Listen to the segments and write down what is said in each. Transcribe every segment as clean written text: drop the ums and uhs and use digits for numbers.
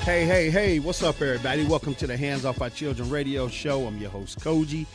Hey, what's up, everybody? Welcome to the Hands Off Our Children radio show. I'm your host, Cogee.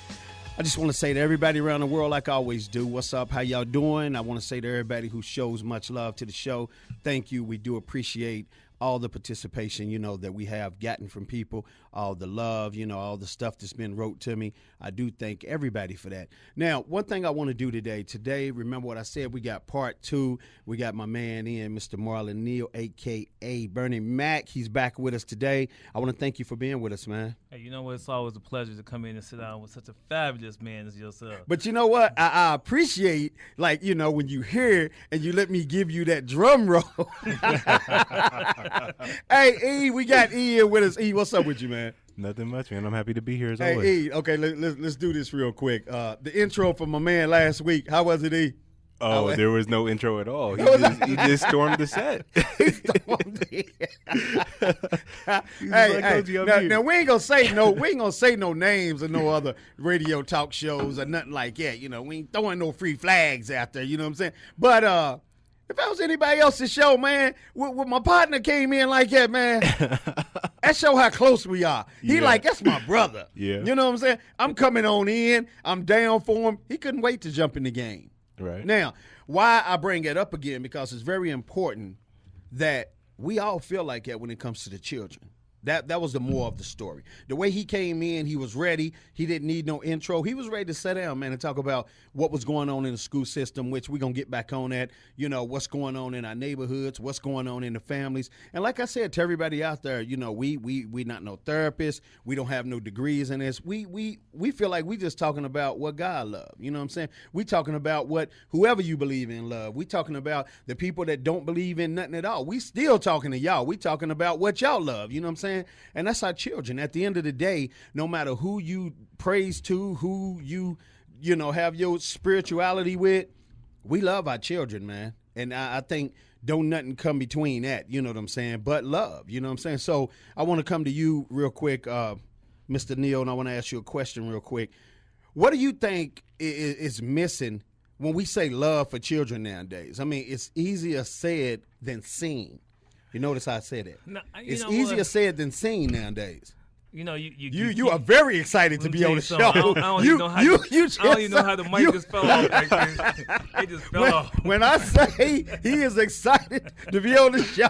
I just want to say to everybody around the world, like I always do, what's up? How y'all doing? I want to say to everybody who shows much love to the show, thank you. We do appreciate all the participation, that we have gotten from people, all the love, all the stuff that's been wrote to me. I do thank everybody for that. Now, one thing I want to do today, remember what I said, we got part 2. We got my man in, Mr. Marlon Neal, a.k.a. Bernie Mac. He's back with us today. I want to thank you for being with us, man. Hey, you know what? It's always a pleasure to come in and sit down with such a fabulous man as yourself. But you know what? I appreciate, when you hear and you let me give you that drum roll. Hey, E, we got E here with us. E, what's up with you, man? Nothing much, man. I'm happy to be here as Hey, always. E, okay, let's do this real quick. The intro from my man last week, how was it, E? Oh, there was no intro at all. He just stormed the set. He stormed it. Now we ain't gonna say no names or no other radio talk shows or nothing like that. We ain't throwing no free flags out there. You know what I'm saying? But if that was anybody else's show, man, when my partner came in like that, man, that show how close we are. He that's my brother. Yeah. You know what I'm saying? I'm coming on in. I'm down for him. He couldn't wait to jump in the game. Right. Now, why I bring it up again, because it's very important that we all feel like that when it comes to the children. That was the more of the story. The way he came in, he was ready. He didn't need no intro. He was ready to sit down, man, and talk about what was going on in the school system, which we're going to get back on that, what's going on in our neighborhoods, what's going on in the families. And like I said to everybody out there, we not no therapists. We don't have no degrees in this. We feel like we just talking about what God loves. You know what I'm saying? We talking about what whoever you believe in love. We talking about the people that don't believe in nothing at all. We still talking to y'all. We talking about what y'all love. You know what I'm saying? And that's our children. At the end of the day, no matter who you praise to, who you have your spirituality with, we love our children, man. And I think don't nothing come between that, you know what I'm saying, but love, you know what I'm saying? So I want to come to you real quick, Mr. Neal, and I want to ask you a question real quick. What do you think is missing when we say love for children nowadays? I mean, it's easier said than seen. You notice how I said it. No, it's easier said than seen nowadays. You are very he to be on the show. I don't even know how the mic just fell off. It just fell off. When I say he is excited to be on the show,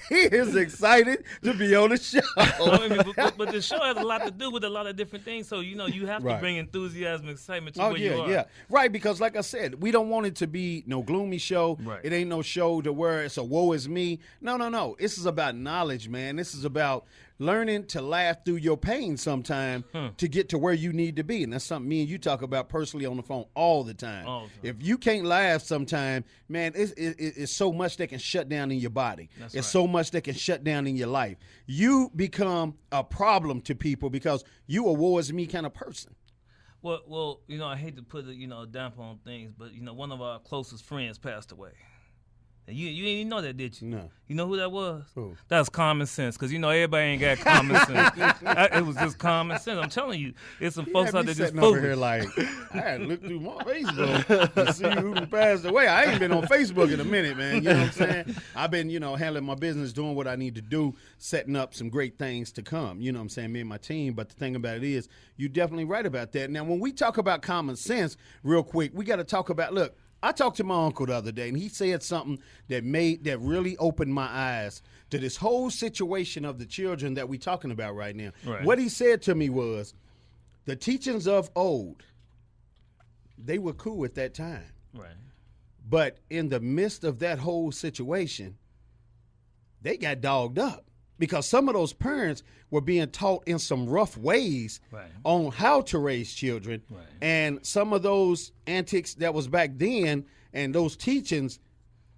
he is excited to be on the show. But the show has a lot to do with a lot of different things. So you have to bring enthusiasm, excitement to where you are. Yeah, right. Because like I said, we don't want it to be no gloomy show. Right. It ain't no show to where it's a woe is me. No. This is about knowledge, man. This is about learning to laugh through your pain sometime to get to where you need to be. And that's something me and you talk about personally on the phone all the time. If you can't laugh sometime, man, it's so much that can shut down in your body. It's so much that can shut down in your life. You become a problem to people because you a woe is me kind of person. Well, I hate to put a damper on things, but one of our closest friends passed away. You didn't even know that, did you? No. You know who that was? Who? That's common sense, because everybody ain't got common sense. It was just common sense. I'm telling you, there's some folks out there just over here like, I had to look through my Facebook to see who passed away. I ain't been on Facebook in a minute, man. You know what I'm saying? I've been, handling my business, doing what I need to do, setting up some great things to come. You know what I'm saying? Me and my team. But the thing about it is, you're definitely right about that. Now, when we talk about common sense, real quick, we got to talk about, look, I talked to my uncle the other day, and he said something that really opened my eyes to this whole situation of the children that we're talking about right now. Right. What he said to me was, the teachings of old, they were cool at that time. Right. But in the midst of that whole situation, they got dogged up. Because some of those parents were being taught in some rough ways on how to raise children. Right. And some of those antics that was back then and those teachings,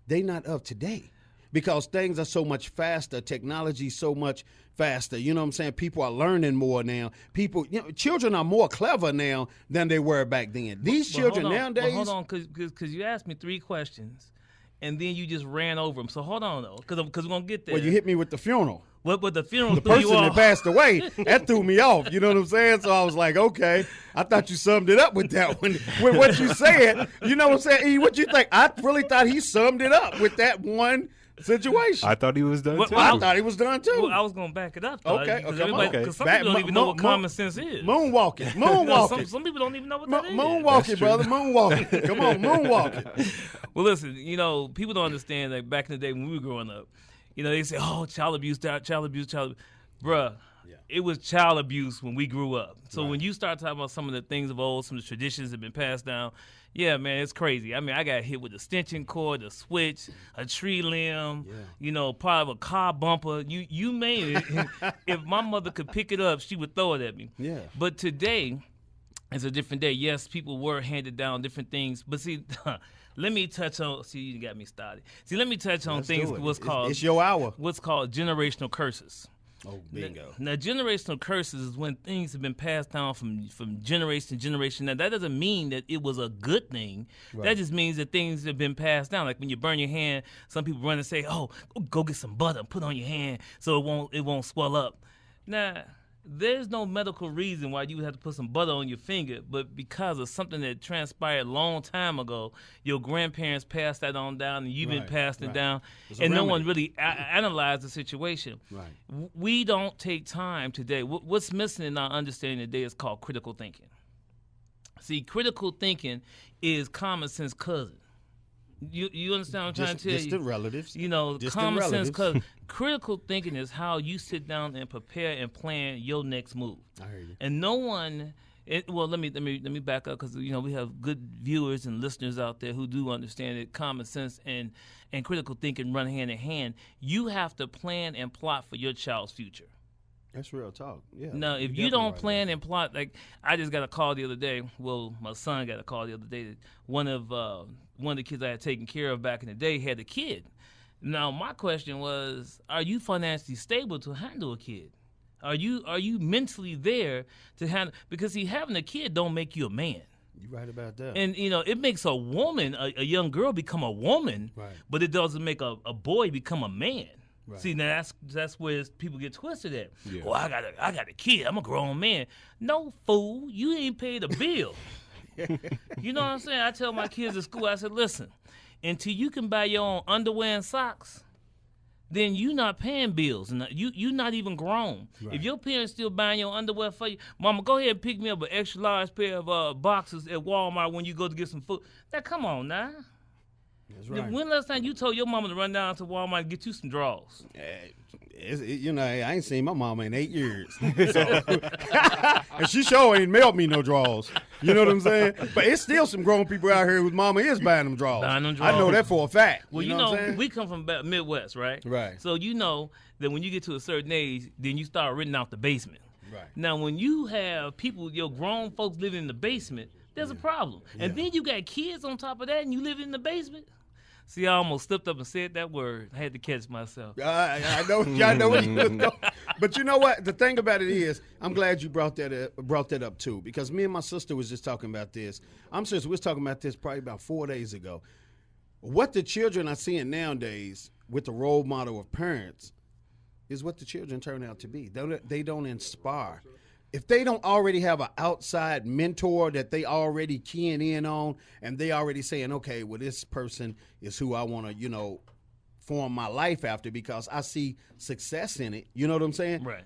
they not of today. Because things are so much faster, technology so much faster. You know what I'm saying? People are learning more now. Children are more clever now than they were back then. These children nowadays. Hold on, because you asked me 3 questions. And then you just ran over them. So hold on, though, because we're going to get there. Well, you hit me with the funeral. But the funeral the threw you person off. that passed away, that threw me off. You know what I'm saying? So I was like, okay. I thought you summed it up with that one. With what you said, you know what I'm saying? E, what you think? I really thought he summed it up with that one situation. I thought he was done Well, too. I thought he was done too. Well, I was gonna back it up. Though, Okay, because come on. because some Back- people don't even know what common sense is. Moonwalking. No, Moonwalking. some people don't even know what that is. Moonwalking, brother. Moonwalking. Come on, moonwalking. Well, listen, people don't understand that back in the day when we were growing up, they say, "Oh, child abuse, child abuse, child abuse." Bruh, it was child abuse when we grew up. So when you start talking about some of the things of old, some of the traditions that have been passed down, yeah, man, it's crazy. I mean, I got hit with a extension cord, a switch, a tree limb, part of a car bumper. You made it. If my mother could pick it up, she would throw it at me. Yeah. But today, it's a different day. Yes, people were handed down different things. But see, let me touch on, you got me started. See, let me touch on Let's things, do it. what's It's your hour. what's called generational curses. Oh, bingo. Now, generational curses is when things have been passed down from generation to generation. Now, that doesn't mean that it was a good thing. Right. That just means that things have been passed down. Like when you burn your hand, some people run and say, "Oh, go get some butter, put on your hand so it won't swell up." Now, there's no medical reason why you would have to put some butter on your finger, but because of something that transpired a long time ago, your grandparents passed that on down, and you've been passing it down, and no one really analyzed the situation. Right. We don't take time today. What's missing in our understanding today is called critical thinking. See, critical thinking is common sense cousin. You understand what I'm trying to tell you? Distant relatives. Distant Common sense relatives. cousin. Critical thinking is how you sit down and prepare and plan your next move. I hear you. And no one. Let me back up because we have good viewers and listeners out there who do understand that common sense and critical thinking run hand in hand. You have to plan and plot for your child's future. That's real talk. Yeah. Now, if you don't plan and plot, like I just got a call the other day. Well, my son got a call the other day that one of the kids I had taken care of back in the day had a kid. Now, my question was, are you financially stable to handle a kid? Are you mentally there to handle? Because having a kid don't make you a man. You're right about that. And it makes a woman, a young girl, become a woman, Right. but it doesn't make a boy become a man. Right. See, now that's where people get twisted at. Yeah. Oh, I got a kid. I'm a grown man. No, fool, you ain't paid a bill. You know what I'm saying? I tell my kids at school, I said, listen, until you can buy your own underwear and socks, then you not paying bills, and you not even grown. Right. If your parents still buying your underwear for you, Mama, go ahead and pick me up an extra large pair of boxes at Walmart when you go to get some food. Now, come on now. That's right. When last time you told your mama to run down to Walmart and get you some drawers? I ain't seen my mama in 8 years. So, and she sure ain't mailed me no drawers. You know what I'm saying? But it's still some grown people out here whose mama is buying them drawers. Buying them I know drawers. that for a fact. Well, you know what I'm saying? we come from Midwest, right? Right. So you know that when you get to a certain age, then you start renting out the basement. Right. Now, when you have your grown folks living in the basement, there's a problem. And then you got kids on top of that, and you live in the basement. See, I almost slipped up and said that word. I had to catch myself. I know where you was going. But you know what? The thing about it is, I'm glad you brought that up too, because me and my sister was just talking about this. We was talking about this probably about 4 days ago. What the children are seeing nowadays with the role model of parents is what the children turn out to be. They don't inspire. If they don't already have an outside mentor that they already keying in on, and they already saying, okay, well, this person is who I want to, form my life after because I see success in it. You know what I'm saying? Right.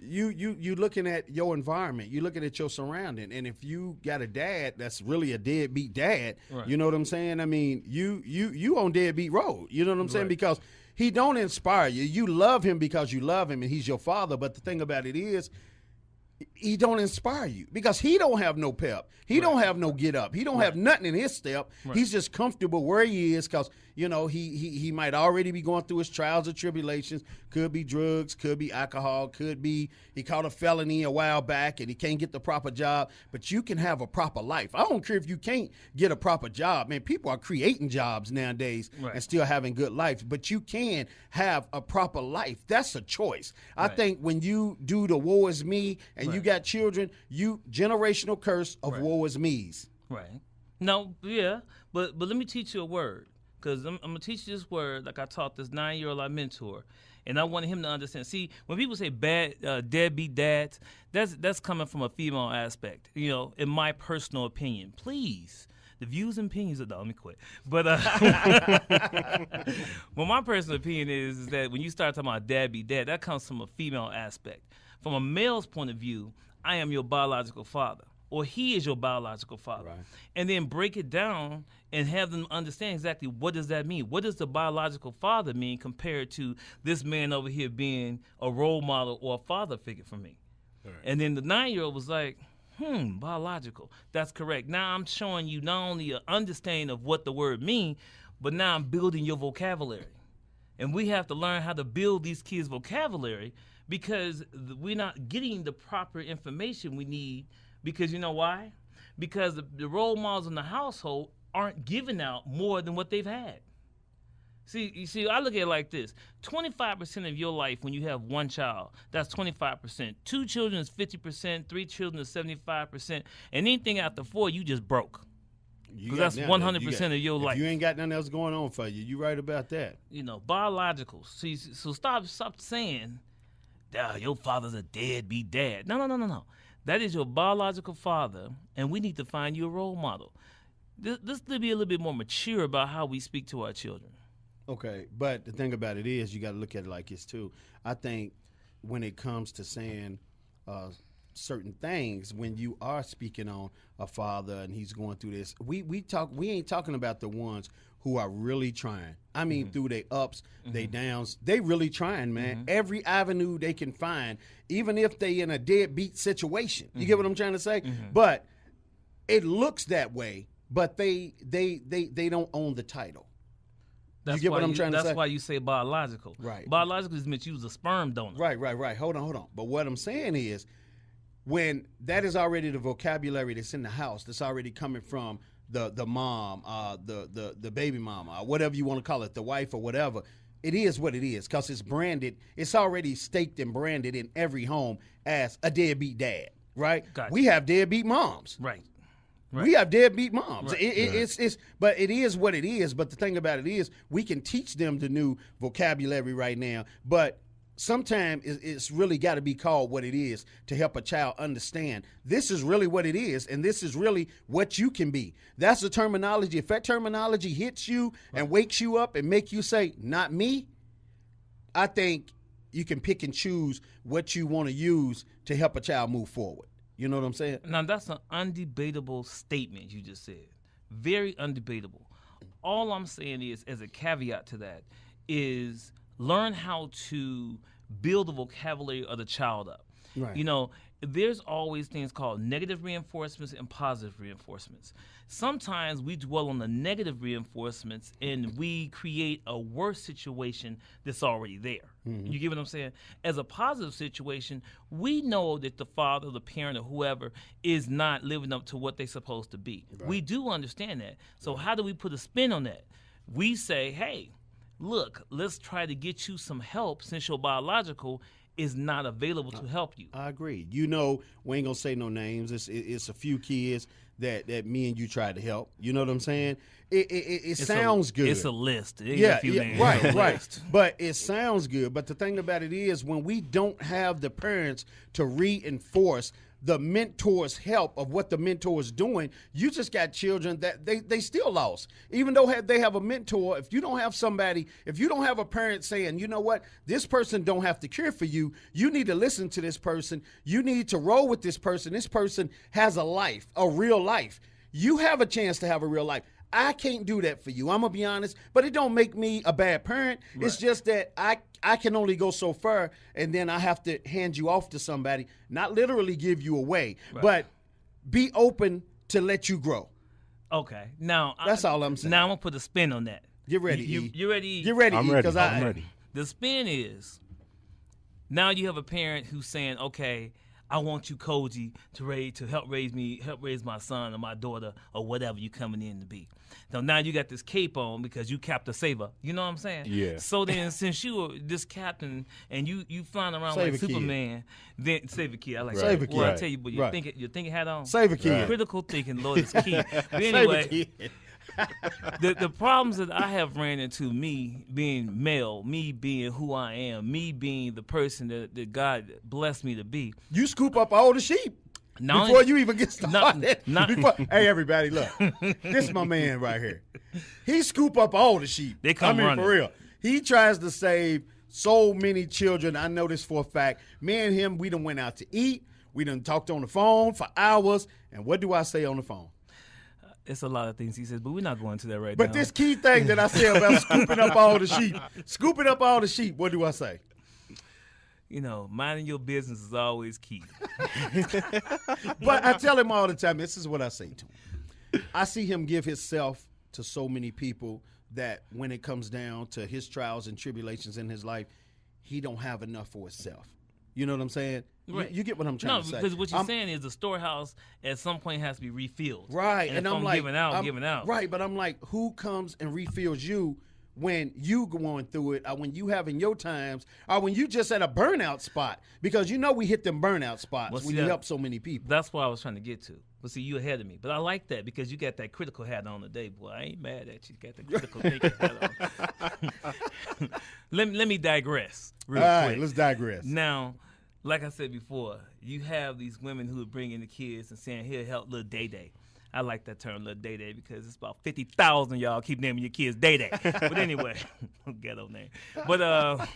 You looking at your environment, you looking at your surrounding, and if you got a dad that's really a deadbeat dad, Right. you know what I'm saying? I mean, you on deadbeat road. You know what I'm saying? Right. Because he don't inspire you. You love him because you love him, and he's your father. But the thing about it is, he don't inspire you because he don't have no pep. He don't have no get up. He don't have nothing in his step. Right. He's just comfortable where he is because, he might already be going through his trials and tribulations. Could be drugs, could be alcohol, could be he caught a felony a while back and he can't get the proper job. But you can have a proper life. I don't care if you can't get a proper job. Man, people are creating jobs nowadays Right. and still having good lives. But you can have a proper life. That's a choice. I Right. think when you do the woe is me and you Right. got children, you generational curse of Right. woe is me's. Right. No, yeah, but let me teach you a word, because I'm going to teach you this word like I taught this 9-year-old I mentor, and I wanted him to understand. See, when people say deadbeat dads, that's coming from a female aspect, in my personal opinion. Please The views and opinions of let me quit. But well, my personal opinion is that when you start talking about dad be dad, that comes from a female aspect. From a male's point of view, I am your biological father, or he is your biological father. Right. And then break it down and have them understand exactly what does that mean. What does the biological father mean compared to this man over here being a role model or a father figure for me? Right. And then the 9-year-old was like, biological. That's correct. Now I'm showing you not only an understanding of what the word means, but now I'm building your vocabulary. And we have to learn how to build these kids' vocabulary because we're not getting the proper information we need. Because you know why? Because the role models in the household aren't giving out more than what they've had. See, I look at it like this. 25% of your life when you have one child, that's 25%. 2 children is 50%, 3 children is 75%, and anything after 4, you just broke. Because that's 100% of your life. You ain't got nothing else going on for you. You right about that. Biological. See, so stop saying, your father's a deadbeat dad. No. That is your biological father, and we need to find you a role model. Let's be a little bit more mature about how we speak to our children. Okay, but the thing about it is you got to look at it like this too. I think when it comes to saying certain things, when you are speaking on a father and he's going through this, we ain't talking about the ones who are really trying. I mean, through their ups, their downs, they really trying, man. Every avenue they can find, even if they in a deadbeat situation. You get what I'm trying to say? But it looks that way, but they don't own the title. You get what I'm trying to say? That's why you say biological. Right. Biological is meant you was a sperm donor. Right. Hold on. But what I'm saying is, when that is already the vocabulary that's in the house, that's already coming from the mom, the baby mama, or whatever you want to call it, the wife or whatever, it is what it is because it's branded. It's already staked and branded in every home as a deadbeat dad, right? Gotcha. We have deadbeat moms. Right. We have deadbeat moms. Right. But it is what it is. But the thing about it is, we can teach them the new vocabulary right now. But sometimes it's really got to be called what it is to help a child understand. This is really what it is, and this is really what you can be. That's the terminology. If that terminology hits you and wakes you up and make you say, "Not me," I think you can pick and choose what you want to use to help a child move forward. You know what I'm saying? Now, that's an undebatable statement you just said. Very undebatable. All I'm saying is, as a caveat to that, is learn how to build the vocabulary of the child up. Right. There's always things called negative reinforcements and positive reinforcements. Sometimes we dwell on the negative reinforcements and we create a worse situation that's already there. You get what I'm saying? As a positive situation, we know that the father, the parent, or whoever is not living up to what they're supposed to be. Right. We do understand that. So how do we put a spin on that? We say, hey, look, let's try to get you some help since your biological is not available to help you. I agree. We ain't gonna say no names. It's a few kids that me and you tried to help. You know what I'm saying? It sounds good. It's a list. Right. But it sounds good. But the thing about it is, when we don't have the parents to reinforce the mentor's help of what the mentor is doing, you just got children that they still lost. Even though they have a mentor, if you don't have somebody, if you don't have a parent saying, you know what, this person don't have to care for you, you need to listen to this person, you need to roll with this person has a life, a real life. You have a chance to have a real life. I can't do that for you. I'm going to be honest, but it don't make me a bad parent. Right. It's just that I can only go so far, and then I have to hand you off to somebody, not literally give you away, but be open to let you grow. Okay. Now, that's all I'm saying. Now I'm going to put a spin on that. Get ready, E. You ready? Get ready, I'm E, ready. I'm ready. The spin is, now you have a parent who's saying, okay, I want you, Cogee, to help raise my son or my daughter or whatever you coming in to be. Now you got this cape on because you Captain Saver. You know what I'm saying? Yeah. So then, since you were this captain and you flying around Save like a kid. Superman, then save a kid. I like Save that. a kid. Well, I tell you, but your Right. thinking hat on. Save a kid. Critical thinking, Lord, is key. But anyway, Save a kid. the problems that I have ran into, me being male, me being who I am, me being the person that God blessed me to be. You scoop up all the sheep. Before you even get started. not- Hey, everybody, look. This is my man right here. He scoop up all the sheep. They come running. For real. He tries to save so many children. I know this for a fact. Me and him, we done went out to eat. We done talked on the phone for hours. And what do I say on the phone? It's a lot of things he says, but we're not going to that right now. But this key thing that I say about scooping up all the sheep, what do I say? You know, minding your business is always key. But I tell him all the time, this is what I say to him. I see him give himself to so many people that when it comes down to his trials and tribulations in his life, he don't have enough for himself. You know what I'm saying? Right. You get what I'm trying to say. No, because what you're saying is the storehouse at some point has to be refilled. Right. And if I'm like, giving out. Right, but I'm like, who comes and refills you when you going through it, or when you having your times, or when you just at a burnout spot? Because you know we hit them burnout spots when you help so many people. That's what I was trying to get to. But see, you ahead of me. But I like that because you got that critical hat on today, boy. I ain't mad at you. You got the critical thinking hat on. let me digress real quick. All right, let's digress. Now, like I said before, you have these women who are bringing the kids and saying, here, help little Day-Day. I like that term, little Day-Day, because it's about 50,000 y'all keep naming your kids Day-Day. But anyway, ghetto name. But,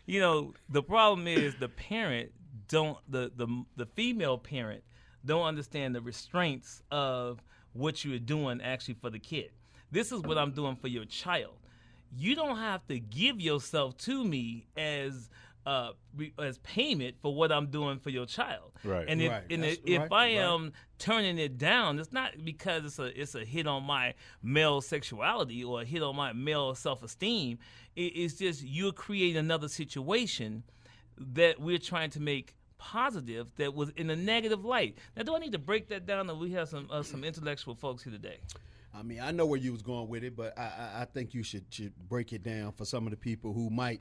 you know, the problem is the parent the female parent don't understand the restraints of what you're doing actually for the kid. This is what I'm doing for your child. You don't have to give yourself to me as payment for what I'm doing for your child. Right. And if I am turning it down, it's not because it's a hit on my male sexuality or a hit on my male self-esteem. It's just you're creating another situation that we're trying to make positive that was in a negative light. Now, do I need to break that down, or we have some intellectual folks here today? I mean, I know where you was going with it, but I think you should break it down for some of the people who might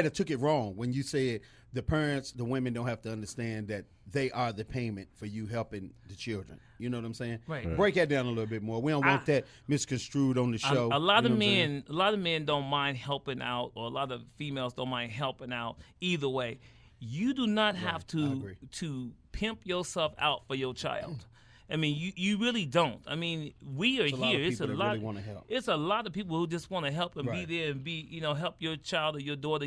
have took it wrong when you said the parents, the women don't have to understand that they are the payment for you helping the children. You know what I'm saying? Right. Break that down a little bit more. We don't want that misconstrued on the show. A lot of men don't mind helping out, or a lot of females don't mind helping out. Either way, you do not have to pimp yourself out for your child. I mean, you really don't. I mean, we are here. It's a lot. Really want to help. It's a lot of people who just want to help and be there and help your child or your daughter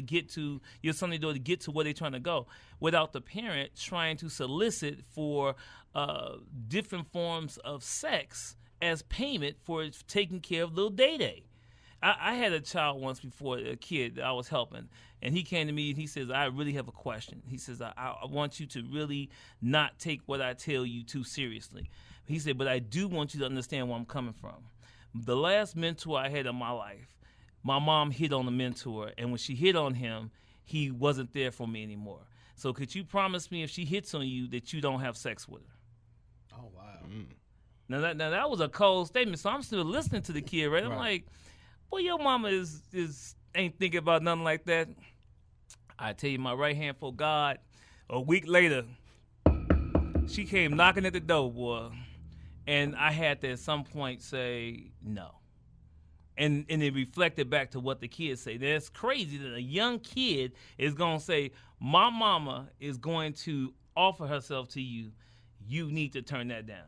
your son or daughter get to where they're trying to go, without the parent trying to solicit for different forms of sex as payment for taking care of little Day-Day. I had a child once before, a kid that I was helping, and he came to me and he says, I really have a question. He says, I want you to really not take what I tell you too seriously. He said, but I do want you to understand where I'm coming from. The last mentor I had in my life, my mom hit on the mentor, and when she hit on him, he wasn't there for me anymore. So could you promise me if she hits on you that you don't have sex with her? Oh, wow. Now that was a cold statement, so I'm still listening to the kid, right? I'm like, boy, your mama is ain't thinking about nothing like that. I tell you, my right hand for God, a week later, she came knocking at the door, boy. And I had to at some point say no. And it reflected back to what the kids say. That's crazy that a young kid is going to say, my mama is going to offer herself to you. You need to turn that down.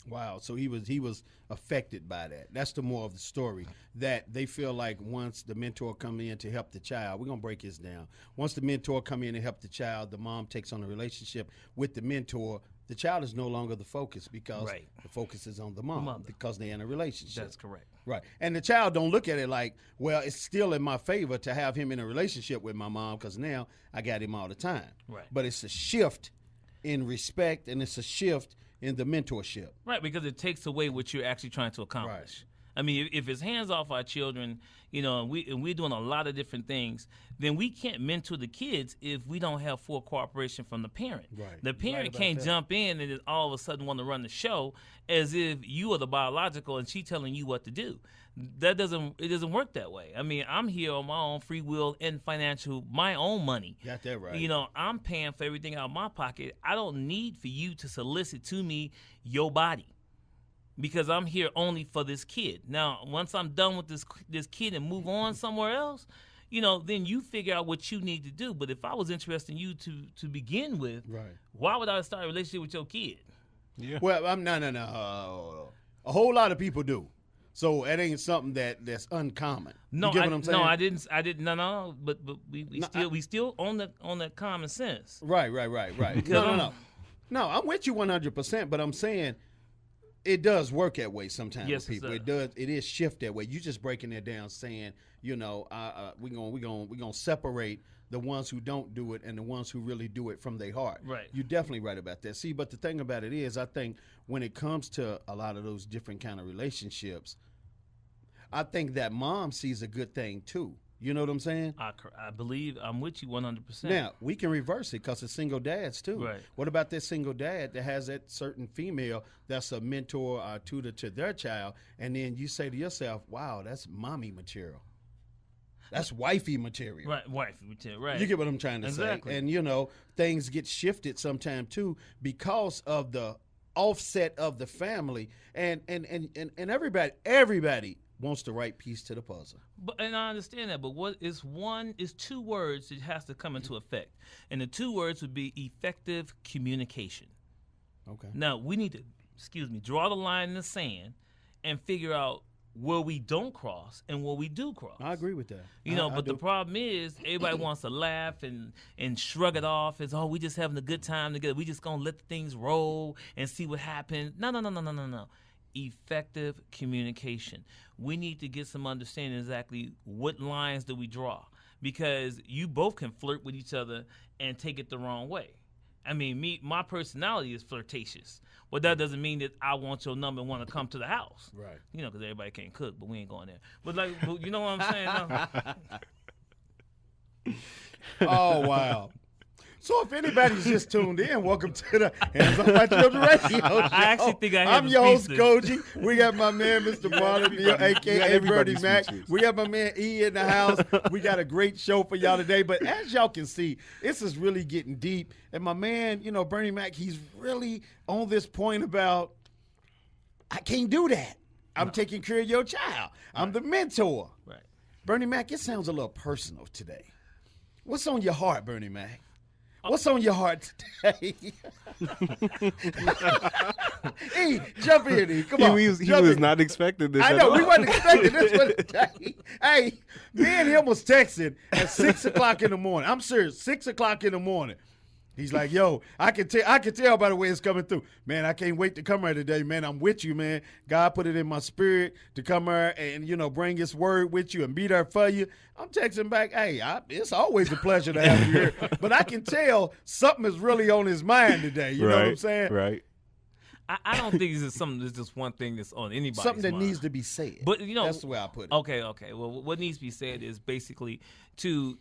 Wow, so he was affected by that. That's the moral of the story, that they feel like once the mentor come in to help the child, we're going to break this down. Once the mentor come in and help the child, the mom takes on a relationship with the mentor, the child is no longer the focus because the focus is on the mom because they're in a relationship. That's correct. Right. And the child don't look at it like, well, it's still in my favor to have him in a relationship with my mom because now I got him all the time. Right. But it's a shift in respect, and it's a shift in the mentorship. Right, because it takes away what you're actually trying to accomplish. Right. I mean, if it's hands off our children, and we're doing a lot of different things, then we can't mentor the kids if we don't have full cooperation from the parent. Right. The parent can't jump in and then all of a sudden want to run the show as if you are the biological and she telling you what to do. It doesn't work that way. I mean, I'm here on my own free will and my own money. Got that right. I'm paying for everything out of my pocket. I don't need for you to solicit to me your body, because I'm here only for this kid. Now, once I'm done with this kid and move on somewhere else, then you figure out what you need to do. But if I was interested in you to begin with, Right. why would I start a relationship with your kid? Yeah. Well, I'm no. A whole lot of people do. So it ain't something that's uncommon. No, you get what I'm saying? No, I didn't. No. But we still on the common sense. Right. No. No, I'm with you 100%. But I'm saying it does work that way sometimes Yes, with people. it It is shift that way. You just breaking it down, saying, we're gonna separate the ones who don't do it and the ones who really do it from their heart. Right. You're definitely right about that. See, but the thing about it is, I think when it comes to a lot of those different kind of relationships, I think that mom sees a good thing too. You know what I'm saying? I believe I'm with you 100%. Now, we can reverse it because it's single dads too. Right. What about that single dad that has that certain female that's a mentor or tutor to their child, and then you say to yourself, wow, that's mommy material. That's wifey material. Right, wifey material, right. You get what I'm trying to Exactly. say? And, things get shifted sometime too because of the offset of the family. And everybody wants the right piece to the puzzle. And I understand that, but what is two words that has to come into effect. And the two words would be effective communication. Okay. Now, we need to, draw the line in the sand and figure out where we don't cross and where we do cross. I agree with that. But the problem is everybody wants to laugh and shrug it off as, we just having a good time together. We just going to let things roll and see what happens. No. Effective communication. We need to get some understanding exactly what lines do we draw, because you both can flirt with each other and take it the wrong way. I mean, my personality is flirtatious, but that doesn't mean that I want your number and want to come to the house. Right. Because everybody can't cook, but we ain't going there. But you know what I'm saying? No? Oh, wow. So if anybody's just tuned in, welcome to the Hands On My Children Radio Show. I actually think I have I'm a your host, speech Cogee. We got my man, Mr. Marlon Neal, a.k.a. Bernie Mac. We got my man E in the house. We got a great show for y'all today. But as y'all can see, this is really getting deep. And my man, Bernie Mac, he's really on this point about, I can't do that. I'm taking care of your child. I'm the mentor. Right. Bernie Mac, it sounds a little personal today. What's on your heart, Bernie Mac? What's on your heart today? E, jump in, E. Come on. He was not expecting this. I know, we wasn't expecting this one today. Hey, me and him was texting at 6 o'clock in the morning. I'm serious, 6 o'clock in the morning. He's like, yo, I can tell by the way it's coming through. Man, I can't wait to come here today, man. I'm with you, man. God put it in my spirit to come here and, bring his word with you and be there for you. I'm texting back, hey, it's always a pleasure to have you here. But I can tell something is really on his mind today. You know what I'm saying? Right. I don't think it's just one thing that's on anybody's something that mind. needs to be said. But that's the way I put it. Okay. Well, what needs to be said is basically to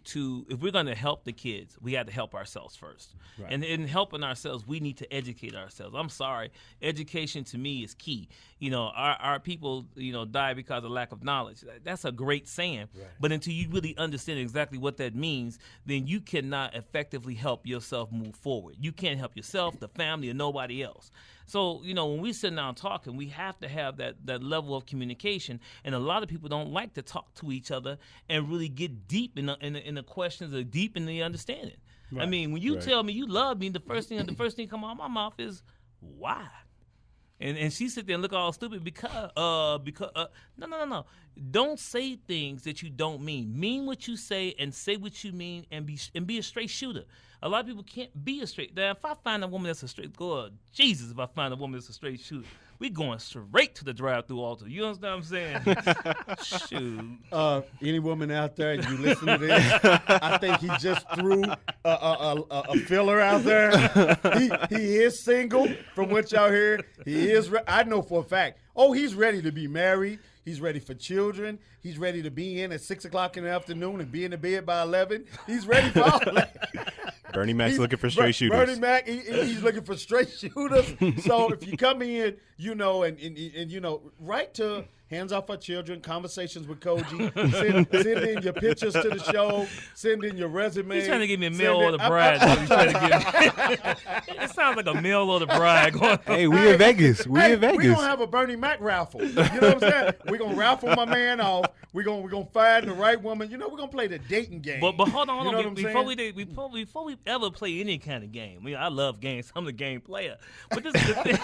if we're going to help the kids, we have to help ourselves first. Right. And in helping ourselves, we need to educate ourselves. I'm sorry, education to me is key. Our people die because of lack of knowledge. That's a great saying. Right. But until you really understand exactly what that means, then you cannot effectively help yourself move forward. You can't help yourself, the family, or nobody else. So, when we sit down talking, we have to have that level of communication. And a lot of people don't like to talk to each other and really get deep in the questions or deep in the understanding. Right. I mean, when you tell me you love me, the first thing come out of my mouth is, why? And she sit there and look all stupid because no. Don't say things that you don't mean. Mean what you say and say what you mean and be a straight shooter. A lot of people can't be a straight. Now, if I find a woman that's a straight, Jesus, if I find a woman that's a straight shooter, we going straight to the drive-through altar. You understand what I'm saying? Shoot. Any woman out there, you listen to this, I think he just threw a filler out there. He is single, from what y'all hear. He is. I know for a fact. Oh, he's ready to be married. He's ready for children. He's ready to be in at 6 o'clock in the afternoon and be in the bed by 11. He's ready for all that. Bernie Mac's looking for straight shooters. Bernie Mac, he's looking for straight shooters. So if you come in, you know, and you know, write to Hands Off Our Children, Conversations with Cogee. Send in your pictures to the show. Send in your resume. He's trying to give me a mail order bride. He's trying to give me. It sounds like a mail order bride going on. Hey, we in Vegas. We in Vegas. We're going to have a Bernie Mac raffle. You know what I'm saying? We're going to raffle my man off. We're gonna find the right woman. You know, we're going to play the dating game. But hold on, you know before we ever play any kind of game. I mean, I love games. I'm the game player. But this is the thing.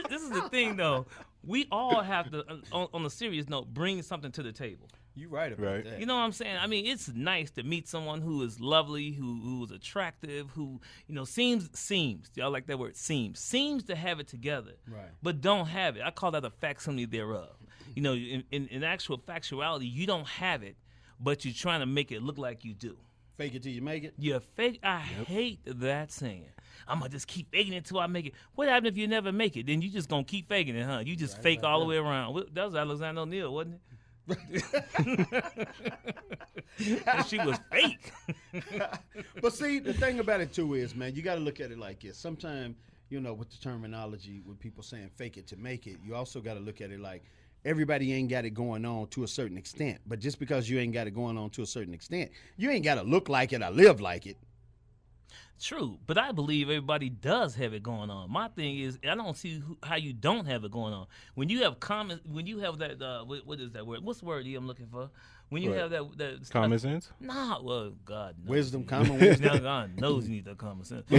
This is the thing, though. We all have to, on a serious note, bring something to the table. You're right about that. You know what I'm saying? I mean, it's nice to meet someone who is lovely, who is attractive, who, you know, seems, y'all like that word, seems to have it together, right? But don't have it. I call that a facsimile thereof. You know, in actual factuality, you don't have it, but you're trying to make it look like you do. Fake it till you make it? Yeah, fake. I hate that saying. I'm going to just keep faking it until I make it. What happens if you never make it? Then you just going to keep faking it, huh? You just fake all the way around. That was Alexander O'Neal, wasn't it? She was fake. But see, the thing about it, too, is, man, you got to look at it like this. Sometimes, you know, with the terminology, with people saying fake it to make it, you also got to look at it like everybody ain't got it going on to a certain extent. But just because you ain't got it going on to a certain extent, you ain't got to look like it or live like it. True, but I believe everybody does have it going on. My thing is, I don't see how you don't have it going on. When you have that, what is that word? What's the word I'm looking for? When you have that stuff, common sense? Nah, well, God knows. Wisdom, common wisdom. Now God knows you need that common sense.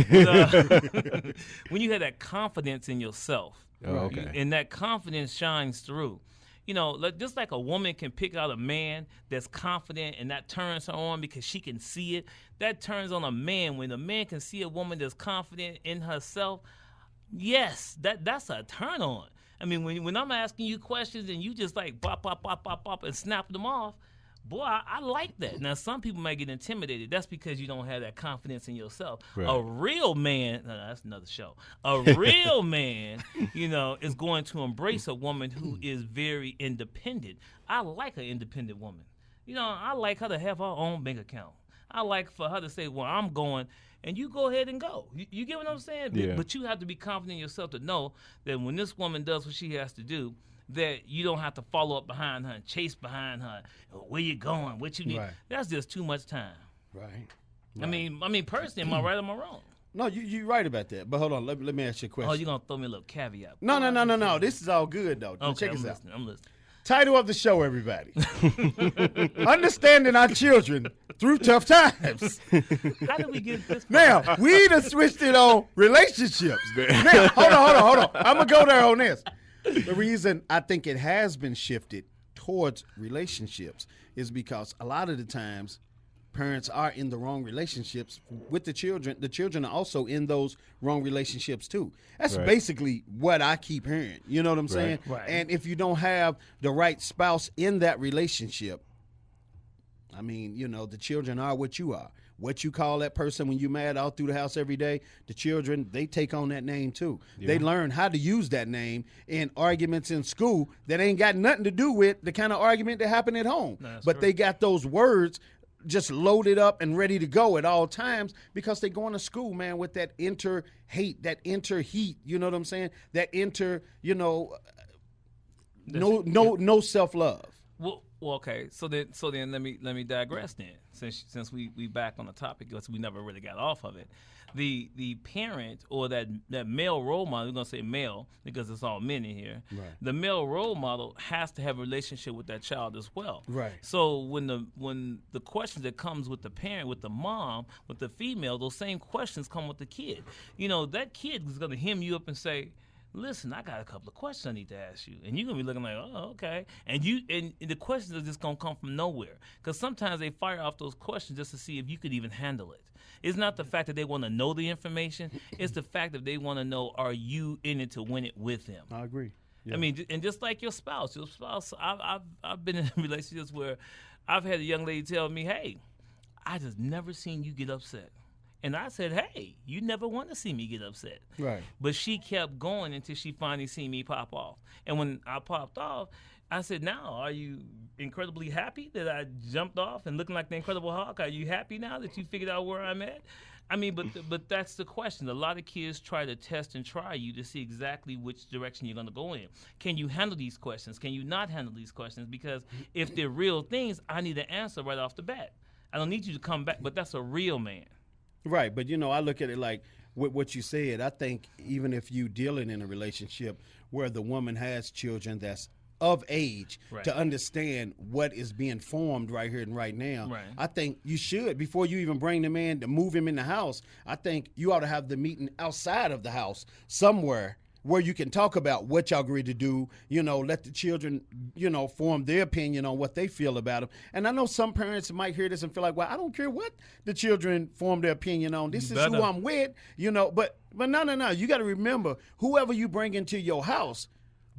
When you have that confidence in yourself, and that confidence shines through. You know, just like a woman can pick out a man that's confident and that turns her on because she can see it, that turns on a man. When a man can see a woman that's confident in herself, yes, that's a turn on. I mean, when I'm asking you questions and you just like pop, pop, pop, pop, pop and snap them off, boy, I like that. Now, some people might get intimidated. That's because you don't have that confidence in yourself. Right. A real man, that's another show. A real man, you know, is going to embrace a woman who is very independent. I like an independent woman. You know, I like her to have her own bank account. I like for her to say, well, I'm going, and you go ahead and go. You get what I'm saying? Yeah. But you have to be confident in yourself to know that when this woman does what she has to do, that you don't have to follow up behind her and chase behind her. Where you going? What you need? Right. That's just too much time. Right. I mean, personally, am I right or am I wrong? No, you're right about that. But hold on, let me ask you a question. Oh, you're going to throw me a little caveat. No. This is all good, though. Okay, check us out. I'm listening. Title of the show, everybody. Understanding our children through tough times. How did we get this? Now, we done switched it on relationships. Now, hold on. I'm going to go there on this. The reason I think it has been shifted towards relationships is because a lot of the times parents are in the wrong relationships with the children. The children are also in those wrong relationships too. That's basically what I keep hearing. You know what I'm saying? Right. And if you don't have the right spouse in that relationship, I mean, you know, the children are what you are. What you call that person when you mad all through the house every day, the children, they take on that name too. Yeah. They learn how to use that name in arguments in school that ain't got nothing to do with the kind of argument that happened at home. But they got those words just loaded up and ready to go at all times because they going to school, man, with that inner hate, that inner heat, you know what I'm saying? That inner, you know, no self-love. Well, okay. So then let me digress then. Since we back on the topic, because we never really got off of it. The parent or that male role model, we're gonna say male because it's all men in here. Right. The male role model has to have a relationship with that child as well. Right. So when the questions that comes with the parent, with the mom, with the female, those same questions come with the kid. You know, that kid is gonna hem you up and say, listen, I got a couple of questions I need to ask you. And you're going to be looking like, oh, okay. And the questions are just going to come from nowhere. Because sometimes they fire off those questions just to see if you could even handle it. It's not the fact that they want to know the information. It's the fact that they want to know, are you in it to win it with them? I agree. Yeah. I mean, and just like your spouse, I've been in relationships where I've had a young lady tell me, hey, I just never seen you get upset. And I said, hey, you never want to see me get upset. Right. But she kept going until she finally seen me pop off. And when I popped off, I said, now, are you incredibly happy that I jumped off and looking like the Incredible Hulk? Are you happy now that you figured out where I'm at? I mean, but that's the question. A lot of kids try to test and try you to see exactly which direction you're going to go in. Can you handle these questions? Can you not handle these questions? Because if they're real things, I need an answer right off the bat. I don't need you to come back, but that's a real man. Right, but I look at it like with what you said. I think even if you dealing in a relationship where the woman has children that's of age to understand what is being formed right here and right now, I think you should, before you even bring the man to move him in the house, I think you ought to have the meeting outside of the house somewhere where you can talk about what y'all agreed to do, let the children, form their opinion on what they feel about them. And I know some parents might hear this and feel like, well, I don't care what the children form their opinion on. This is who I'm with, but no. You got to remember, whoever you bring into your house,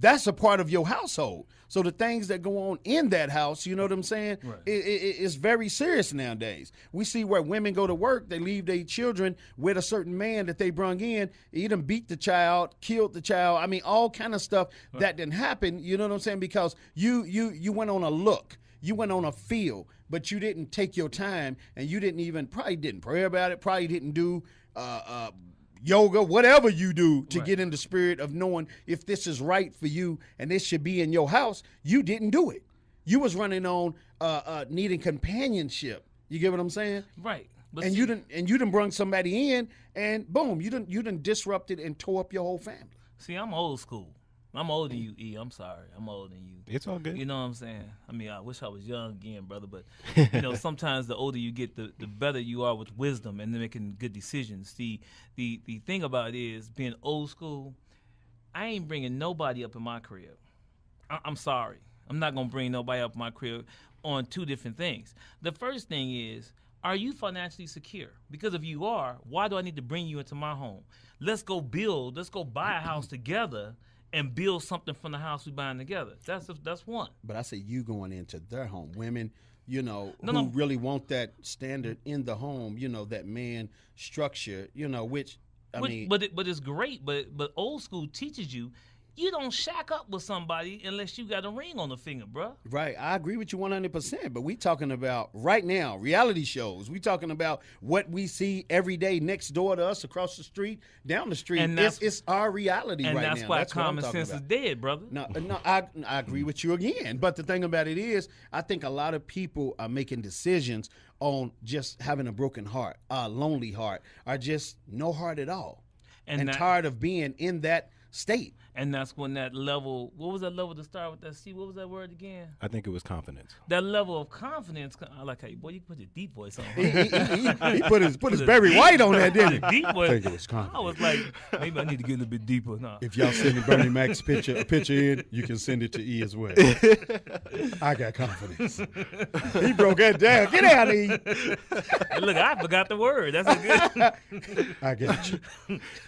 that's a part of your household. So the things that go on in that house, you know what I'm saying? Right. It's very serious nowadays. We see where women go to work, they leave their children with a certain man that they brung in, he done beat the child, killed the child. I mean, all kind of stuff that didn't happen, you know what I'm saying? Because you went on a look. You went on a feel, but you didn't take your time, and you probably didn't pray about it, probably didn't do yoga, whatever you do to get in the spirit of knowing if this is right for you and this should be in your house. You didn't do it. You was running on needing companionship. You get what I'm saying? Right. But and you didn't bring somebody in, and boom, you didn't disrupted and tore up your whole family. See, I'm old school. I'm older than you, E. I'm sorry. I'm older than you. It's all good. You know what I'm saying? I mean, I wish I was young again, brother. But, sometimes the older you get, the better you are with wisdom and making good decisions. The thing about it is, being old school, I ain't bringing nobody up in my crib. I'm sorry. I'm not going to bring nobody up in my crib on two different things. The first thing is, are you financially secure? Because if you are, why do I need to bring you into my home? Let's go buy a house together and build something from the house we buying together. That's one. But I say you going into their home. Women, who really want that standard in the home, that man structure, which mean. But it's great. But old school teaches you don't shack up with somebody unless you got a ring on the finger, bro. Right. I agree with you 100%. But we talking about right now, reality shows. We talking about what we see every day next door to us, across the street, down the street. And it's our reality right now. And that's why common sense is dead, brother. No, I agree with you again. But the thing about it is, I think a lot of people are making decisions on just having a broken heart, a lonely heart, or just no heart at all. And tired of being in that state. And that's when that level, what was that level to start with that C? What was that word again? I think it was confidence. That level of confidence, I like how you put your deep voice on. he put his Barry White on that, didn't he? Deep voice. I think it was confidence. I was like, maybe I need to get a little bit deeper. No. If y'all send the Bernie Mac's picture in, you can send it to E as well. I got confidence. He broke that down. Get out of here. Hey, look, I forgot the word. That's a good. I got you.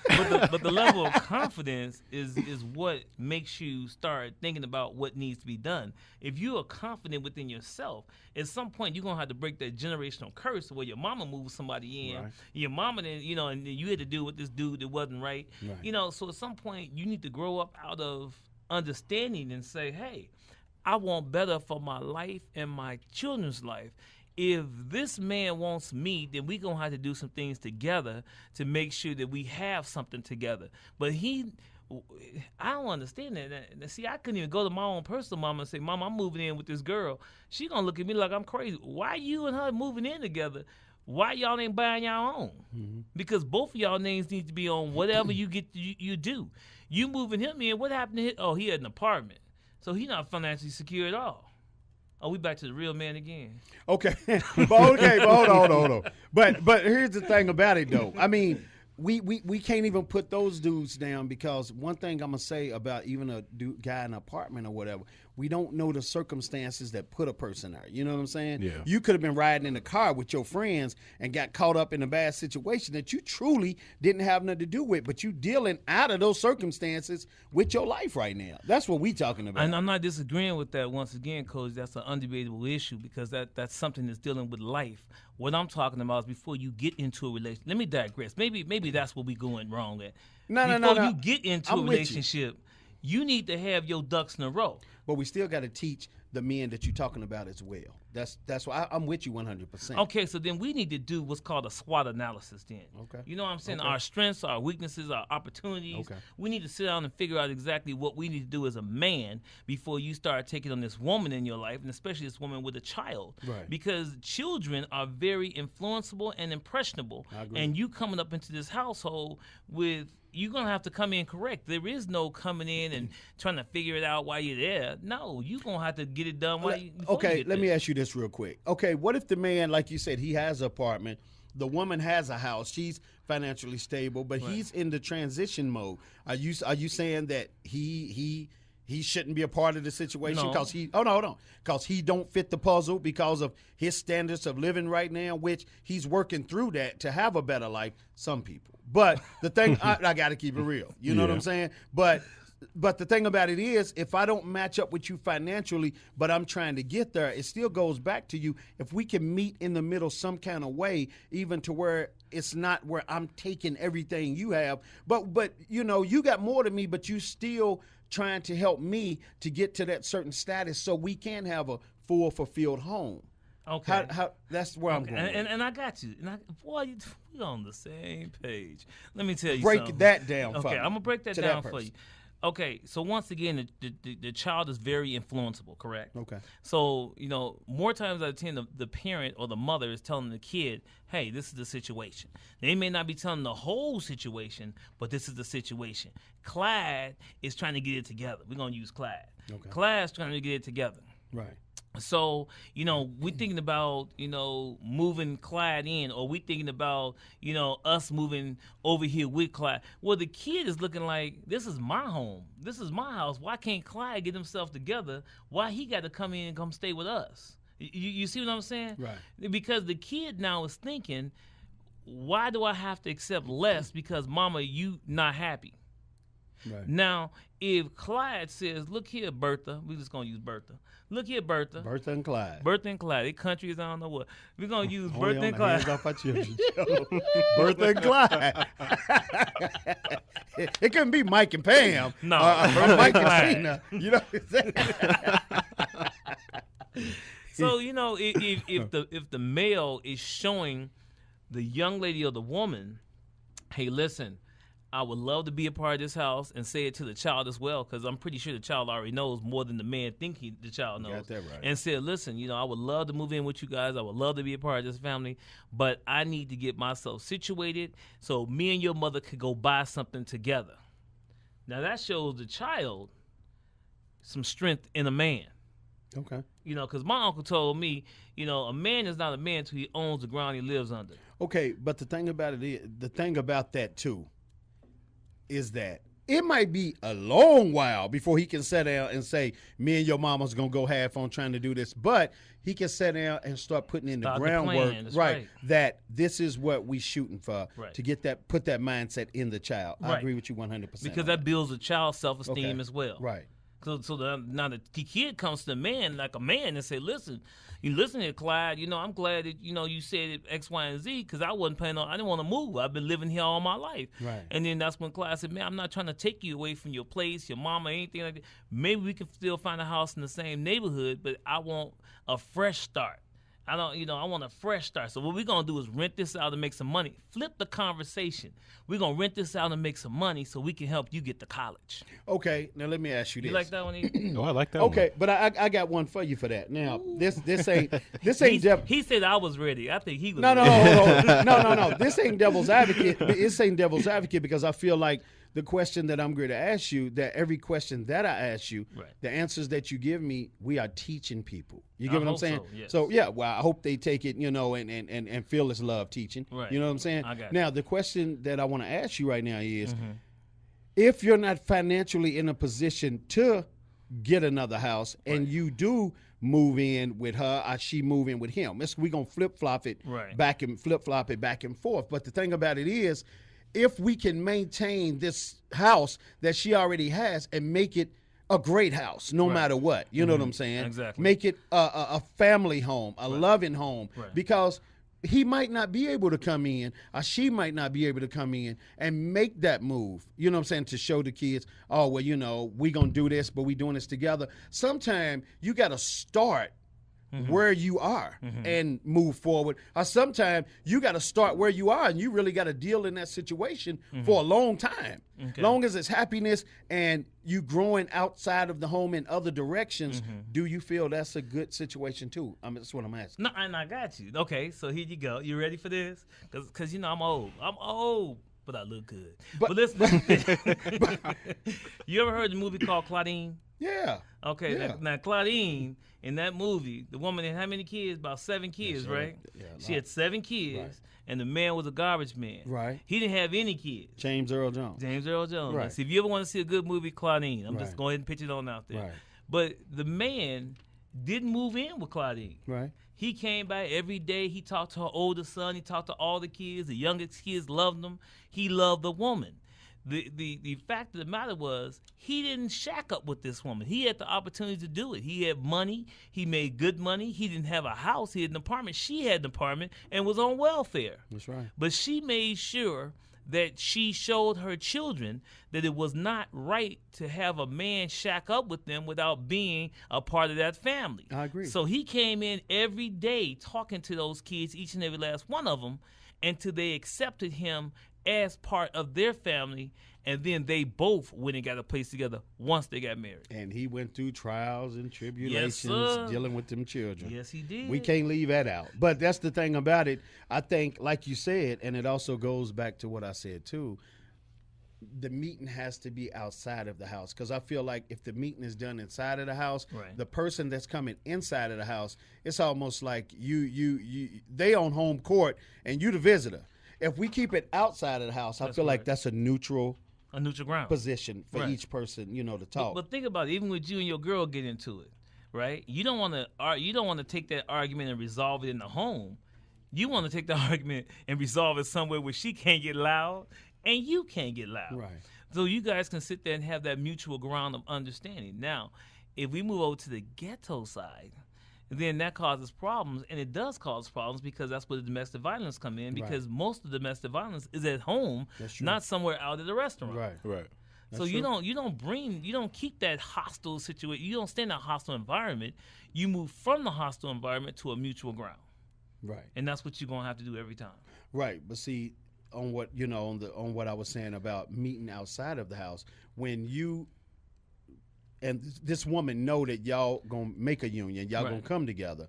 But the level of confidence is what makes you start thinking about what needs to be done. If you are confident within yourself, at some point you're gonna have to break that generational curse where your mama moved somebody in, your mama then, and you had to deal with this dude that wasn't right. So at some point you need to grow up out of understanding and say, hey, I want better for my life and my children's life. If this man wants me, then we're going to have to do some things together to make sure that we have something together. But I don't understand that. See, I couldn't even go to my own personal mama and say, Mama, I'm moving in with this girl. She going to look at me like I'm crazy. Why you and her moving in together? Why y'all ain't buying y'all own? Mm-hmm. Because both of y'all names need to be on whatever you do. You moving him in, what happened to him? Oh, he had an apartment. So he not financially secure at all. Oh, we back to the real man again. Okay, but hold on. But here's the thing about it, though. I mean, we can't even put those dudes down, because one thing I'm gonna say about even a guy in an apartment or whatever, we don't know the circumstances that put a person there. You know what I'm saying? Yeah. You could have been riding in the car with your friends and got caught up in a bad situation that you truly didn't have nothing to do with, but you dealing out of those circumstances with your life right now. That's what we talking about. And I'm not disagreeing with that. Once again, Coach, that's an undebatable issue, because that's something that's dealing with life. What I'm talking about is before you get into a relationship. Let me digress. Maybe that's what we going wrong at. No. Before you get into I'm a with you. relationship, you need to have your ducks in a row. But we still got to teach the men that you're talking about as well. That's why I'm with you 100%. Okay, so then we need to do what's called a SWOT analysis then. Okay. You know what I'm saying? Okay. Our strengths, our weaknesses, our opportunities. Okay. We need to sit down and figure out exactly what we need to do as a man before you start taking on this woman in your life, and especially this woman with a child. Right. Because children are very influenceable and impressionable. I agree. And you coming up into this household with, you're going to have to come in correct. There is no coming in and trying to figure it out while you're there. No, you're going to have to get it done while you before you Okay, get let there. me ask you this real quick. Okay, what if the man, like you said, he has an apartment, the woman has a house, she's financially stable, but he's in the transition mode? Are you saying that he shouldn't be a part of the situation No. because because he don't fit the puzzle because of his standards of living right now, which he's working through that to have a better life? Some people, but the thing I got to keep it real. You know what Yeah. I'm saying? But the thing about it is, if I don't match up with you financially, but I'm trying to get there, it still goes back to you. If we can meet in the middle some kind of way, even to where it's not where I'm taking everything you have, but you know, you got more than me, but you still trying to help me to get to that certain status so we can have a full, fulfilled home. Okay. How that's where I'm Okay, going. and I got you. Boy, we on the same page. Let me tell you Break something. that down for Okay, me, I'm going to break that to down that for person. you. Okay, so once again, the child is very influenceable, correct? Okay. So, you know, more times out of 10, the parent or the mother is telling the kid, hey, this is the situation. They may not be telling the whole situation, but this is the situation. Clyde is trying to get it together. We're going to use Clyde. Okay. Clyde's trying to get it together. Right. So, you know, we thinking about, you know, moving Clyde in, or we thinking about, you know, us moving over here with Clyde. Well, the kid is looking like, this is my home. This is my house. Why can't Clyde get himself together? Why he got to come in and come stay with us? You see what I'm saying? Right. Because the kid now is thinking, why do I have to accept less because, mama, you not happy? Right. Now, if Clyde says, look here, Bertha, we're just going to use Bertha. Look here, Bertha. Bertha and Clyde. Bertha and Clyde. They countries, I don't know what. We're going to use Only Bertha on and the Clyde. hands off our children. Bertha and Clyde. It couldn't be Mike and Pam. No, or Bertha Mike and and Clyde. Tina. You know what I'm saying? So, you know, if the male is showing the young lady or the woman, hey, listen, I would love to be a part of this house, and say it to the child as well, because I'm pretty sure the child already knows more than the man the child knows. Got that right. And said, listen, you know, I would love to move in with you guys. I would love to be a part of this family, but I need to get myself situated so me and your mother could go buy something together. Now, that shows the child some strength in a man. Okay. You know, because my uncle told me, you know, a man is not a man until he owns the ground he lives under. Okay, but the thing about that too is that it might be a long while before he can sit down and say, me and your mama's gonna go half on trying to do this, but he can sit down and start putting in the Start the groundwork, plan, that's right, right. that this is what we shooting for, Right. to get that, put that mindset in the child. I Right. agree with you 100%. Because on that builds a child's self-esteem Okay. as well. Right. So now the kid comes to the man like a man and say, listen, you listen here, Clyde, you know, I'm glad that, you know, you said X, Y, and Z, because I didn't want to move. I've been living here all my life. Right. And then that's when Clyde said, man, I'm not trying to take you away from your place, your mama, anything like that. Maybe we can still find a house in the same neighborhood, but I want a fresh start. I want a fresh start. So what we're going to do is rent this out and make some money. Flip the conversation. We're going to rent this out and make some money so we can help you get to college. Okay, now let me ask you this. You like that one, E? Oh, I like that Okay, but I got one for you for that. Now, this ain't He said I was ready. I think he was No, ready. no. This ain't devil's advocate. This ain't devil's advocate because I feel like the question that I'm going to ask you, that every question that I ask you, Right. the answers that you give me, we are teaching people. You I get what I'm hope saying? so, yes. So yeah, well, I hope they take it, and feel it's love teaching. Right. You know what I'm saying? I got Now, the question that I want to ask you right now is, Mm-hmm. if you're not financially in a position to get another house, and you do move in with her, or she move in with him, we're gonna flip flop it Right. back and forth. But the thing about it is, if we can maintain this house that she already has and make it a great house, no matter what, you know what I'm saying? Exactly. Make it a family home, a loving home, Right. because he might not be able to come in, or she might not be able to come in and make that move, you know what I'm saying, to show the kids, oh, well, we going to do this, but we doing this together. Sometimes you got to start where you are and move forward. Or sometimes you got to start where you are and you really got to deal in that situation for a long time. Okay. Long as it's happiness and you growing outside of the home in other directions, do you feel that's a good situation too? That's what I'm asking. No, and I got you. Okay, so here you go. You ready for this? Because I'm old. I'm old, but I look good. But listen, you ever heard the movie called Claudine? Yeah. Okay, Yeah. now Claudine, in that movie, the woman had how many kids? About 7 kids, right? a She lot. had 7 kids, Right. and the man was a garbage man. Right. He didn't have any kids. James Earl Jones. James Earl Jones. Right. Now, see, if you ever want to see a good movie, Claudine, I'm just Right. going ahead and pitch it on out there. Right. But the man didn't move in with Claudine. Right. He came by every day. He talked to her older son. He talked to all the kids. The youngest kids loved him. He loved the woman. The fact of the matter was, he didn't shack up with this woman. He had the opportunity to do it. He had money. He made good money. He didn't have a house. He had an apartment. She had an apartment and was on welfare. That's right. But she made sure that she showed her children that it was not right to have a man shack up with them without being a part of that family. I agree. So he came in every day talking to those kids, each and every last one of them, until they accepted him as part of their family, and then they both went and got a place together once they got married. And he went through trials and tribulations sir. dealing with them children. Yes, he did. We can't leave that out. But that's the thing about it. I think, like you said, and it also goes back to what I said too, the meeting has to be outside of the house. Because I feel like if the meeting is done inside of the house, Right. the person that's coming inside of the house, it's almost like they on home court and you the visitor. If we keep it outside of the house, I That's feel like right. that's a neutral ground. position for Right. each person, to talk. But think about it. Even with you and your girl get into it, right? You don't want to take that argument and resolve it in the home. You want to take the argument and resolve it somewhere where she can't get loud and you can't get loud. Right. So you guys can sit there and have that mutual ground of understanding. Now, if we move over to the ghetto side, then that causes problems, and it does cause problems because that's where the domestic violence come in. Because most of the domestic violence is at home, That's true. not somewhere out at a restaurant. Right. Right. So you don't keep that hostile situation. You don't stay in that hostile environment. You move from the hostile environment to a mutual ground, Right. and that's what you're gonna have to do every time. Right, but see, on what on what I was saying about meeting outside of the house, when you and this woman know that y'all gonna make a union, y'all gonna Right. come together,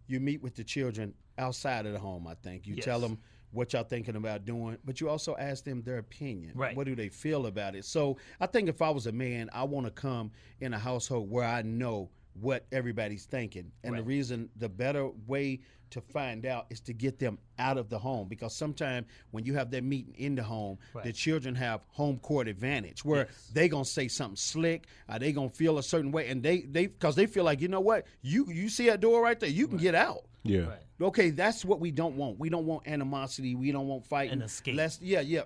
you meet with the children outside of the home. I think you Yes. tell them what y'all thinking about doing, but you also ask them their opinion. Right. What do they feel about it? So I think if I was a man, I want to come in a household where I know what everybody's thinking, and the Right. reason, the better way to find out is to get them out of the home, because sometimes when you have that meeting in the home, Right. the children have home court advantage where they gonna say something slick, or they gonna feel a certain way, and they because they feel like, you know what, you see that door right there, you can get out. Yeah. Right. Okay, that's what we don't want. We don't want animosity. We don't want fighting. An escape.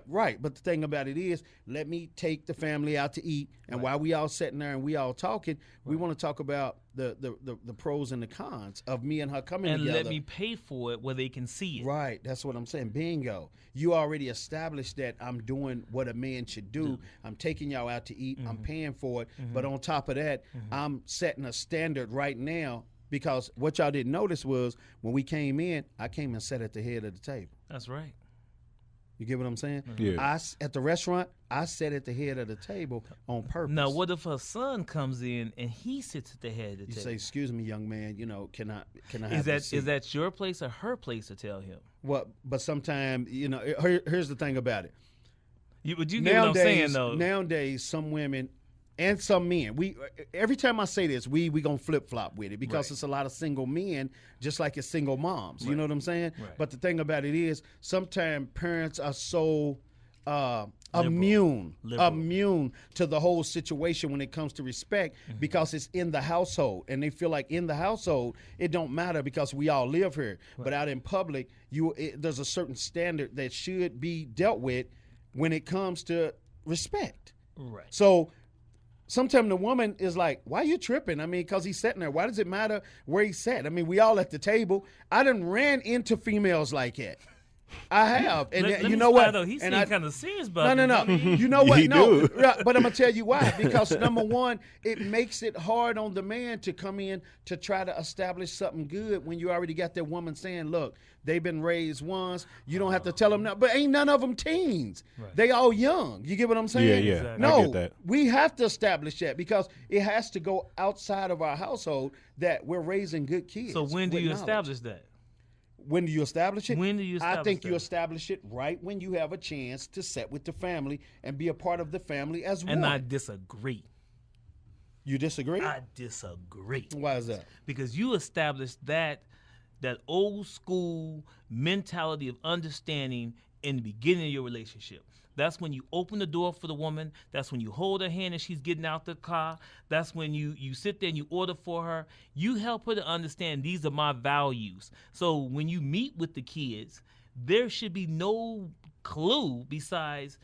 Right. But the thing about it is, let me take the family out to eat, and while we all sitting there and we all talking, we want to talk about the pros and the cons of me and her coming And together. let me pay for it where they can see it. Right, that's what I'm saying. Bingo. You already established that I'm doing what a man should do. I'm taking y'all out to eat. I'm paying for it. But on top of that, I'm setting a standard right now, because what y'all didn't notice was when we came in, I came and sat at the head of the table. That's right. You get what I'm saying? Yeah. At the restaurant, I sat at the head of the table on purpose. Now, what if her son comes in and he sits at the head of the You table? say, "Excuse me, young man. Can I have Is a seat?" that your place or her place to tell him? Well, but sometimes, here's the thing about it. But you get what I'm saying, though. Nowadays, some women and some men, every time I say this, we gonna flip flop with it because it's a lot of single men, just like it's single moms. You know what I'm saying? Right. But the thing about it is, sometimes parents are so immune to the whole situation when it comes to respect because it's in the household, and they feel like in the household it don't matter because we all live here. But out in public, there's a certain standard that should be dealt with when it comes to respect. Right. So sometimes the woman is like, why you tripping? I mean, because he's sitting there. Why does it matter where he's sat? I mean, we all at the table. I done ran into females like that. I have. And you know what? Though, he seemed kind of serious about No. You know what? No. But I'm going to tell you why. Because, number one, it makes it hard on the man to come in to try to establish something good when you already got that woman saying, look, they've been raised once. You don't have to tell them now. But ain't none of them teens. Right. They all young. You get what I'm saying? Yeah. Exactly. No, I get that. We have to establish that because it has to go outside of our household that we're raising good kids. So when do you establish that? When do you establish it? When do you establish I think that? you establish it right when you have a chance to sit with the family and be a part of the family as one. And I disagree. You disagree? I disagree. Why is that? Because you established that old school mentality of understanding in the beginning of your relationship. That's when you open the door for the woman. That's when you hold her hand and she's getting out the car. That's when you sit there and you order for her. You help her to understand these are my values. So when you meet with the kids, there should be no clue besides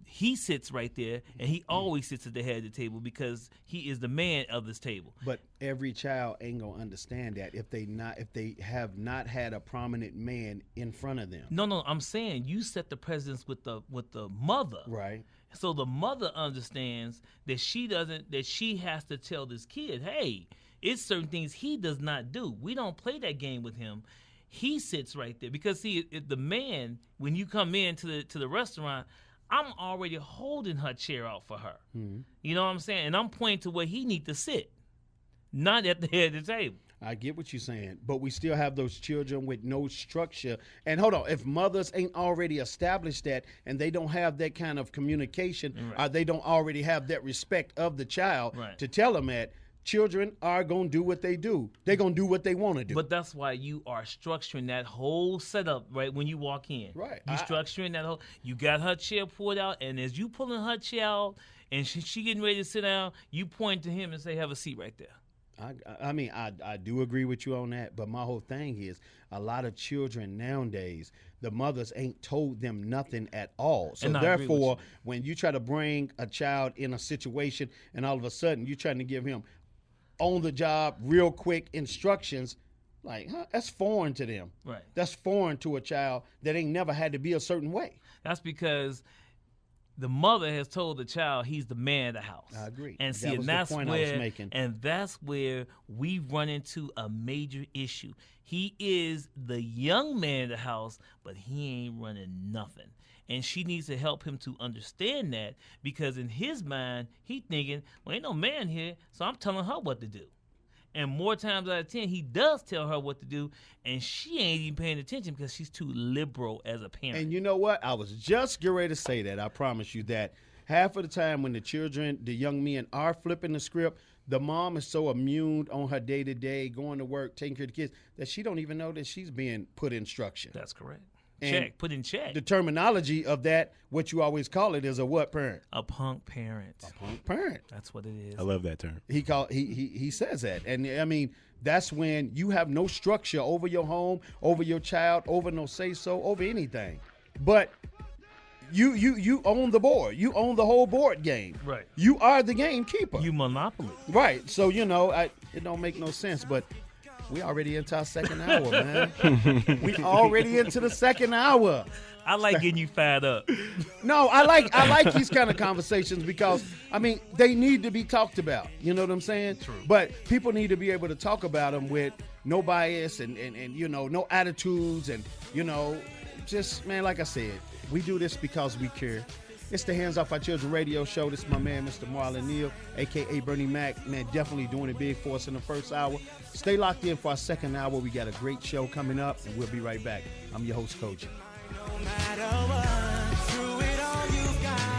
he sits right there and he always sits at the head of the table because he is the man of this table. But every child ain't gonna understand that if they have not had a prominent man in front of them. No, I'm saying you set the precedence with the mother. Right. So the mother understands that she has to tell this kid, hey, it's certain things he does not do. We don't play that game with him. He sits right there because see, if the man, when you come in to the restaurant, I'm already holding her chair out for her. Mm-hmm. You know what I'm saying? And I'm pointing to where he needs to sit, not at the head of the table. I get what you're saying, but we still have those children with no structure. And hold on, if mothers ain't already established that and they don't have that kind of communication, or they don't already have that respect of the child to tell them that, children are going to do what they do. They're going to do what they want to do. But that's why you are structuring that whole setup right when you walk in. Right. You structuring that whole, you got her chair pulled out, and as you pulling her chair out and she getting ready to sit down, you point to him and say, have a seat right there. I mean, I do agree with you on that, but my whole thing is a lot of children nowadays, the mothers ain't told them nothing at all. So therefore, when you try to bring a child in a situation and all of a sudden you're trying to give him on the job, real quick instructions, like, that's foreign to them. Right. That's foreign to a child that ain't never had to be a certain way. That's because the mother has told the child he's the man of the house. I agree. And see, that's where we run into a major issue. He is the young man of the house, but he ain't running nothing. And she needs to help him to understand that because in his mind, he thinking, well, ain't no man here, so I'm telling her what to do. And more times out of 10, he does tell her what to do, and she ain't even paying attention because she's too liberal as a parent. And you know what? I was just getting ready to say that. I promise you that half of the time when the young men are flipping the script, the mom is so immune on her day-to-day, going to work, taking care of the kids, that she don't even know that she's being put in instruction. That's correct. Put in check. The terminology of that, what you always call it, is a what parent? A punk parent. A punk parent. That's what it is. I love that term. He says that, and I mean that's when you have no structure over your home, over your child, over no say so, over anything. But you own the board. You own the whole board game. Right. You are the gamekeeper. You monopoly. Right. So it don't make no sense, but. We already into our second hour, man. We already into the second hour. I like getting you fired up. No, I like these kind of conversations because, I mean, they need to be talked about. You know what I'm saying? True. But people need to be able to talk about them with no bias and no attitudes and, just, man, like I said, we do this because we care. It's the Hands Off Our Children radio show. This is my man, Mr. Marlon Neal, a.k.a. Bernie Mac. Man, definitely doing it big for us in the first hour. Stay locked in for our second hour. We got a great show coming up, and we'll be right back. I'm your host, Cogee. No matter what, through it all you've got.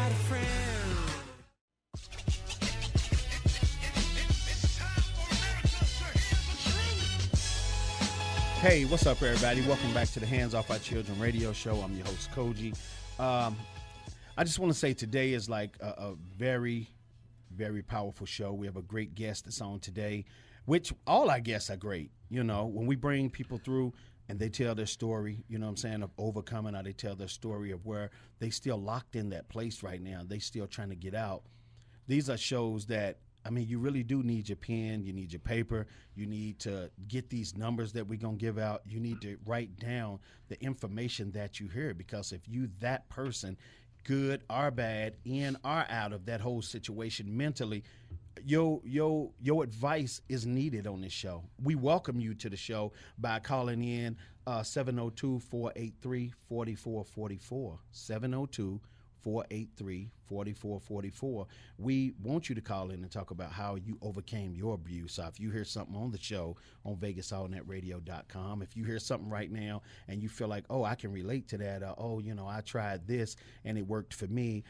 Hey, what's up, everybody? Welcome back to the Hands Off Our Children radio show. I'm your host, Cogee. I just want to say today is like a very, very powerful show. We have a great guest that's on today, which all our guests are great. You know, when we bring people through and they tell their story, you know what I'm saying, of overcoming, or they tell their story of where they still locked in that place right now. They still trying to get out. These are shows that, I mean, you really do need your pen, you need your paper, you need to get these numbers that we're going to give out. You need to write down the information that you hear, because if you that person, good or bad, in or out of that whole situation mentally, your advice is needed on this show. We welcome you to the show by calling in 702-483-4444, 702-483-4444. We want you to call in and talk about how you overcame your abuse. So if you hear something on the show on VegasAllNetRadio.com, if you hear something right now and you feel like, oh, I can relate to that, or, oh, you know, I tried this and it worked for me,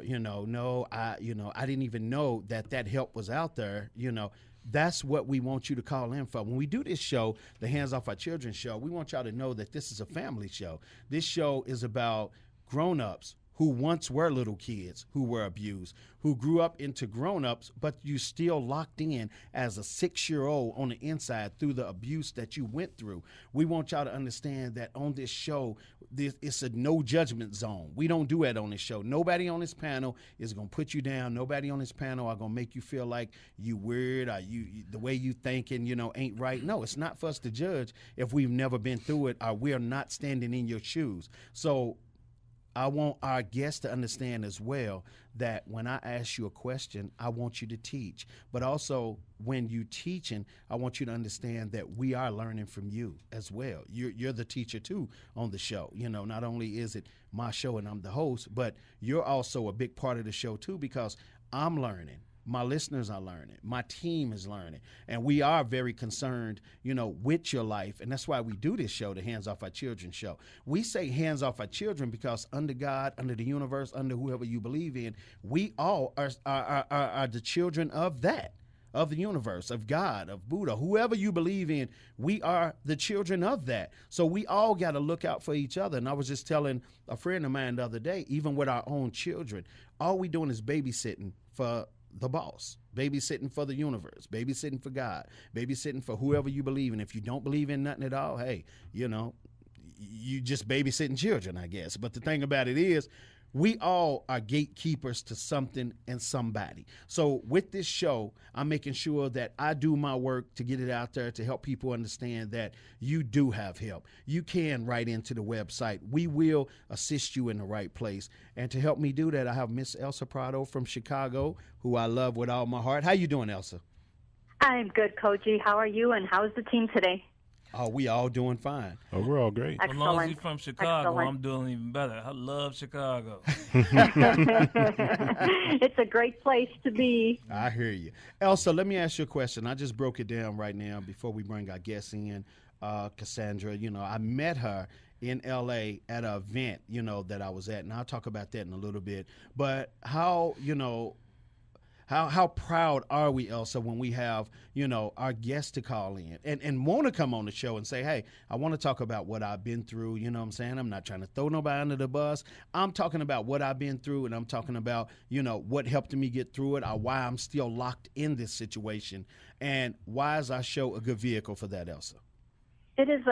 you know, no, I didn't even know that help was out there, you know, that's what we want you to call in for. When we do this show, the Hands Off Our Children show, we want y'all to know that this is a family show. This show is about grown-ups who once were little kids who were abused, who grew up into grown-ups, but you still locked in as a 6-year-old on the inside through the abuse that you went through. We want y'all to understand that on this show, it's a no judgment zone. We don't do that on this show. Nobody on this panel is going to put you down. Nobody on this panel are going to make you feel like you weird, or the way you thinking, you know, ain't right. No, it's not for us to judge if we've never been through it, or we are not standing in your shoes. So I want our guests to understand as well that when I ask you a question, I want you to teach. But also, when you teaching, I want you to understand that we are learning from you as well. You're the teacher, too, on the show. You know, not only is it my show and I'm the host, but you're also a big part of the show, too, because I'm learning. My listeners are learning. My team is learning. And we are very concerned, you know, with your life. And that's why we do this show, the Hands Off Our Children show. We say hands off our children because under God, under the universe, under whoever you believe in, we all are the children of that, of the universe, of God, of Buddha, whoever you believe in. We are the children of that. So we all got to look out for each other. And I was just telling a friend of mine the other day, even with our own children, all we doing is babysitting for the boss, babysitting for the universe, babysitting for God, babysitting for whoever you believe in. If you don't believe in nothing at all, hey, you know, you just babysitting children, I guess. But the thing about it is, we all are gatekeepers to something and somebody. So with this show, I'm making sure that I do my work to get it out there to help people understand that you do have help. You can write into the website. We will assist you in the right place. And to help me do that, I have Miss Elsa Prado from Chicago, who I love with all my heart. How you doing, Elsa? I'm good, Cogee. How are you, and how's the team today? Oh, we all doing fine. Oh, we're all great. As long as you're Excellent. from Chicago, Excellent. I'm doing even better. I love Chicago. It's a great place to be. I hear you. Elsa, let me ask you a question. I just broke it down right now before we bring our guests in. Cassandra, you know, I met her in LA at an event, you know, that I was at, and I'll talk about that in a little bit. But how, you know, how proud are we, Elsa, when we have, you know, our guests to call in and want to come on the show and say, hey, I want to talk about what I've been through. You know what I'm saying? I'm not trying to throw nobody under the bus. I'm talking about what I've been through, and I'm talking about, you know, what helped me get through it, or why I'm still locked in this situation, and why is our show a good vehicle for that, Elsa? It is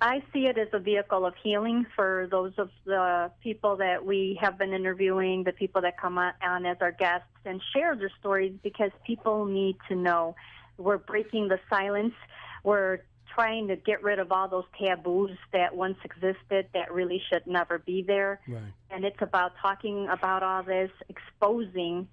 I see it as a vehicle of healing for those of the people that we have been interviewing, the people that come on as our guests and share their stories, because people need to know. We're breaking the silence. We're trying to get rid of all those taboos that once existed that really should never be there. Right. And it's about talking about all this, exposing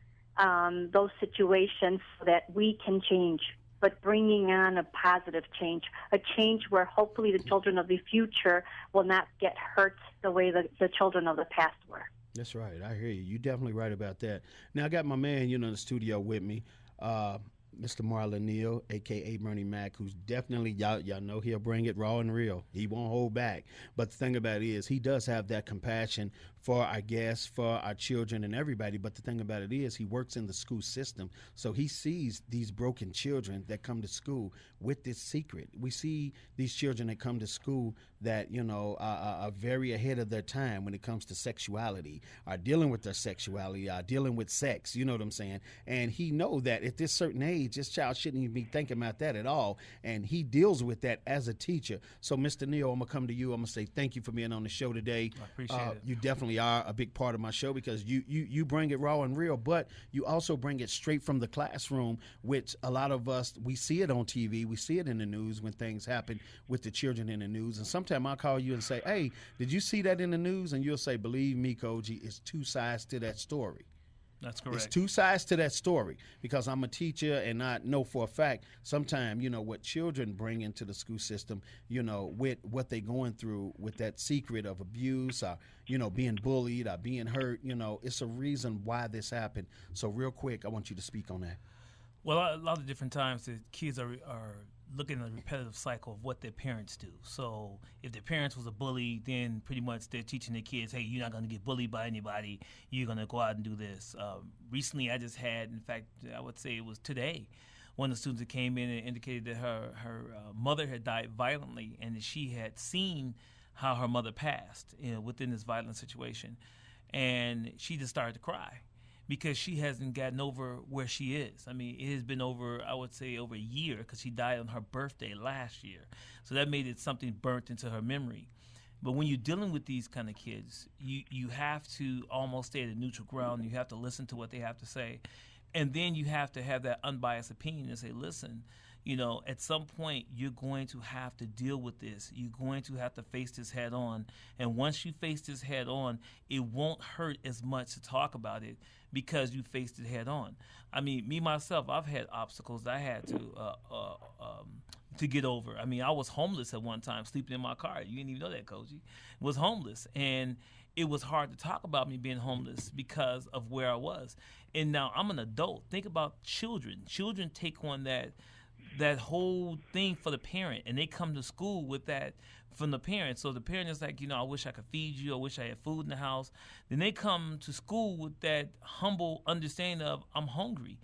those situations so that we can change, but bringing on a positive change, a change where hopefully the children of the future will not get hurt the way the children of the past were. That's right. I hear you. You're definitely right about that. Now, I got my man, you know, in the studio with me, Mr. Marlon Neal, a.k.a. Bernie Mac, who's definitely, y'all know he'll bring it raw and real. He won't hold back. But the thing about it is, he does have that compassion for our guests, for our children and everybody. But the thing about it is he works in the school system. So he sees these broken children that come to school with this secret. We see these children that come to school that, you know, are very ahead of their time when it comes to sexuality, are dealing with their sexuality, are dealing with sex, you know what I'm saying? And he know that at this certain age, this child shouldn't even be thinking about that at all. And he deals with that as a teacher. So Mr. Neal, I'm gonna come to you. I'm gonna say thank you for being on the show today. I appreciate it. You definitely are a big part of my show because you bring it raw and real, but you also bring it straight from the classroom, which a lot of us, we see it on TV, we see it in the news when things happen with the children in the news. And sometimes I'll call you and say, hey, did you see that in the news? And you'll say, believe me, Cogee, it's two sides to that story. That's correct. It's two sides to that story because I'm a teacher and I know for a fact sometimes, you know, what children bring into the school system, you know, with what they're going through with that secret of abuse or, you know, being bullied or being hurt, you know, it's a reason why this happened. So real quick, I want you to speak on that. Well, a lot of different times the kids are looking at a repetitive cycle of what their parents do. So if their parents was a bully, then pretty much they're teaching their kids, hey, you're not going to get bullied by anybody. You're going to go out and do this. Recently, I just had, in fact, I would say it was today, one of the students that came in and indicated that her mother had died violently and that she had seen how her mother passed, you know, within this violent situation. And she just started to cry, because she hasn't gotten over where she is. I mean, it has been over, I would say, over a year, because she died on her birthday last year. So that made it something burnt into her memory. But when you're dealing with these kind of kids, you have to almost stay at a neutral ground. You have to listen to what they have to say. And then you have to have that unbiased opinion and say, listen, you know, at some point you're going to have to deal with this. You're going to have to face this head on. And once you face this head on, it won't hurt as much to talk about it because you faced it head on. I mean, me, myself, I've had obstacles that I had to get over. I mean, I was homeless at one time, sleeping in my car. You didn't even know that, Cogee. Was homeless. And it was hard to talk about me being homeless because of where I was. And now I'm an adult. Think about children. Children take on that whole thing for the parent, and they come to school with that from the parent. So the parent is like, you know, I wish I could feed you. I wish I had food in the house. Then they come to school with that humble understanding of, I'm hungry.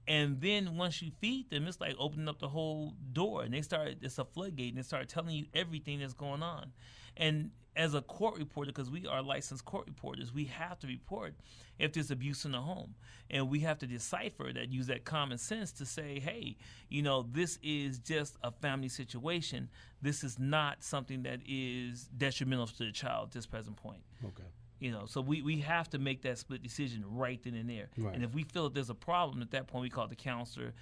And then once you feed them, it's like opening up the whole door, and it's a floodgate, and they start telling you everything that's going on. And as a court reporter, because we are licensed court reporters, we have to report if there's abuse in the home. And we have to decipher that, use that common sense to say, hey, you know, this is just a family situation. This is not something that is detrimental to the child at this present point. Okay. You know, so we have to make that split decision right then and there. Right. And if we feel that there's a problem, at that point we call the counselor,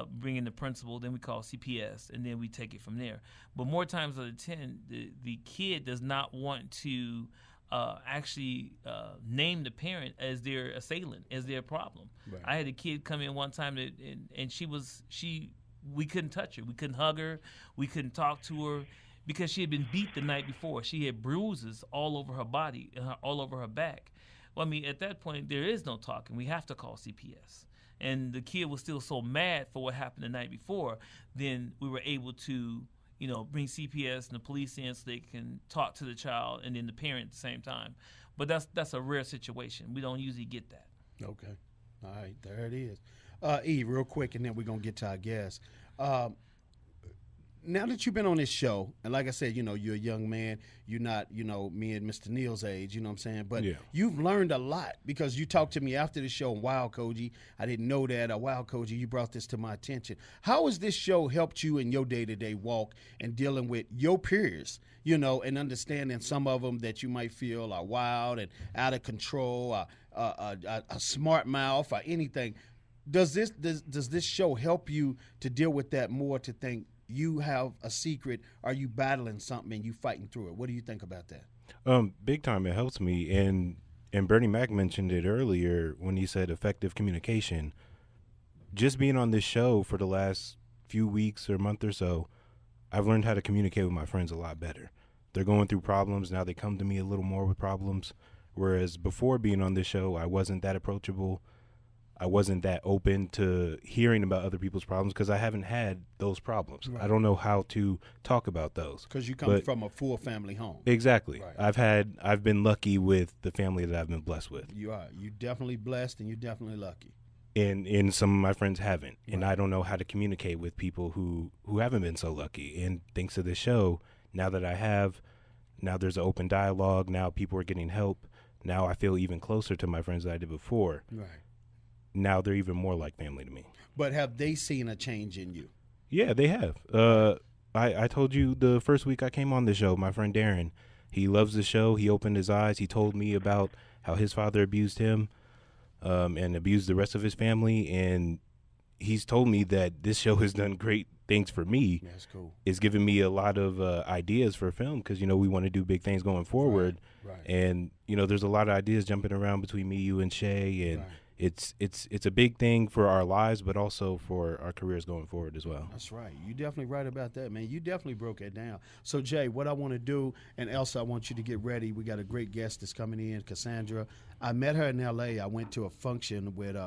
bring in the principal, then we call CPS, and then we take it from there. But more times out of 10, the kid does not want to actually name the parent as their assailant, as their problem. Right. I had a kid come in one time and we couldn't touch her. We couldn't hug her. We couldn't talk to her, because she had been beat the night before. She had bruises all over her body, all over her back. Well, I mean, at that point, there is no talking. We have to call CPS. And the kid was still so mad for what happened the night before, then we were able to, you know, bring CPS and the police in so they can talk to the child and then the parent at the same time. But that's a rare situation. We don't usually get that. Okay. All right, there it is. E, real quick, and then we're going to get to our guest. Now that you've been on this show, and like I said, you know, you're a young man, you're not, you know, me and Mr. Neal's age, you know what I'm saying? But yeah, you've learned a lot, because you talked to me after the show, and wow, Cogee, I didn't know that, or wow, Cogee, you brought this to my attention. How has this show helped you in your day-to-day walk and dealing with your peers, you know, and understanding some of them that you might feel are wild and out of control, or a smart mouth, or anything? Does this show help you to deal with that more, to think you have a secret, are you battling something and you fighting through it? What do you think about that? Big time. It helps me. And Bernie Mac mentioned it earlier when he said effective communication. Just being on this show for the last few weeks or month or so, I've learned how to communicate with my friends a lot better. They're going through problems. Now they come to me a little more with problems. Whereas before being on this show, I wasn't that approachable. I wasn't that open to hearing about other people's problems because I haven't had those problems. Right. I don't know how to talk about those. Because you come from a full family home. Exactly. Right. I've been lucky with the family that I've been blessed with. You are. You definitely blessed, and you're definitely lucky. And some of my friends haven't. And Right. I don't know how to communicate with people who haven't been so lucky. And thanks to this show, now that I have, now there's an open dialogue. Now people are getting help. Now I feel even closer to my friends than I did before. Right. Now they're even more like family to me. But have they seen a change in you? Yeah, they have. I told you the first week I came on the show, my friend Darren, he loves the show. He opened his eyes. He told me about how his father abused him and abused the rest of his family. And he's told me that this show has done great things for me. That's cool. It's given me a lot of ideas for film because, you know, we want to do big things going forward. Right. And, you know, there's a lot of ideas jumping around between me, you, and Shay. And Right. it's a big thing for our lives, but also for our careers going forward as well. That's right. You definitely right about that, man. You definitely broke it down. So, Jay, what I want to do, and Elsa, I want you to get ready. We got a great guest that's coming in, Cassandra. I met her in L.A. I went to a function with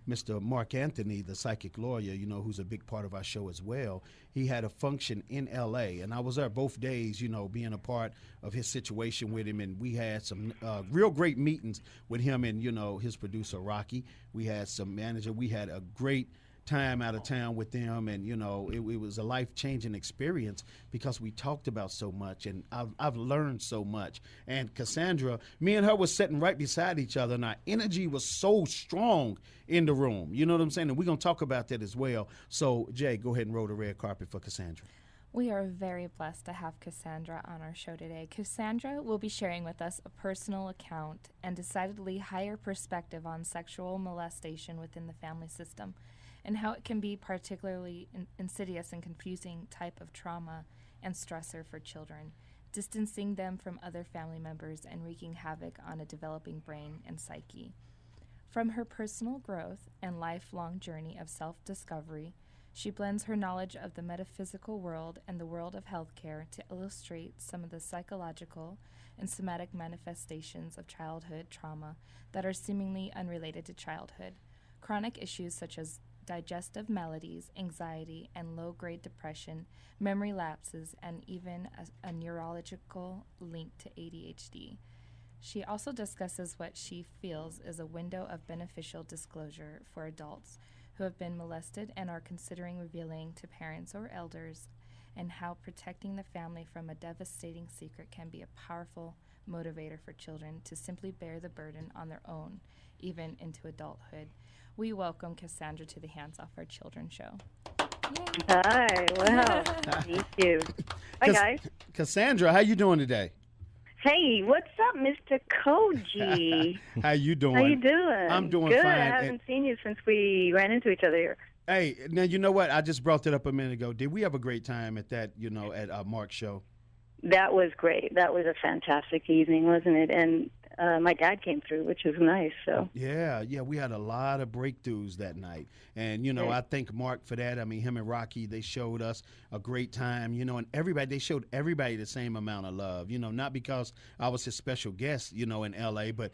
Mr. Mark Anthony, the psychic lawyer, you know, who's a big part of our show as well. He had a function in L.A., and I was there both days, you know, being a part of his situation with him, and we had some real great meetings with him and, you know, his producer, Rocky. We had some manager. We had a great time out of town with them, and, you know, it was a life-changing experience because we talked about so much, and I've learned so much. And Cassandra, me and her was sitting right beside each other, and our energy was so strong in the room. You know what I'm saying? And we're going to talk about that as well. So, Jay, go ahead and roll the red carpet for Cassandra. We are very blessed to have Cassandra on our show today. Cassandra will be sharing with us a personal account and decidedly higher perspective on sexual molestation within the family system, and how it can be particularly insidious and confusing type of trauma and stressor for children, distancing them from other family members and wreaking havoc on a developing brain and psyche. From her personal growth and lifelong journey of self-discovery, she blends her knowledge of the metaphysical world and the world of healthcare to illustrate some of the psychological and somatic manifestations of childhood trauma that are seemingly unrelated to childhood. Chronic issues such as digestive maladies, anxiety, and low-grade depression, memory lapses, and even a neurological link to ADHD. She also discusses what she feels is a window of beneficial disclosure for adults who have been molested and are considering revealing to parents or elders, and how protecting the family from a devastating secret can be a powerful motivator for children to simply bear the burden on their own, even into adulthood. We welcome Cassandra to the Hands Off Our Children show. Yay. Hi, wow, thank you. Hi, guys. Cassandra, how you doing today? Hey, what's up, Mr. Cogee? How you doing? How you doing? I'm doing good. fine. I haven't seen you since we ran into each other here. Hey, now you know what? I just brought that up a minute ago. Did we have a great time at that, you know, at Mark's show? That was great. That was a fantastic evening, wasn't it? And my dad came through, which was nice. So Yeah, we had a lot of breakthroughs that night. And, you know, Right. I thank Mark for that. I mean, him and Rocky, they showed us a great time, you know, and they showed everybody the same amount of love, you know, not because I was his special guest, you know, in L.A., but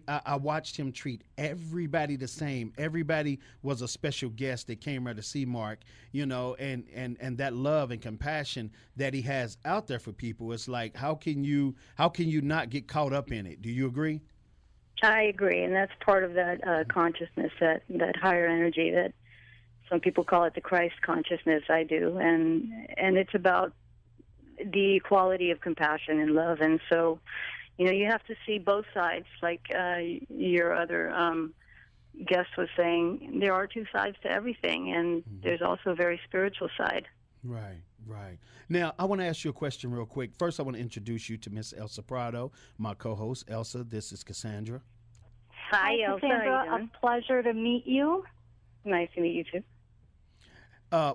I watched him treat everybody the same. Everybody was a special guest that came there to see Mark, you know, and that love and compassion that he has out there for people. It's like, how can you not get caught up in it? Do you agree? I agree, and that's part of that consciousness, that higher energy that some people call it the Christ consciousness. I do, and it's about the equality of compassion and love. And so, you know, you have to see both sides. Like your other guest was saying, there are two sides to everything, and there's also a very spiritual side. Right. Now, I want to ask you a question real quick. First, I want to introduce you to Miss Elsa Prado, my co-host. Elsa, this is Cassandra. Hi, Elsa. Cassandra, How you doing? a pleasure to meet you. Nice to meet you too.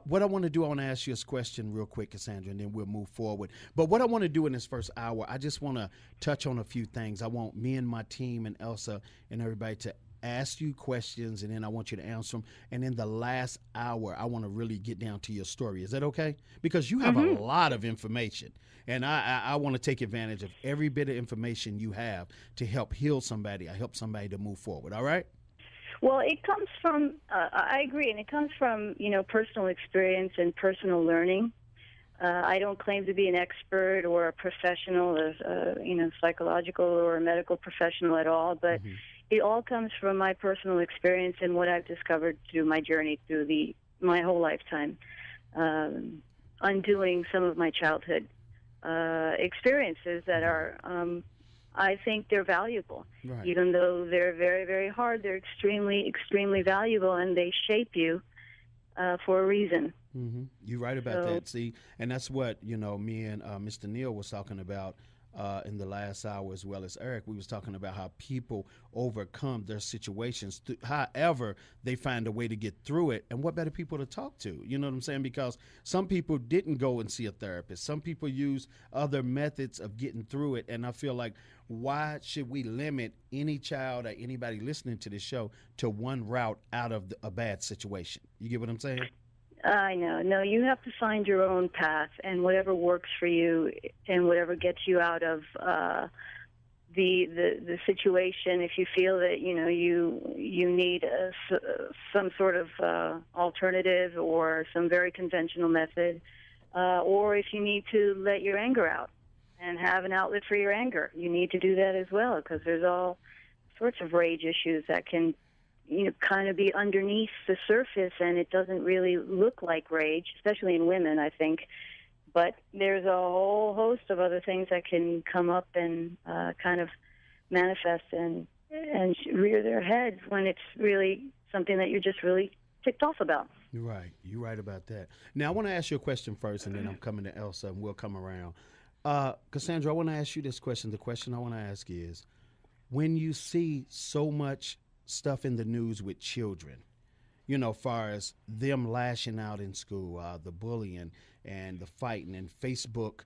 What I want to do, I want to ask you a question real quick, Cassandra, and then we'll move forward. But what I want to do in this first hour, I just want to touch on a few things. I want me and my team and Elsa and everybody to ask you questions, and then I want you to answer them. And in the last hour, I want to really get down to your story. Is that okay? Because you have a lot of information, and I want to take advantage of every bit of information you have to help heal somebody or help somebody to move forward. All right? Well, it comes from, I agree, and it comes from, personal experience and personal learning. I don't claim to be an expert or a professional, psychological or a medical professional at all, but it all comes from my personal experience and what I've discovered through my journey through my whole lifetime, undoing some of my childhood experiences that are, I think they're valuable. Right. Even though they're very, very hard, they're extremely, extremely valuable, and they shape you for a reason. You're right about that. See, and that's what, me and Mr. Neal was talking about in the last hour, as well as Eric. We was talking about how people overcome their situations, however they find a way to get through it, and what better people to talk to, you know what I'm saying? Because some people didn't go and see a therapist. Some people use other methods of getting through it, and I feel like, why should we limit any child or anybody listening to this show to one route out of a bad situation? You get what I'm saying? I know. No, you have to find your own path, and whatever works for you, and whatever gets you out of the situation. If you feel that you need some sort of alternative or some very conventional method, or if you need to let your anger out and have an outlet for your anger, you need to do that as well, because there's all sorts of rage issues that can kind of be underneath the surface, and it doesn't really look like rage, especially in women, I think. But there's a whole host of other things that can come up and kind of manifest and rear their heads when it's really something that you're just really ticked off about. You're right. You're right about that. Now, I want to ask you a question first, and then I'm coming to Elsa, and we'll come around. Cassandra, I want to ask you this question. The question I want to ask is, when you see so much stuff in the news with children, far as them lashing out in school, the bullying and the fighting and Facebook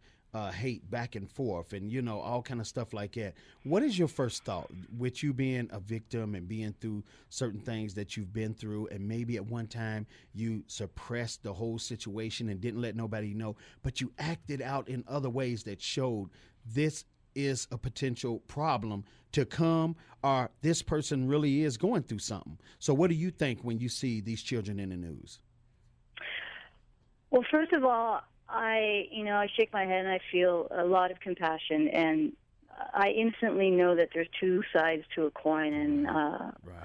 hate back and forth and, all kind of stuff like that. What is your first thought with you being a victim and being through certain things that you've been through, and maybe at one time you suppressed the whole situation and didn't let nobody know, but you acted out in other ways that showed this is a potential problem to come, or this person really is going through something. So what do you think when you see these children in the news? Well, first of all, I shake my head and I feel a lot of compassion, and I instantly know that there's two sides to a coin, and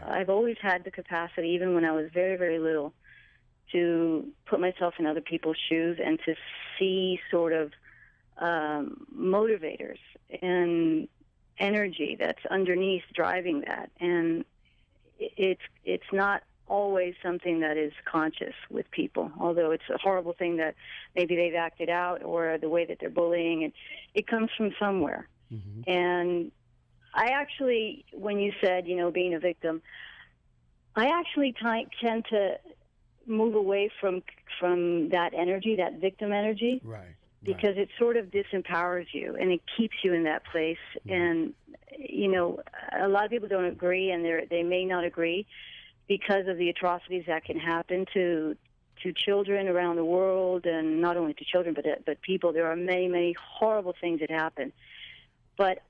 I've always had the capacity, even when I was very, very little, to put myself in other people's shoes and to see sort of motivators and energy that's underneath driving that, and it's not always something that is conscious with people, although it's a horrible thing that maybe they've acted out or the way that they're bullying, and it comes from somewhere. And I actually, when you said being a victim, I actually tend to move away from that energy, that victim energy, because it sort of disempowers you and it keeps you in that place. And a lot of people don't agree, and they may not agree because of the atrocities that can happen to children around the world, and not only to children but people. There are many, many horrible things that happen. But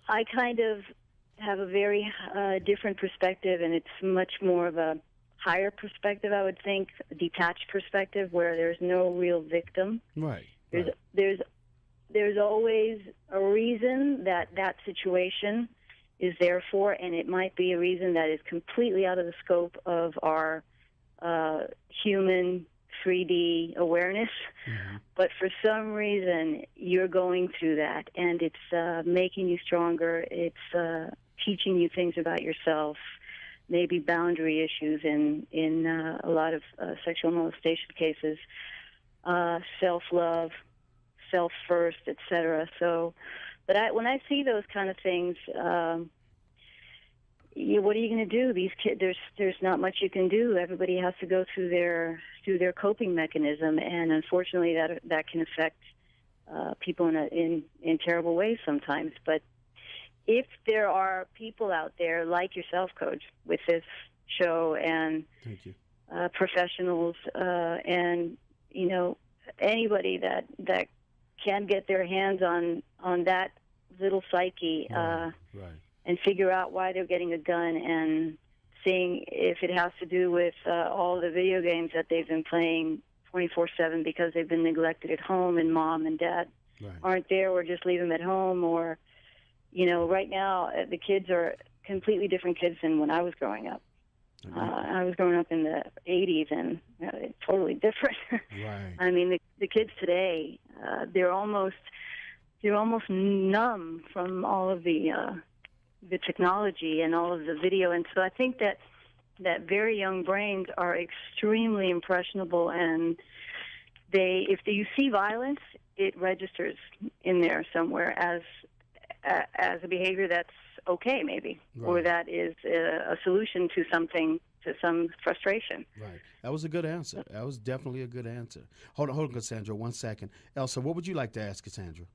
I kind of have a very different perspective, and it's much more of a higher perspective, I would think, a detached perspective where there's no real victim. There's always a reason that situation is there for, and it might be a reason that is completely out of the scope of our human 3D awareness. But for some reason, you're going through that, and it's making you stronger. It's teaching you things about yourself, maybe boundary issues in a lot of sexual molestation cases, self-love, self-first, etc. So, but when I see those kind of things, what are you going to do? These kids, there's not much you can do. Everybody has to go through their coping mechanism, and unfortunately, that can affect people in terrible ways sometimes. But if there are people out there like yourself, Coach, with this show, and Thank you. Professionals, and anybody that can get their hands on that little psyche, and figure out why they're getting a gun and seeing if it has to do with all the video games that they've been playing 24/7 because they've been neglected at home and mom and dad aren't there, or just leave them at home. Or, right now the kids are completely different kids than when I was growing up. I was growing up in the 80s, and it's totally different. Right. I mean, the kids today, they're almost numb from all of the technology and all of the video. And so I think that very young brains are extremely impressionable, and if you see violence, it registers in there somewhere as a behavior that's okay, maybe, or that is a solution to something, to some frustration. Right. That was a good answer. That was definitely a good answer. Hold on, Cassandra, 1 second. Elsa, what would you like to ask Cassandra?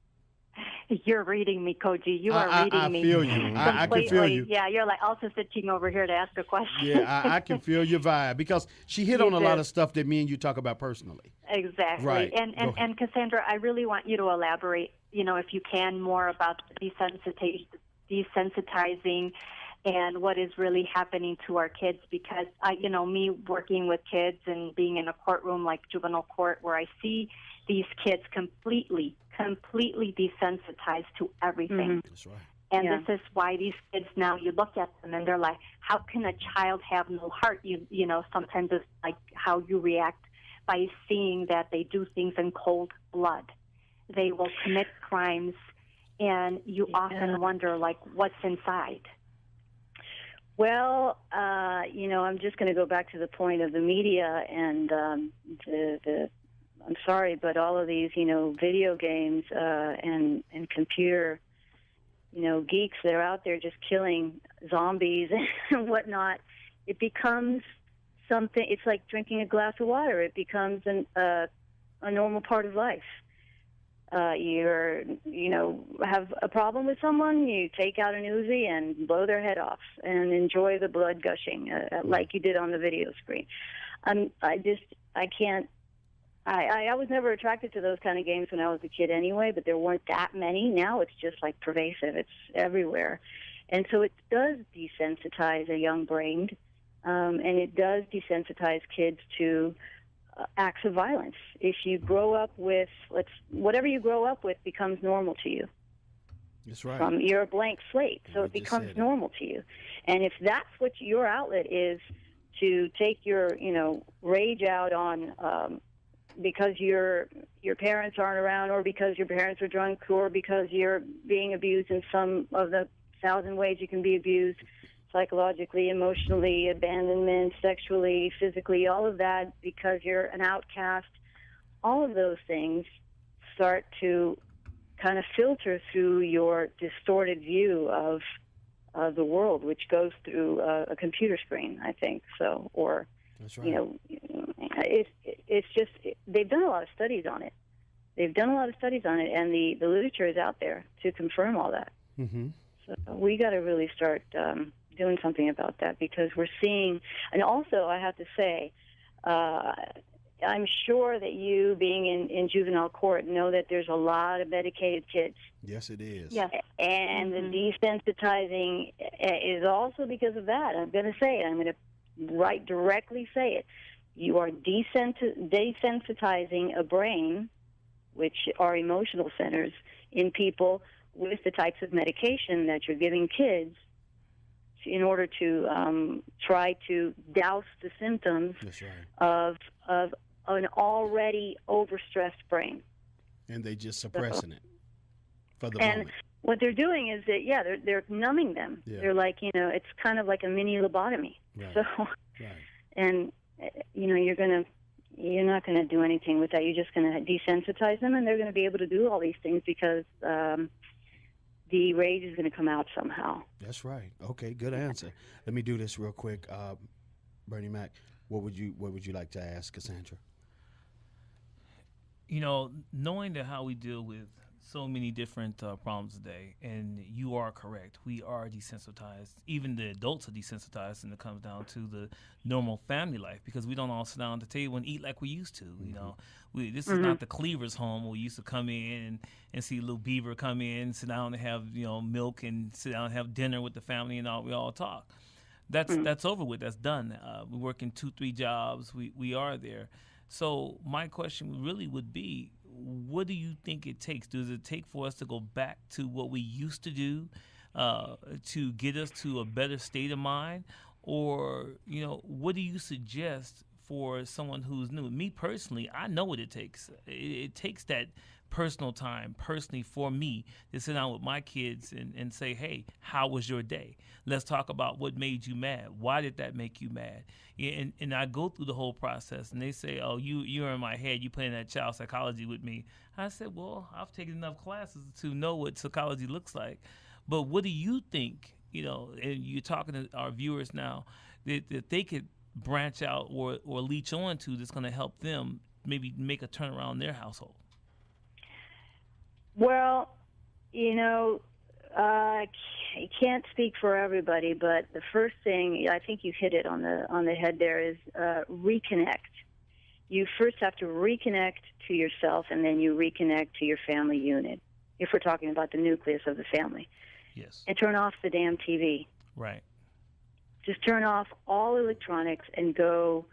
You're reading me, Cogee. You are reading me. I feel you. I can feel you. Yeah, you're like also sitting over here to ask a question. Yeah, I can feel your vibe, because she hit on a lot of stuff that me and you talk about personally. Exactly. Right. And Cassandra, I really want you to elaborate, if you can, more about desensitizing and what is really happening to our kids, because me working with kids and being in a courtroom like juvenile court, where I see these kids completely desensitized to everything. That's right. And this is why these kids now, you look at them and they're like, how can a child have no heart? Sometimes it's like how you react by seeing that they do things in cold blood. They will commit crimes, and you often wonder, like, what's inside? Well, I'm just going to go back to the point of the media and I'm sorry, but all of these, video games and computer, geeks that are out there just killing zombies and whatnot, it becomes something. It's like drinking a glass of water. It becomes a normal part of life. Have a problem with someone, you take out an Uzi and blow their head off and enjoy the blood gushing like you did on the video screen. I can't. I was never attracted to those kind of games when I was a kid anyway, but there weren't that many. Now it's just like pervasive. It's everywhere. And so it does desensitize a young brain, and it does desensitize kids to acts of violence. If you grow up with, whatever you grow up with becomes normal to you. That's right. You're a blank slate, so it becomes normal to you. And if that's what your outlet is, to take your, rage out on because your parents aren't around, or because your parents are drunk, or because you're being abused in some of the 1,000 ways you can be abused, psychologically, emotionally, abandonment, sexually, physically, all of that, because you're an outcast, all of those things start to kind of filter through your distorted view of the world, which goes through a computer screen, I think. So, or, that's right. It's just, they've done a lot of studies on it. And the literature is out there to confirm all that. Mm-hmm. So we got to really start doing something about that, because we're seeing, and also I have to say, I'm sure that you, being in juvenile court, know that there's a lot of medicated kids. Yes, it is. Yes. And the desensitizing is also because of that. I'm going to say it. I'm going to directly say it. You are desensitizing a brain, which are emotional centers, in people with the types of medication that you're giving kids in order to try to douse the symptoms That's right. of an already overstressed brain. And they just suppressing it for the And moment. what they're doing is that, they're numbing them. Yeah. They're like, it's kind of like a mini lobotomy. Right. So, Right. and you're not going to do anything with that. You're just going to desensitize them, and they're going to be able to do all these things because the rage is going to come out somehow. That's right. Okay, good answer. Let me do this real quick. Bernie Mac, what would you like to ask Cassandra? Knowing that how we deal with so many different problems today, and you are correct, we are desensitized. Even the adults are desensitized, and it comes down to the normal family life, because we don't all sit down at the table and eat like we used to. Mm-hmm. This is not the Cleaver's home where we used to come in and see little Beaver come in, sit down and have milk, and sit down and have dinner with the family, and we all talk. that's over with. That's done. We're working 2-3 jobs. We are there. So my question really would be, what do you think it takes? Does it take for us to go back to what we used to do to get us to a better state of mind? Or, what do you suggest for someone who's new? Me personally, I know what it takes. It takes that personal time, personally for me, to sit down with my kids and say, hey, how was your day? Let's talk about what made you mad. Why did that make you mad? And I go through the whole process, and they say, oh, you're in my head. You playing that child psychology with me. I said, well, I've taken enough classes to know what psychology looks like. But what do you think, and you're talking to our viewers now, that they could branch out or leech on to that's going to help them maybe make a turnaround in their household? Well, I can't speak for everybody, but the first thing, I think you hit it on the head there, is reconnect. You first have to reconnect to yourself, and then you reconnect to your family unit, if we're talking about the nucleus of the family. Yes. And turn off the damn TV. Right. Just turn off all electronics and go,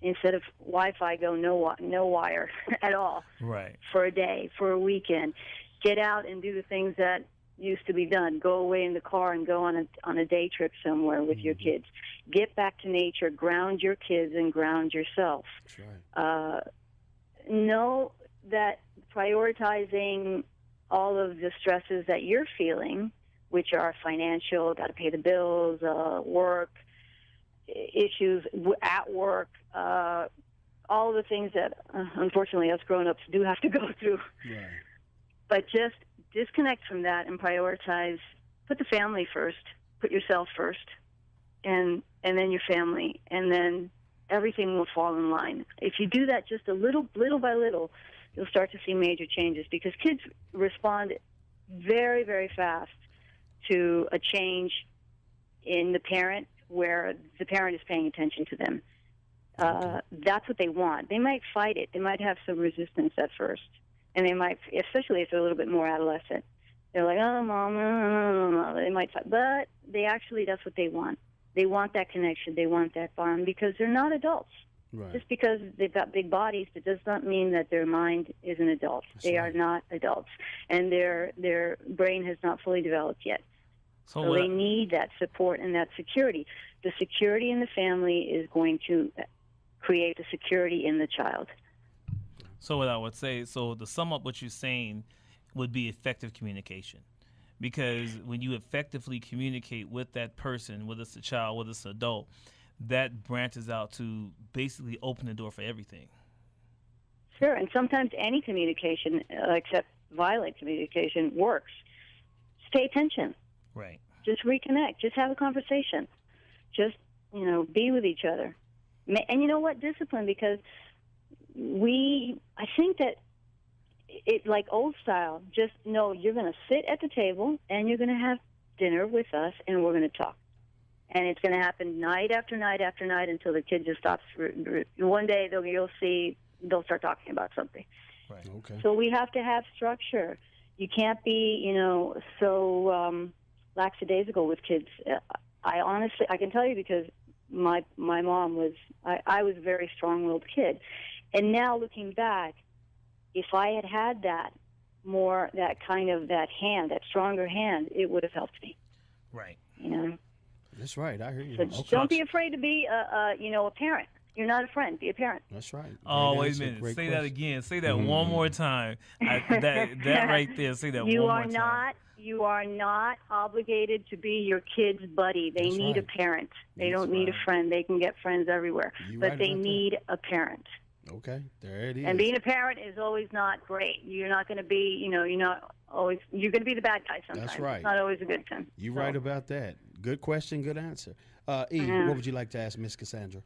instead of Wi-Fi, go no wire at all. Right. For a day, for a weekend. Get out and do the things that used to be done. Go away in the car and go on a day trip somewhere with your kids. Get back to nature, ground your kids, and ground yourself. That's right. Know that prioritizing all of the stresses that you're feeling, which are financial, got to pay the bills, work issues at work, all of the things that unfortunately us grown-ups do have to go through. Right. But just disconnect from that and prioritize. Put the family first. Put yourself first, and then your family, and then everything will fall in line. If you do that just a little by little, you'll start to see major changes, because kids respond very, very fast to a change in the parent where the parent is paying attention to them. That's what they want. They might fight it. They might have some resistance at first. And they might, especially if they're a little bit more adolescent, they're like, oh, mom, they might fight. But that's what they want. They want that connection. They want that bond, because they're not adults. Right. Just because they've got big bodies, that does not mean that their mind is an adult. They are not adults. And their brain has not fully developed yet. So they need that support and that security. The security in the family is going to create the security in the child. So what I would say, to sum up what you're saying, would be effective communication. Because when you effectively communicate with that person, whether it's a child, whether it's an adult, that branches out to basically open the door for everything. Sure, and sometimes any communication, except violent communication, works. Just pay attention. Right. Just reconnect. Just have a conversation. Just, be with each other. And you know what? Discipline, because I think that it, like old style, just know you're going to sit at the table and you're going to have dinner with us and we're going to talk. And it's going to happen night after night after night until the kid just stops. One day you'll see they'll start talking about something. Right. Okay. So we have to have structure. You can't be, so lackadaisical with kids. I can tell you, because my mom was, I was a very strong-willed kid. And now looking back, if I had that stronger hand, it would have helped me. Right. That's right. I hear you. So don't be afraid to be a parent. You're not a friend. Be a parent. That's right. Oh, Great wait answer. a minute. Great Say question. that again. Say that one more time. That right there. Say that one more time. You are not obligated to be your kid's buddy. They That's need right. a parent. They That's don't need a right. friend. They can get friends everywhere. You But right they about that. need a parent. Okay, there it is. And being a parent is always not great. You're not going to be, you're going to be the bad guy sometimes. That's right. It's not always a good thing. You're So, right about that. Good question, good answer. E, Yeah. what would you like to ask Miss Cassandra?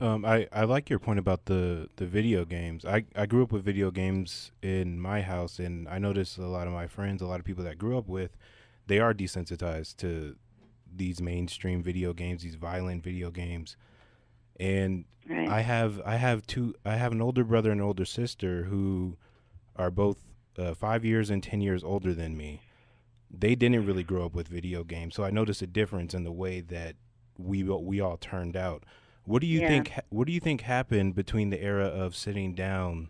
I like your point about the video games. I grew up with video games in my house, and I noticed a lot of my friends, a lot of people that I grew up with, they are desensitized to these mainstream video games, these violent video games. And Right. I have an older brother and older sister who are both 5 years and 10 years older than me. they didn't really grow up with video games. So I noticed a difference in the way that we all turned out. What do you think? What do you think happened between the era of sitting down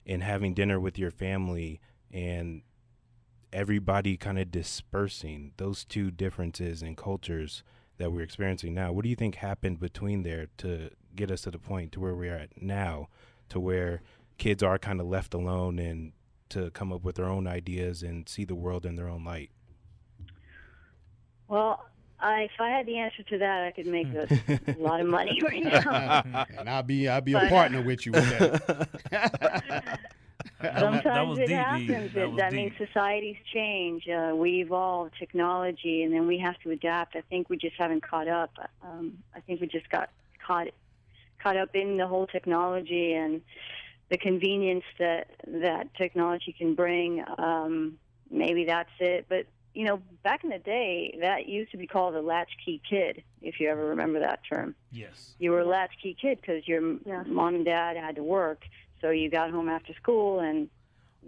and having dinner with your family and everybody kind of dispersing, those two differences in cultures that we're experiencing now? What do you think happened between there to get us to the point to where we're at now, to where kids are kind of left alone and to come up with their own ideas and see the world in their own light? Well, if I had the answer to that, I could make a lot of money right now. And I'll be a partner with you with that. Sometimes it deep, happens. That means societies change. We evolve technology, and then we have to adapt. I think we just haven't caught up. I think we just got caught up in the whole technology and the convenience that technology can bring. Maybe that's it. But, you know, back in the day, that used to be called a latchkey kid, if you ever remember that term. Yes. You were a latchkey kid because your mom and dad had to work, so you got home after school, and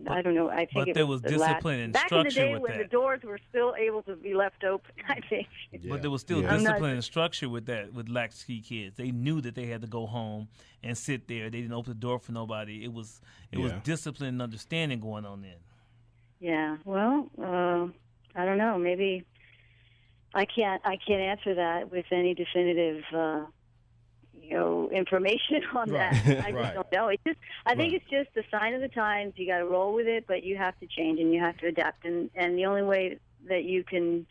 I don't know. I think but there was discipline and back in the structure day with when that. the doors were still able to be left open, I think. But there was still Yeah. discipline and structure with that, with latchkey kids. They knew that they had to go home and sit there. They didn't open the door for nobody. It was discipline and understanding going on then. Yeah. Well, I don't know. Maybe I can't answer that with any definitive information on that. I just don't know. I think it's just the sign of the times. You got to roll with it, but you have to change and you have to adapt. And the only way that you can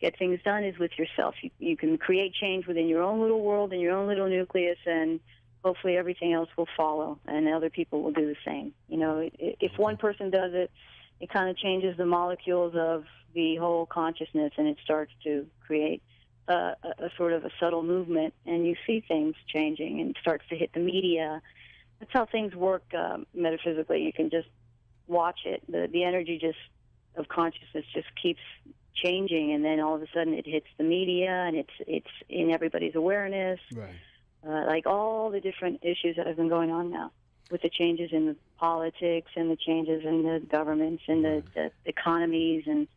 get things done is with yourself. You can create change within your own little world and your own little nucleus, and hopefully everything else will follow, and other people will do the same. You know, if one person does it, it kind of changes the molecules of the whole consciousness, and it starts to create a sort of a subtle movement, and you see things changing, and it starts to hit the media. That's how things work metaphysically. You can just watch it. The energy of consciousness just keeps changing, and then all of a sudden it hits the media, and it's in everybody's awareness. Right. Like all the different issues that have been going on now, with the changes in the politics and the changes in the governments and the economies, and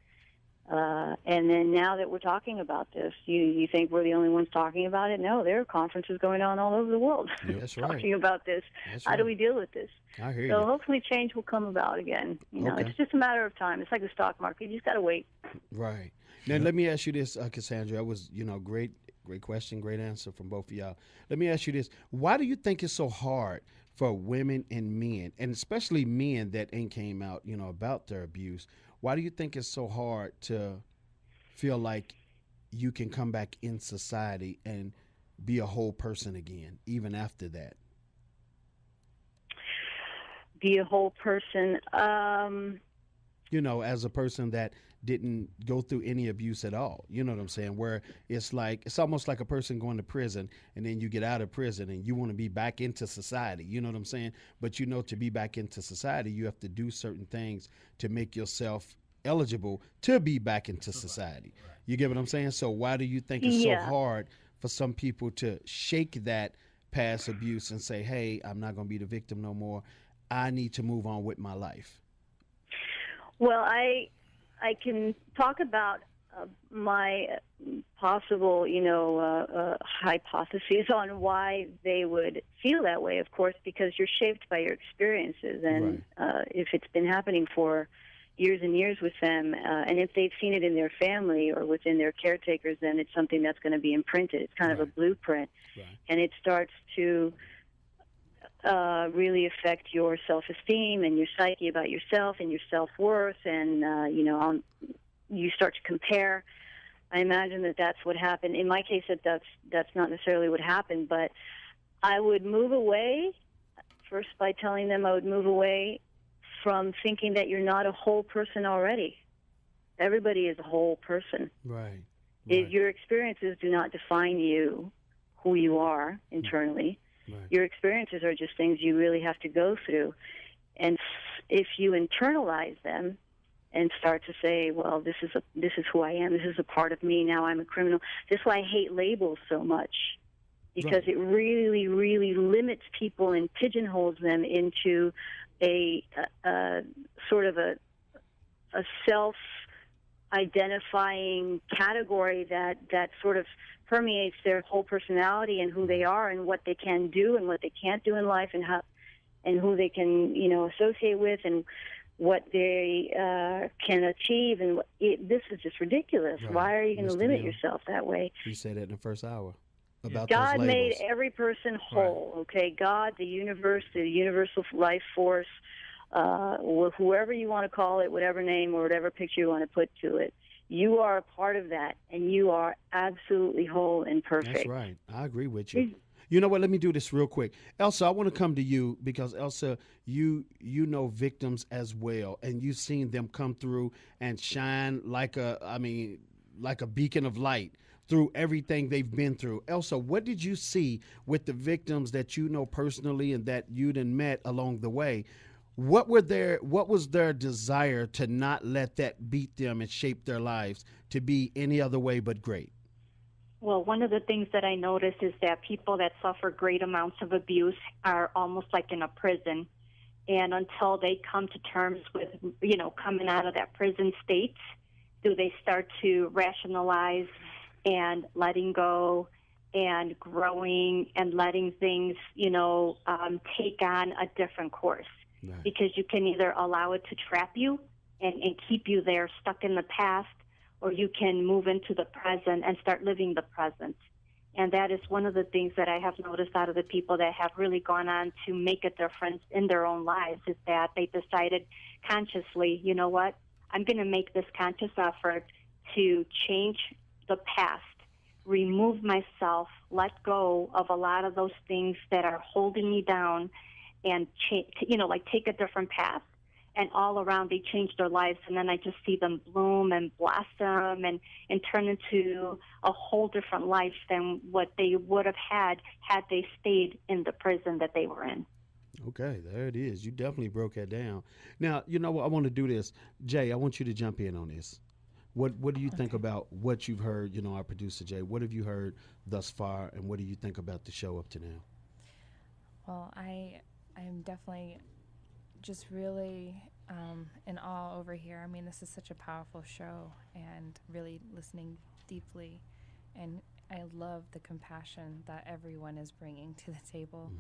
then now that we're talking about this, you think we're the only ones talking about it? No, there are conferences going on all over the world That's right. talking about this. How do we deal with this? I hear So you. hopefully change will come about again. You know, Okay. it's just a matter of time. It's like the stock market. You just got to wait. Right. Now, let me ask you this, Cassandra. That was, great question, great answer from both of y'all. Let me ask you this. Why do you think it's so hard for women and men, and especially men that ain't came out, about their abuse? Why do you think it's so hard to feel like you can come back in society and be a whole person again, even after that? Be a whole person. As a person that didn't go through any abuse at all. You know what I'm saying? Where it's almost like a person going to prison, and then you get out of prison and you want to be back into society. You know what I'm saying? But to be back into society, you have to do certain things to make yourself eligible to be back into society. You get what I'm saying? So why do you think it's so hard for some people to shake that past abuse and say, hey, I'm not going to be the victim no more. I need to move on with my life? Well, I can talk about my possible, hypotheses on why they would feel that way, of course, because you're shaped by your experiences. And if it's been happening for years and years with them, and if they've seen it in their family or within their caretakers, then it's something that's going to be imprinted. It's kind of a blueprint. And it starts to really affect your self-esteem and your psyche about yourself and your self-worth, and you start to compare. I imagine that's what happened. In my case, that's not necessarily what happened, but I would move away first by telling them I would move away from thinking that you're not a whole person already. Everybody is a whole person. Right. Your experiences do not define you, who you are internally. Right. Your experiences are just things you really have to go through. And if you internalize them and start to say, well, this is who I am, this is a part of me, now I'm a criminal. This is why I hate labels so much, because it really, really limits people and pigeonholes them into a sort of a self identifying category that sort of permeates their whole personality and who they are and what they can do and what they can't do in life and how and who they can associate with and what they can achieve. And this is just ridiculous. Right. Why are you going to Mr. limit Neal. yourself that way? You said that in the first hour about God those made labels. every person whole, okay? God, the universe, the universal life force, whoever you want to call it, whatever name or whatever picture you want to put to it. You are a part of that, and you are absolutely whole and perfect. That's right. I agree with you. You know what? Let me do this real quick. Elsa, I want to come to you because, Elsa, you know victims as well, and you've seen them come through and shine like a beacon of light through everything they've been through. Elsa, what did you see with the victims that you know personally and that you done met along the way? What was their desire to not let that beat them and shape their lives to be any other way but great? Well, one of the things that I noticed is that people that suffer great amounts of abuse are almost like in a prison. And until they come to terms with, coming out of that prison state, do they start to rationalize and letting go and growing and letting things, take on a different course. Right. Because you can either allow it to trap you and keep you there stuck in the past, or you can move into the present and start living the present. And that is one of the things that I have noticed out of the people that have really gone on to make a difference in their own lives is that they decided consciously, you know what, I'm going to make this conscious effort to change the past, remove myself, let go of a lot of those things that are holding me down and, take a different path. And all around, they change their lives, and then I just see them bloom and blossom and turn into a whole different life than what they would have had they stayed in the prison that they were in. Okay, there it is. You definitely broke that down. Now, you know what? I want to do this. Jay, I want you to jump in on this. What do you think about what you've heard? Our producer, Jay, what have you heard thus far, and what do you think about the show up to now? Well, I'm definitely just really in awe over here. I mean, this is such a powerful show and really listening deeply. And I love the compassion that everyone is bringing to the table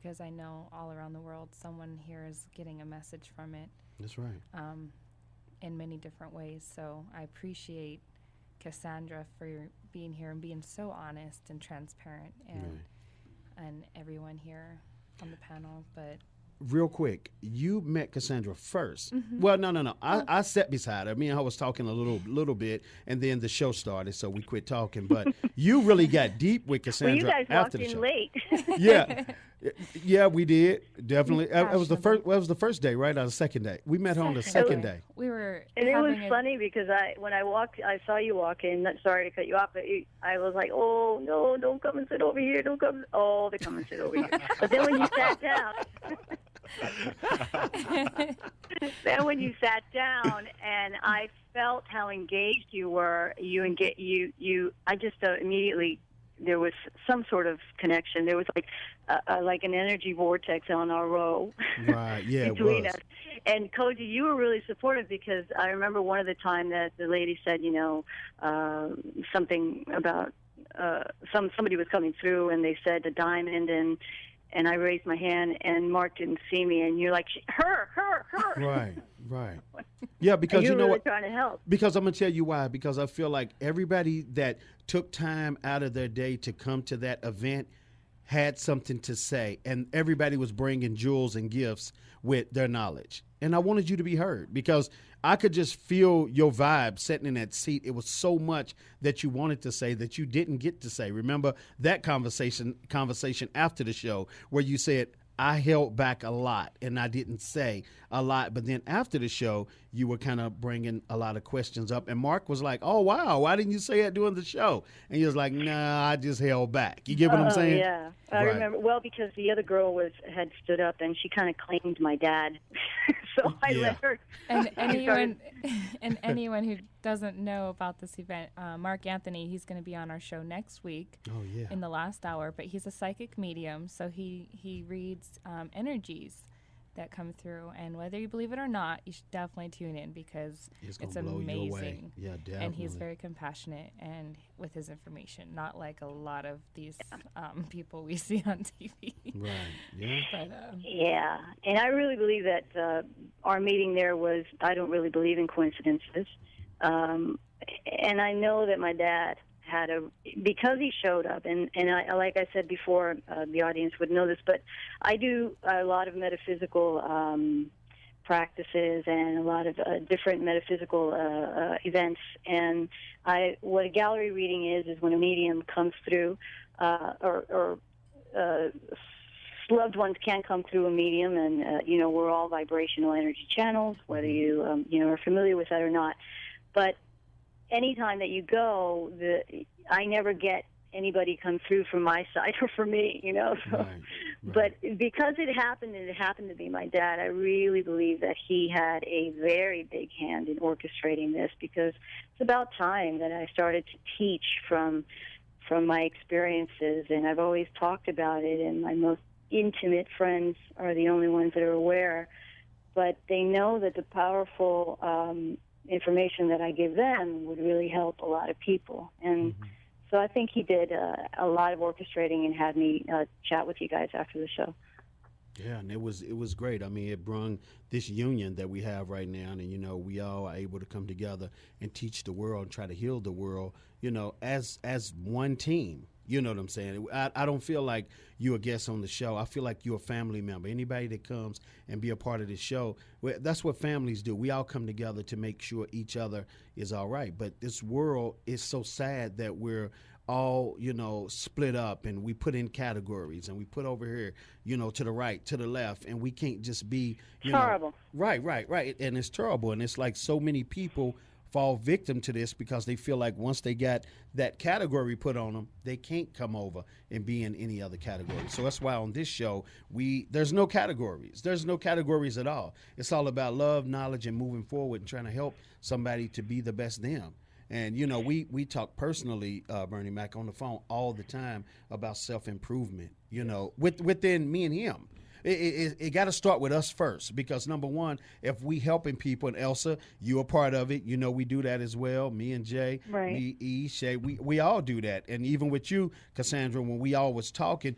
because I know all around the world someone here is getting a message from it. That's right. In many different ways. So I appreciate Cassandra for being here and being so honest and transparent and everyone here on the panel. But real quick, you met Cassandra first. Well, no. I sat beside her. Me and her was talking a little bit, and then the show started, so we quit talking. But you really got deep with Cassandra Well, you guys after walked the in show. late. Yeah, we did definitely. It was the first. Well, it was the first day, right? Or the second day. We met her on the second day. we were And it was having funny because when I saw you walk in. Sorry to cut you off, but I was like, "Oh no, don't come and sit over here. Don't come." Oh, they come and sit over here. But then when you sat down, and I felt how engaged you were. I just immediately. There was some sort of connection. There was like an energy vortex on our row. Right. Yeah. between it was. us. And Cogee, you were really supportive because I remember one of the time that the lady said, something about somebody was coming through, and they said a diamond, and I raised my hand, and Mark didn't see me, and you're like, her. Right. Yeah, because you know really what? Trying to help. Because I'm going to tell you why. Because I feel like everybody that took time out of their day to come to that event had something to say, and everybody was bringing jewels and gifts with their knowledge. And I wanted you to be heard because I could just feel your vibe sitting in that seat. It was so much that you wanted to say that you didn't get to say. Remember that conversation after the show where you said, I held back a lot and I didn't say a lot. But then after the show, you were kind of bringing a lot of questions up. And Mark was like, oh, wow, why didn't you say that during the show? And he was like, nah, I just held back. You get what I'm saying? Yeah, I remember. Well, because the other girl had stood up and she kind of claimed my dad. So I let her. And anyone who doesn't know about this event, Mark Anthony, he's going to be on our show next week. Oh, yeah. In the last hour, but he's a psychic medium, so he reads energies that come through. And whether you believe it or not, you should definitely tune in because It's it's gonna blow you away. amazing. Yeah, definitely. And he's very compassionate and with his information, not like a lot of these people we see on TV. Right. Yeah. But, Yeah, and I really believe that our meeting there was, I don't really believe in coincidences. And I know that my dad had because he showed up, and I, like I said before, the audience would know this, but I do a lot of metaphysical practices and a lot of different metaphysical events. And what a gallery reading is when a medium comes through, or loved ones can come through a medium, and we're all vibrational energy channels, whether you are familiar with that or not. But anytime that you go, I never get anybody come through from my side or for me, So, Right. But because it happened, and it happened to be my dad, I really believe that he had a very big hand in orchestrating this, because it's about time that I started to teach from my experiences, and I've always talked about it, and my most intimate friends are the only ones that are aware, but they know that the powerful information that I give them would really help a lot of people. And so I think he did a lot of orchestrating and had me chat with you guys after the show. Yeah, and it was great. I mean, it brought this union that we have right now, and we all are able to come together and teach the world and try to heal the world, as one team. You know what I'm saying? I don't feel like you're a guest on the show. I feel like you're a family member. Anybody that comes and be a part of this show, that's what families do. We all come together to make sure each other is all right. But this world is so sad that we're all, split up, and we put in categories, and we put over here, to the right, to the left, and we can't just be, Horrible. Right. And it's terrible. And it's like so many people fall victim to this because they feel like once they got that category put on them, they can't come over and be in any other category. So that's why on this show, there's no categories. There's no categories at all. It's all about love, knowledge, and moving forward and trying to help somebody to be the best them. And, we talk personally, Bernie Mac, on the phone all the time about self-improvement, within me and him. It got to start with us first, because number one, if we helping people, and Elsa, you a part of it, we do that as well. Me and Jay, right. Me, E, Shay, we all do that. And even with you, Cassandra, when we always talking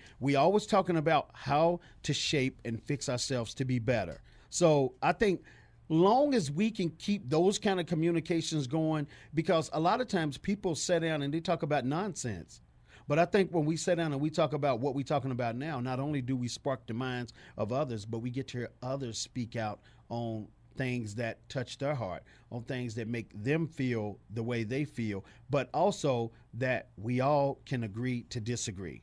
about how to shape and fix ourselves to be better. So I think long as we can keep those kind of communications going, because a lot of times people sit down and they talk about nonsense. But I think when we sit down and we talk about what we're talking about now, not only do we spark the minds of others, but we get to hear others speak out on things that touch their heart, on things that make them feel the way they feel, but also that we all can agree to disagree.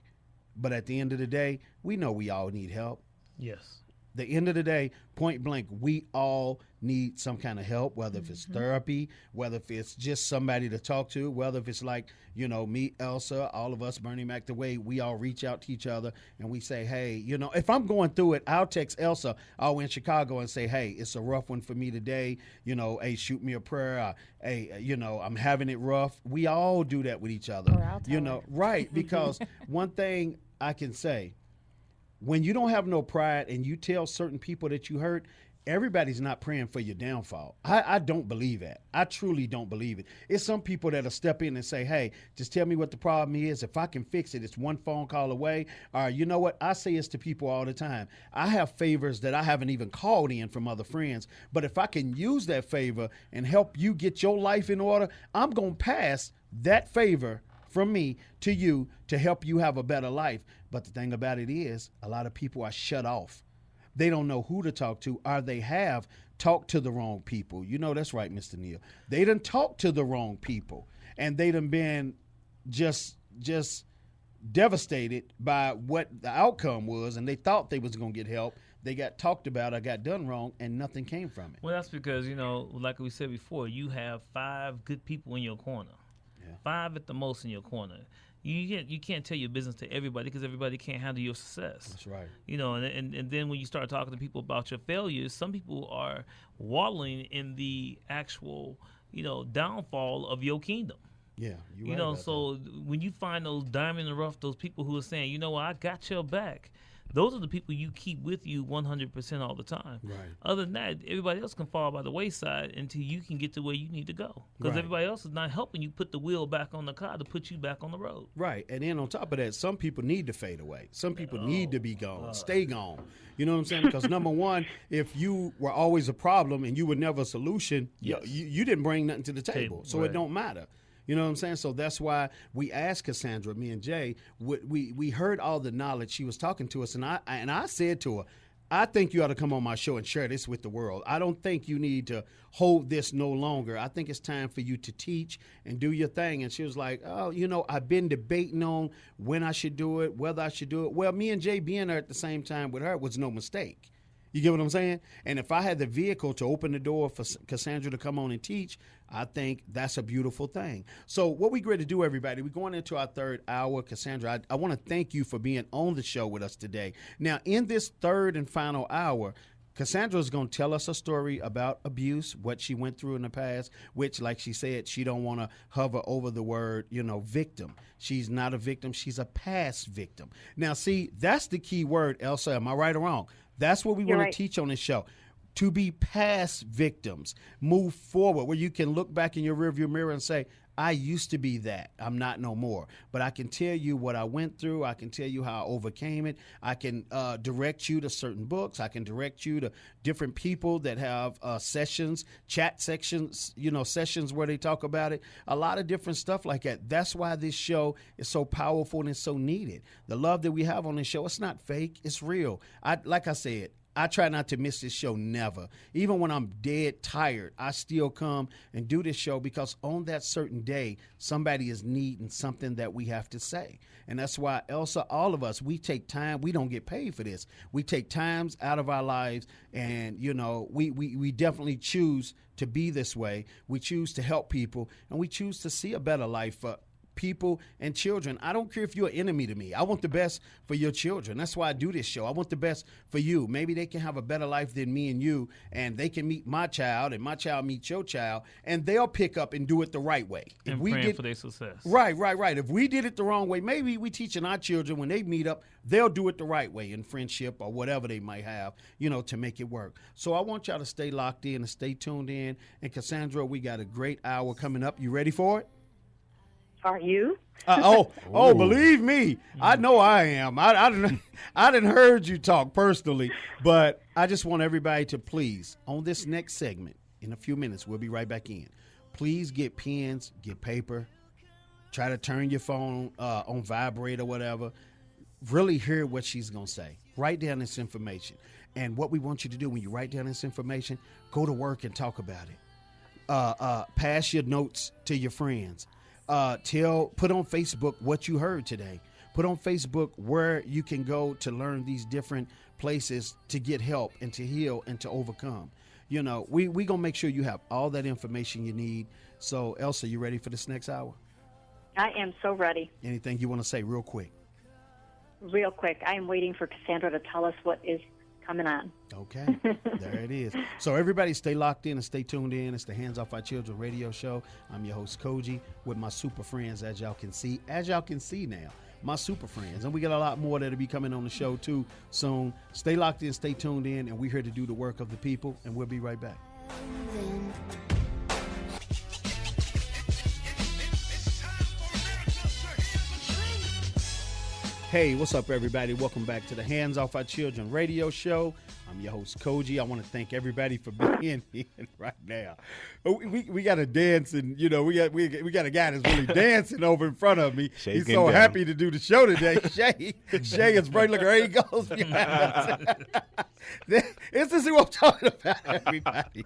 But at the end of the day, we know we all need help. Yes. The end of the day, point blank, we all need some kind of help, whether if it's therapy, whether if it's just somebody to talk to, whether if it's like, me, Elsa, all of us, Bernie Mac, the way we all reach out to each other and we say, hey, if I'm going through it, I'll text Elsa all in Chicago and say, hey, it's a rough one for me today. Hey, shoot me a prayer. Hey, I'm having it rough. We all do that with each other. Or I'll tell her. Right, because one thing I can say, when you don't have no pride and you tell certain people that you hurt, everybody's not praying for your downfall. I don't believe that. I truly don't believe it. It's some people that'll step in and say, hey, just tell me what the problem is. If I can fix it, it's one phone call away. Or you know what? I say this to people all the time. I have favors that I haven't even called in from other friends. But if I can use that favor and help you get your life in order, I'm going to pass that favor from me to you to help you have a better life. But the thing about it is, a lot of people are shut off. They don't know who to talk to, or they have talked to the wrong people. That's right, Mr. Neal. They done talked to the wrong people, and they done been just devastated by what the outcome was, and they thought they was going to get help. They got talked about or got done wrong, and nothing came from it. Well, that's because, like we said before, you have 5 good people in your corner. Yeah. 5 at the most in your corner. You can't tell your business to everybody because everybody can't handle your success. That's right. And then when you start talking to people about your failures, some people are wallowing in the actual, downfall of your kingdom. Yeah, you're right. So when you find those diamond in the rough, those people who are saying, I got your back, those are the people you keep with you 100% all the time. Right. Other than that, everybody else can fall by the wayside until you can get to where you need to go. Because Right. everybody else is not helping you put the wheel back on the car to put you back on the road. Right. And then on top of that, some people need to fade away. Some people need to be gone, stay gone. You know what I'm saying? Because number one, if you were always a problem and you were never a solution, Yes. you didn't bring nothing to the table. So it right. don't matter. You know what I'm saying? So that's why we asked Cassandra, me and Jay, we heard all the knowledge she was talking to us. And I said to her, I think you ought to come on my show and share this with the world. I don't think you need to hold this no longer. I think it's time for you to teach and do your thing. And she was like, oh, I've been debating on when I should do it, whether I should do it. Well, me and Jay being there at the same time with her was no mistake. You get what I'm saying? And if I had the vehicle to open the door for Cassandra to come on and teach, I think that's a beautiful thing. So what we great to do, everybody, we're going into our third hour. Cassandra, I want to thank you for being on the show with us today. Now, in this third and final hour, Cassandra is going to tell us a story about abuse, what she went through in the past, which, like she said, she don't want to hover over the word, victim. She's not a victim. She's a past victim. Now, see, that's the key word, Elsa. Am I right or wrong? That's what we want right. to teach on this show. To be past victims, move forward, where you can look back in your rearview mirror and say, I used to be that. I'm not no more. But I can tell you what I went through. I can tell you how I overcame it. I can direct you to certain books. I can direct you to different people that have sessions, chat sections, sessions where they talk about it. A lot of different stuff like that. That's why this show is so powerful and it's so needed. The love that we have on this show, it's not fake. It's real. Like I said, I try not to miss this show, never. Even when I'm dead tired, I still come and do this show because on that certain day, somebody is needing something that we have to say. And that's why, Elsa, all of us, we take time. We don't get paid for this. We take times out of our lives and, we definitely choose to be this way. We choose to help people and we choose to see a better life for people and children. I don't care if you're an enemy to me. I want the best for your children. That's why I do this show. I want the best for you. Maybe they can have a better life than me and you, and they can meet my child, and my child meet your child, and they'll pick up and do it the right way. And praying for their success. Right. If we did it the wrong way, maybe we teaching our children when they meet up, they'll do it the right way in friendship or whatever they might have, to make it work. So I want y'all to stay locked in and stay tuned in. And Cassandra, we got a great hour coming up. You ready for it? Are you? Believe me, I know I am. I didn't heard you talk personally, but I just want everybody to please, on this next segment, in a few minutes, we'll be right back in. Please get pens, get paper, try to turn your phone on vibrate or whatever. Really hear what she's going to say. Write down this information. And what we want you to do when you write down this information, go to work and talk about it. Pass your notes to your friends. Put on Facebook what you heard today. Put on Facebook where you can go to learn these different places to get help and to heal and to overcome. We gonna make sure you have all that information you need. So, Elsa, you ready for this next hour? I am so ready. Anything you want to say real quick? Real quick. I am waiting for Cassandra to tell us what is coming on. Okay, there it is. So everybody stay locked in and stay tuned in. It's the Hands Off Our Children radio show. I'm your host, Cogee, with my super friends, as y'all can see now, my super friends. And we got a lot more that'll be coming on the show too soon. Stay locked in, stay tuned in, and we're here to do the work of the people, and we'll be right back. Hey, what's up, everybody? Welcome back to the Hands Off Our Children radio show. I'm your host, Cogee. I want to thank everybody for being here right now. We got a dance, and we got a guy that's really dancing over in front of me. He's so happy to do the show today. Shay is right. Look, there he goes. This is what I'm talking about, everybody.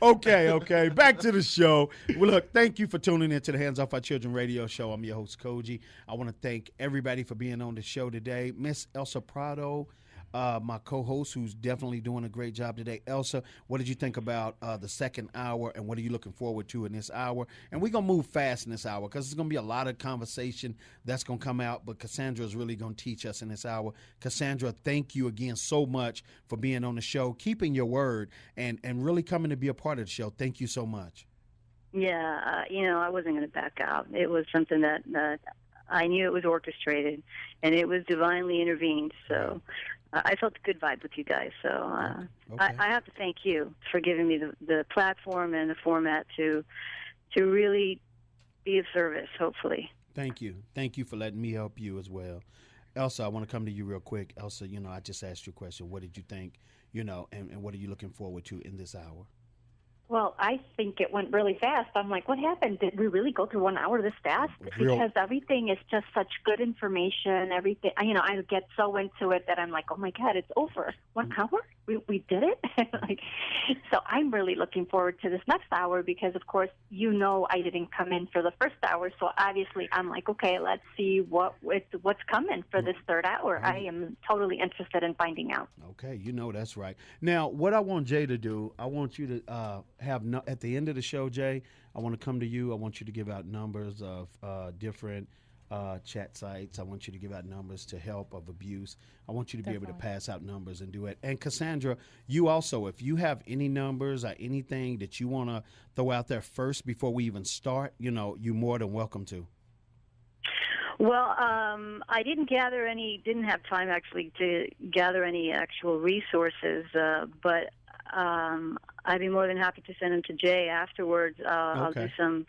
Okay. Back to the show. Well, look, thank you for tuning in to the Hands Off Our Children radio show. I'm your host, Cogee. I want to thank everybody for being on the show today. Miss Elsa Prado, my co-host, who's definitely doing a great job today. Elsa, what did you think about the second hour, and what are you looking forward to in this hour? And we're going to move fast in this hour because there's going to be a lot of conversation that's going to come out, but Cassandra is really going to teach us in this hour. Cassandra, thank you again so much for being on the show, keeping your word, and really coming to be a part of the show. Thank you so much. Yeah, I wasn't going to back out. It was something that I knew it was orchestrated, and it was divinely intervened. So I felt a good vibe with you guys. So I have to thank you for giving me the platform and the format to really be of service, hopefully. Thank you. Thank you for letting me help you as well. Elsa, I want to come to you real quick. Elsa, I just asked you a question. What did you think, and what are you looking forward to in this hour? Well, I think it went really fast. I'm like, what happened? Did we really go through 1 hour this fast? Because everything is just such good information. Everything, I get so into it that I'm like, oh my God, it's over. 1 hour? We did it? So I'm really looking forward to this next hour because, of course, I didn't come in for the first hour. So obviously I'm like, okay, let's see what's coming for this third hour. I am totally interested in finding out. Okay, that's right. Now, what I want Jay to do, I want you to at the end of the show, Jay, I want to come to you. I want you to give out numbers of different chat sites. I want you to give out numbers to help of abuse. I want you to be able to pass out numbers and do it. And Cassandra, you also, if you have any numbers or anything that you want to throw out there first before we even start, you're more than welcome to. Well, I didn't have time actually to gather any actual resources, but I'd be more than happy to send them to Jay afterwards. I'll do some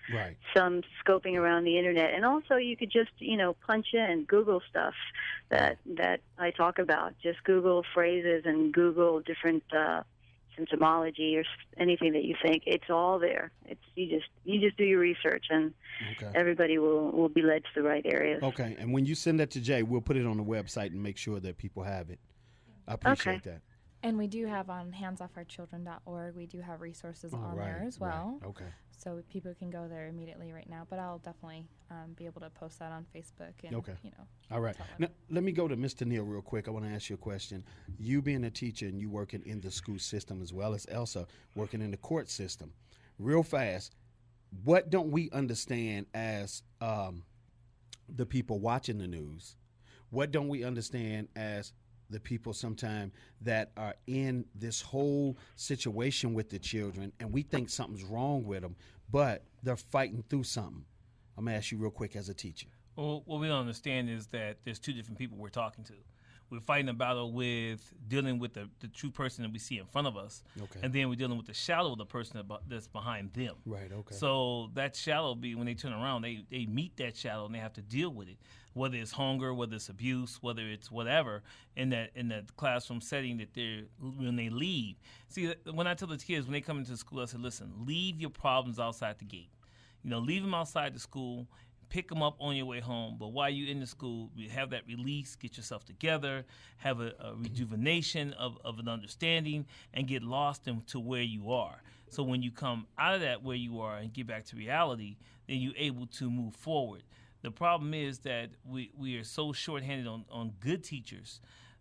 scoping around the internet, and also you could just punch in Google stuff that I talk about. Just Google phrases and Google different symptomology or anything that you think. It's all there. You just do your research, and everybody will be led to the right areas. Okay, and when you send that to Jay, we'll put it on the website and make sure that people have it. I appreciate that. And we do have on handsoffourchildren.org, we do have resources on there as well. Right. Okay. So people can go there immediately right now. But I'll definitely be able to post that on Facebook. And, All right. Now, let me go to Mr. Neal real quick. I want to ask you a question. You being a teacher and you working in the school system as well as Elsa working in the court system, real fast, what don't we understand as the people watching the news? What don't we understand as the people sometimes that are in this whole situation with the children, and we think something's wrong with them, but they're fighting through something? I'm going to ask you real quick as a teacher. Well, what we don't understand is that there's two different people we're talking to. We're fighting a battle with dealing with the true person that we see in front of us, and then we're dealing with the shadow of the person that's behind them. Right, okay. So that shadow, when they turn around, they meet that shadow and they have to deal with it, whether it's hunger, whether it's abuse, whether it's whatever, in that classroom setting when they leave. See, when I tell the kids, when they come into school, I say, listen, leave your problems outside the gate. Leave them outside the school. Pick them up on your way home, but while you're in the school, you have that release, get yourself together, have a rejuvenation of an understanding, and get lost into where you are. So when you come out of that where you are and get back to reality, then you're able to move forward. The problem is that we are so shorthanded on good teachers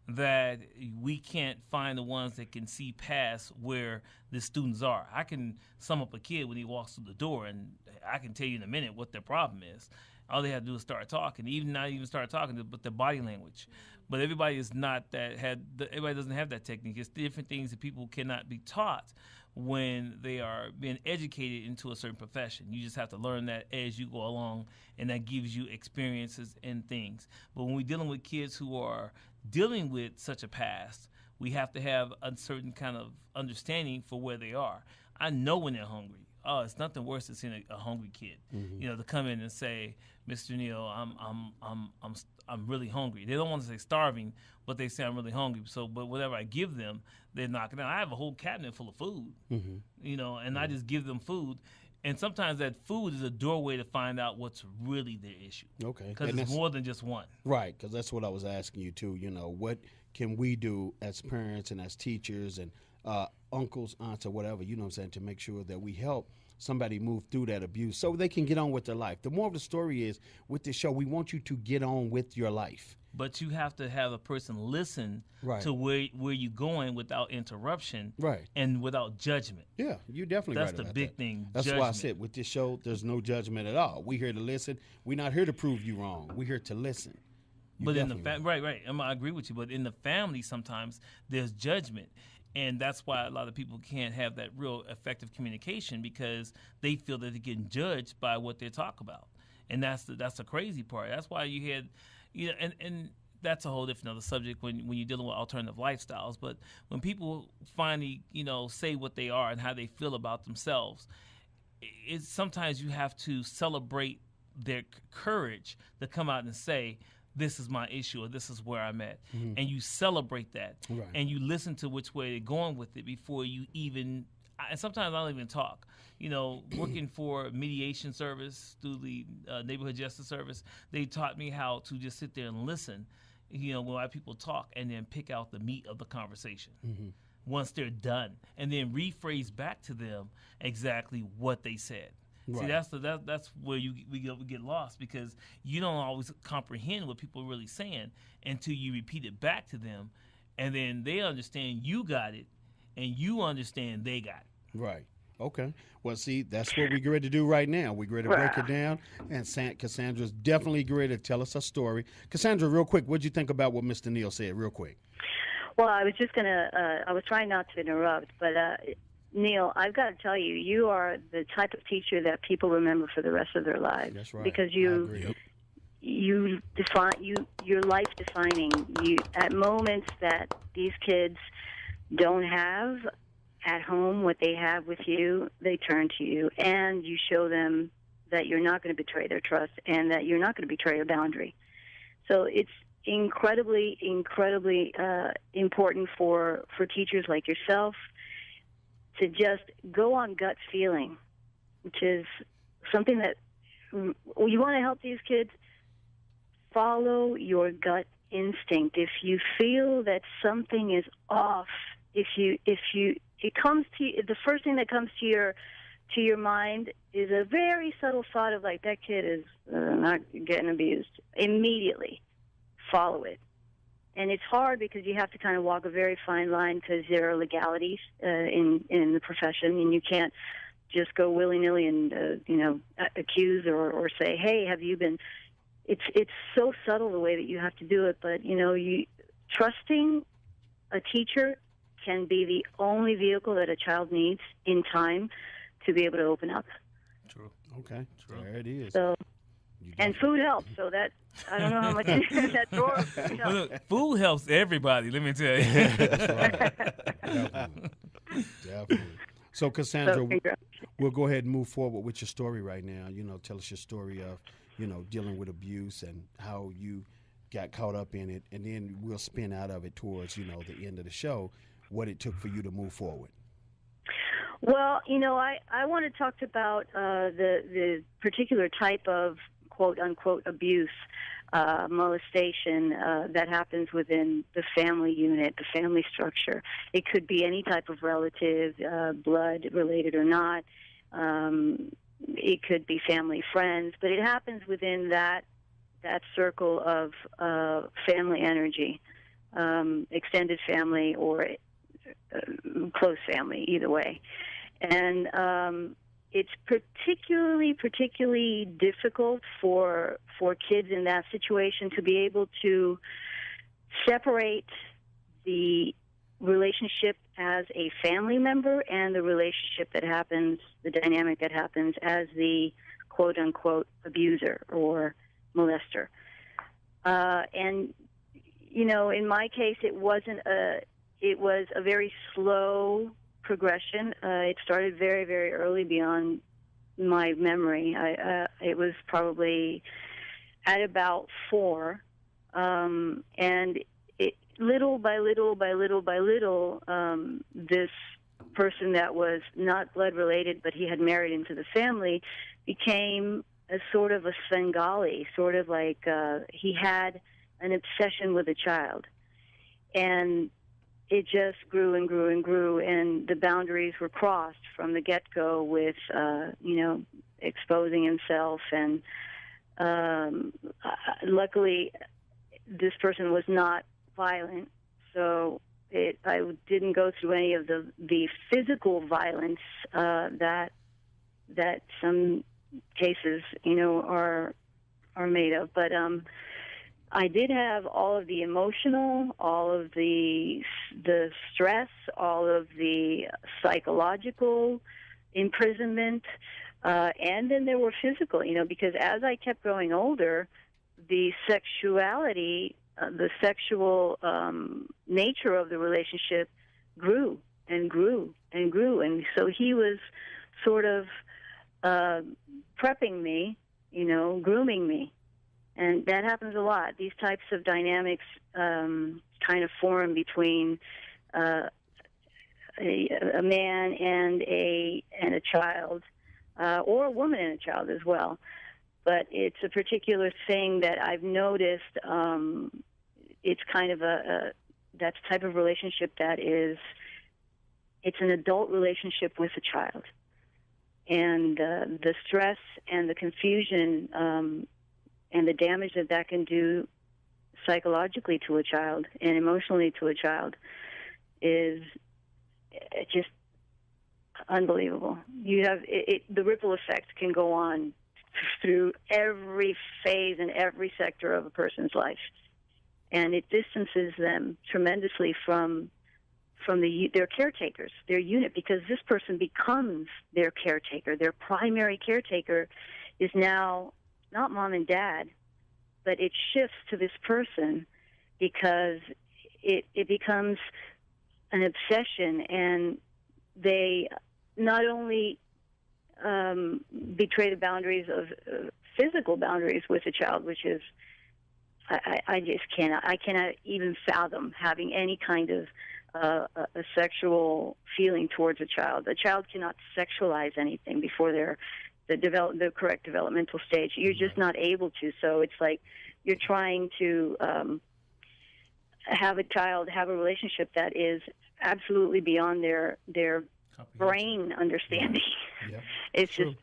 that we can't find the ones that can see past where the students are. I can sum up a kid when he walks through the door, and I can tell you in a minute what their problem is. All they have to do is start talking, not even start talking, but their body language. But everybody is everybody doesn't have that technique. It's different things that people cannot be taught when they are being educated into a certain profession. You just have to learn that as you go along, and that gives you experiences and things. But when we're dealing with kids who are dealing with such a past, we have to have a certain kind of understanding for where they are. I know when they're hungry. Oh, it's nothing worse than seeing a hungry kid. To come in and say, Mr. Neal, I'm really hungry. They don't want to say starving, but they say I'm really hungry. So, but whatever I give them, they're knocking out. I have a whole cabinet full of food, and I just give them food. And sometimes that food is a doorway to find out what's really their issue. Okay. Because it's more than just one. Right, because that's what I was asking you, too. What can we do as parents and as teachers and uncles, aunts, or whatever, to make sure that we help somebody move through that abuse so they can get on with their life. The more of the story is, with this show, we want you to get on with your life. But you have to have a person listen to where you're going without interruption and without judgment. Yeah, you're definitely right. That's the big thing. That's why I said with this show, there's no judgment at all. We're here to listen. We're not here to prove you wrong. We're here to listen. But in the right. I agree with you. But in the family, sometimes there's judgment. And that's why a lot of people can't have that real effective communication, because they feel that they're getting judged by what they talk about. And that's the crazy part. That's why you had, and that's a whole different other subject when you're dealing with alternative lifestyles. But when people finally, say what they are and how they feel about themselves, it's sometimes you have to celebrate their courage to come out and say, this is my issue or this is where I'm at. Mm-hmm. And you celebrate that. Right. And you listen to which way they're going with it before you even, and sometimes I don't even talk. Working for mediation service through the neighborhood justice service, they taught me how to just sit there and listen, when people talk, and then pick out the meat of the conversation. Mm-hmm. Once they're done, and then rephrase back to them exactly what they said. Right. See, that's where we get lost, because you don't always comprehend what people are really saying until you repeat it back to them, and then they understand you got it, and you understand they got it. Right. Okay. Well, see, that's what we're ready to do right now. We're ready to break it down, and Cassandra's definitely ready to tell us a story. Cassandra, real quick, what did you think about what Mr. Neal said, real quick? Well, I was just going to, I was trying not to interrupt, but Neal, I've got to tell you, you are the type of teacher that people remember for the rest of their lives. That's right. Because you define, you're life defining. You, at moments that these kids don't have at home what they have with you, they turn to you, and you show them that you're not going to betray their trust and that you're not going to betray a boundary. So it's incredibly important for teachers like yourself to just go on gut feeling, which is something that you want to help these kids. Follow your gut instinct. If you feel that something is off, it comes to you, the first thing that comes to your mind is a very subtle thought of, like, that kid is not getting abused. Immediately follow it. And it's hard because you have to kind of walk a very fine line, because there are legalities in the profession, and you can't just go willy-nilly and accuse or say, hey, have you been? It's so subtle the way that you have to do it, but you trusting a teacher can be the only vehicle that a child needs in time to be able to open up. True. Okay. True. There it is. So, and food helps. So that, I don't know how much that door. Look, food helps everybody. Let me tell you. That's right. Definitely. So, Cassandra, we'll go ahead and move forward with your story right now. Tell us your story of, dealing with abuse and how you got caught up in it, and then we'll spin out of it towards, the end of the show, what it took for you to move forward. Well, I want to talk about the particular type of quote-unquote abuse, molestation that happens within the family unit, the family structure. It could be any type of relative, blood-related or not. It could be family, friends, but it happens within that circle of family energy, extended family or close family, either way. And it's particularly difficult for kids in that situation to be able to separate the relationship as a family member and the relationship that happens, the dynamic that happens as the quote-unquote abuser or molester. And, in my case, it was a very slow progression. It started very, very early beyond my memory. It was probably at about 4. And little by little, this person that was not blood related, but he had married into the family, became a sort of a Svengali, sort of like he had an obsession with a child. And it just grew and grew and grew, and the boundaries were crossed from the get-go with, exposing himself. And luckily, this person was not violent, so I didn't go through any of the physical violence that some cases, are made of. But I did have all of the emotional, all of the stress, all of the psychological imprisonment, And then there were physical, because as I kept growing older, the sexuality, the sexual nature of the relationship grew and grew and grew. And so he was sort of prepping me, grooming me. And that happens a lot. These types of dynamics kind of form between a man and a child, or a woman and a child as well. But it's a particular thing that I've noticed. It's kind of that type of relationship that it's an adult relationship with a child. And the stress and the confusion and the damage that can do psychologically to a child and emotionally to a child is just unbelievable. You have the ripple effect can go on through every phase and every sector of a person's life, and it distances them tremendously from their caretakers, their unit, because this person becomes their caretaker. Their primary caretaker is now not mom and dad, but it shifts to this person because it becomes an obsession, and they not only betray the boundaries of physical boundaries with a child, which is I cannot even fathom having any kind of a sexual feeling towards a child. A child cannot sexualize anything before the correct developmental stage. You're just not able to. So it's like you're trying to have a child have a relationship that is absolutely beyond their brain understanding. Yeah. It's just,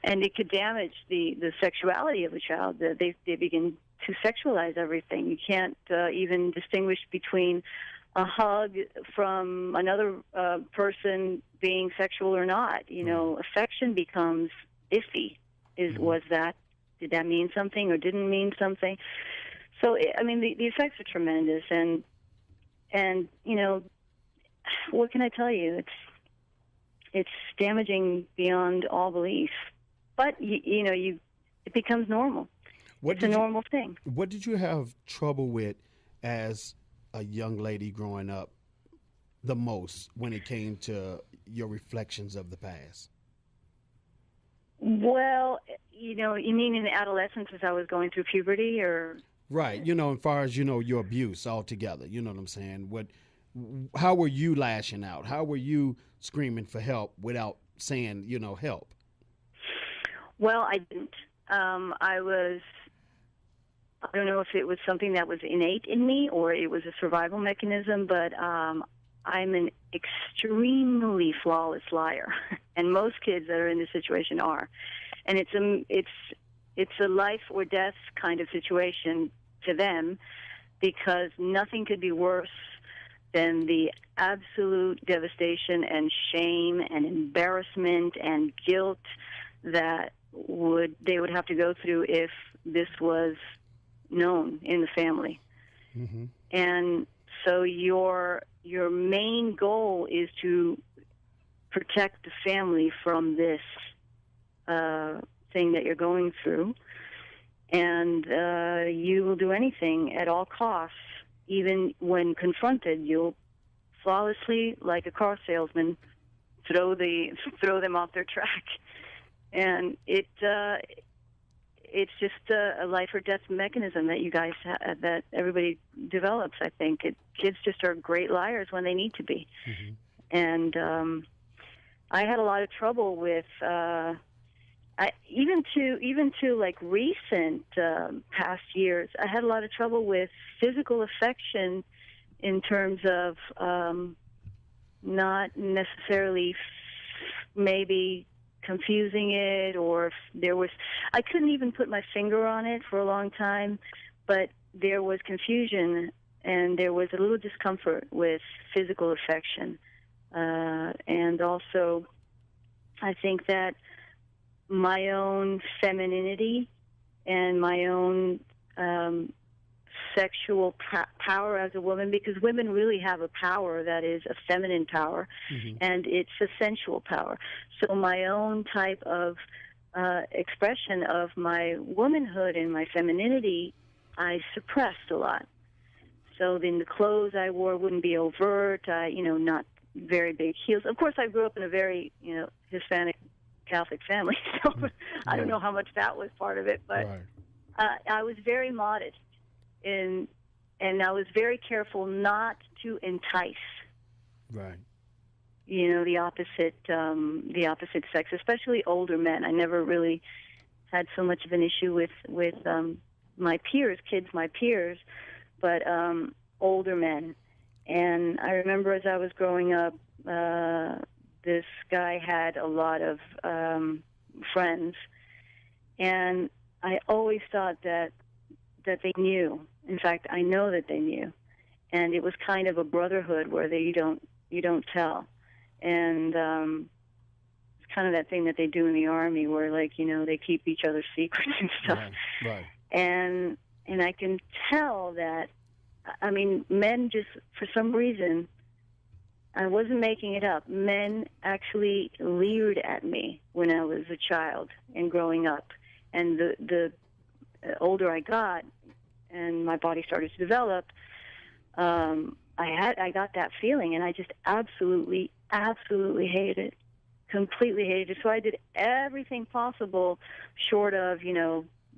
and it could damage the sexuality of a child. They begin to sexualize everything. You can't even distinguish between a hug from another person being sexual or not. Affection becomes iffy. Did that mean something or didn't mean something? So, the effects are tremendous, and what can I tell you? It's damaging beyond all belief. But it becomes normal. It's a normal thing. What did you have trouble with as a young lady growing up the most when it came to your reflections of the past? Well, you mean in adolescence as I was going through puberty, or? Right. As far as, your abuse altogether, you know what I'm saying? How were you lashing out? How were you screaming for help without saying, help? Well, I didn't. I don't know if it was something that was innate in me or it was a survival mechanism, but I'm an extremely flawless liar, and most kids that are in this situation are. And it's a life or death kind of situation to them, because nothing could be worse than the absolute devastation and shame and embarrassment and guilt that they would have to go through if this was known in the family. Mm-hmm. And so your main goal is to protect the family from this thing that you're going through, and you will do anything at all costs. Even when confronted, you'll flawlessly, like a car salesman, throw them off their track. And it's just a life or death mechanism that you guys that everybody develops. I think kids just are great liars when they need to be. Mm-hmm. And I had a lot of trouble with even to like recent past years. I had a lot of trouble with physical affection in terms of not necessarily maybe confusing it, or if there was, I couldn't even put my finger on it for a long time, but there was confusion and there was a little discomfort with physical affection. And also, I think that my own femininity and my own sexual power as a woman, because women really have a power that is a feminine power, mm-hmm. and it's a sensual power. So my own type of expression of my womanhood and my femininity, I suppressed a lot. So then the clothes I wore wouldn't be overt, not very big heels. Of course, I grew up in a very, Hispanic Catholic family, so I don't know how much that was part of it, but I was very modest, and I was very careful not to entice. Right. The opposite sex, especially older men. I never really had so much of an issue with my peers, my peers, but older men. And I remember as I was growing up, this guy had a lot of friends, and I always thought that they knew. In fact, I know that they knew, and it was kind of a brotherhood where you don't tell. And it's kind of that thing that they do in the Army where, they keep each other's secrets and stuff. Right. And I can tell that, men just, for some reason, I wasn't making it up, men actually leered at me when I was a child and growing up. And the older I got and my body started to develop, I got that feeling, and I just absolutely hated it, completely hated it. So I did everything possible, short of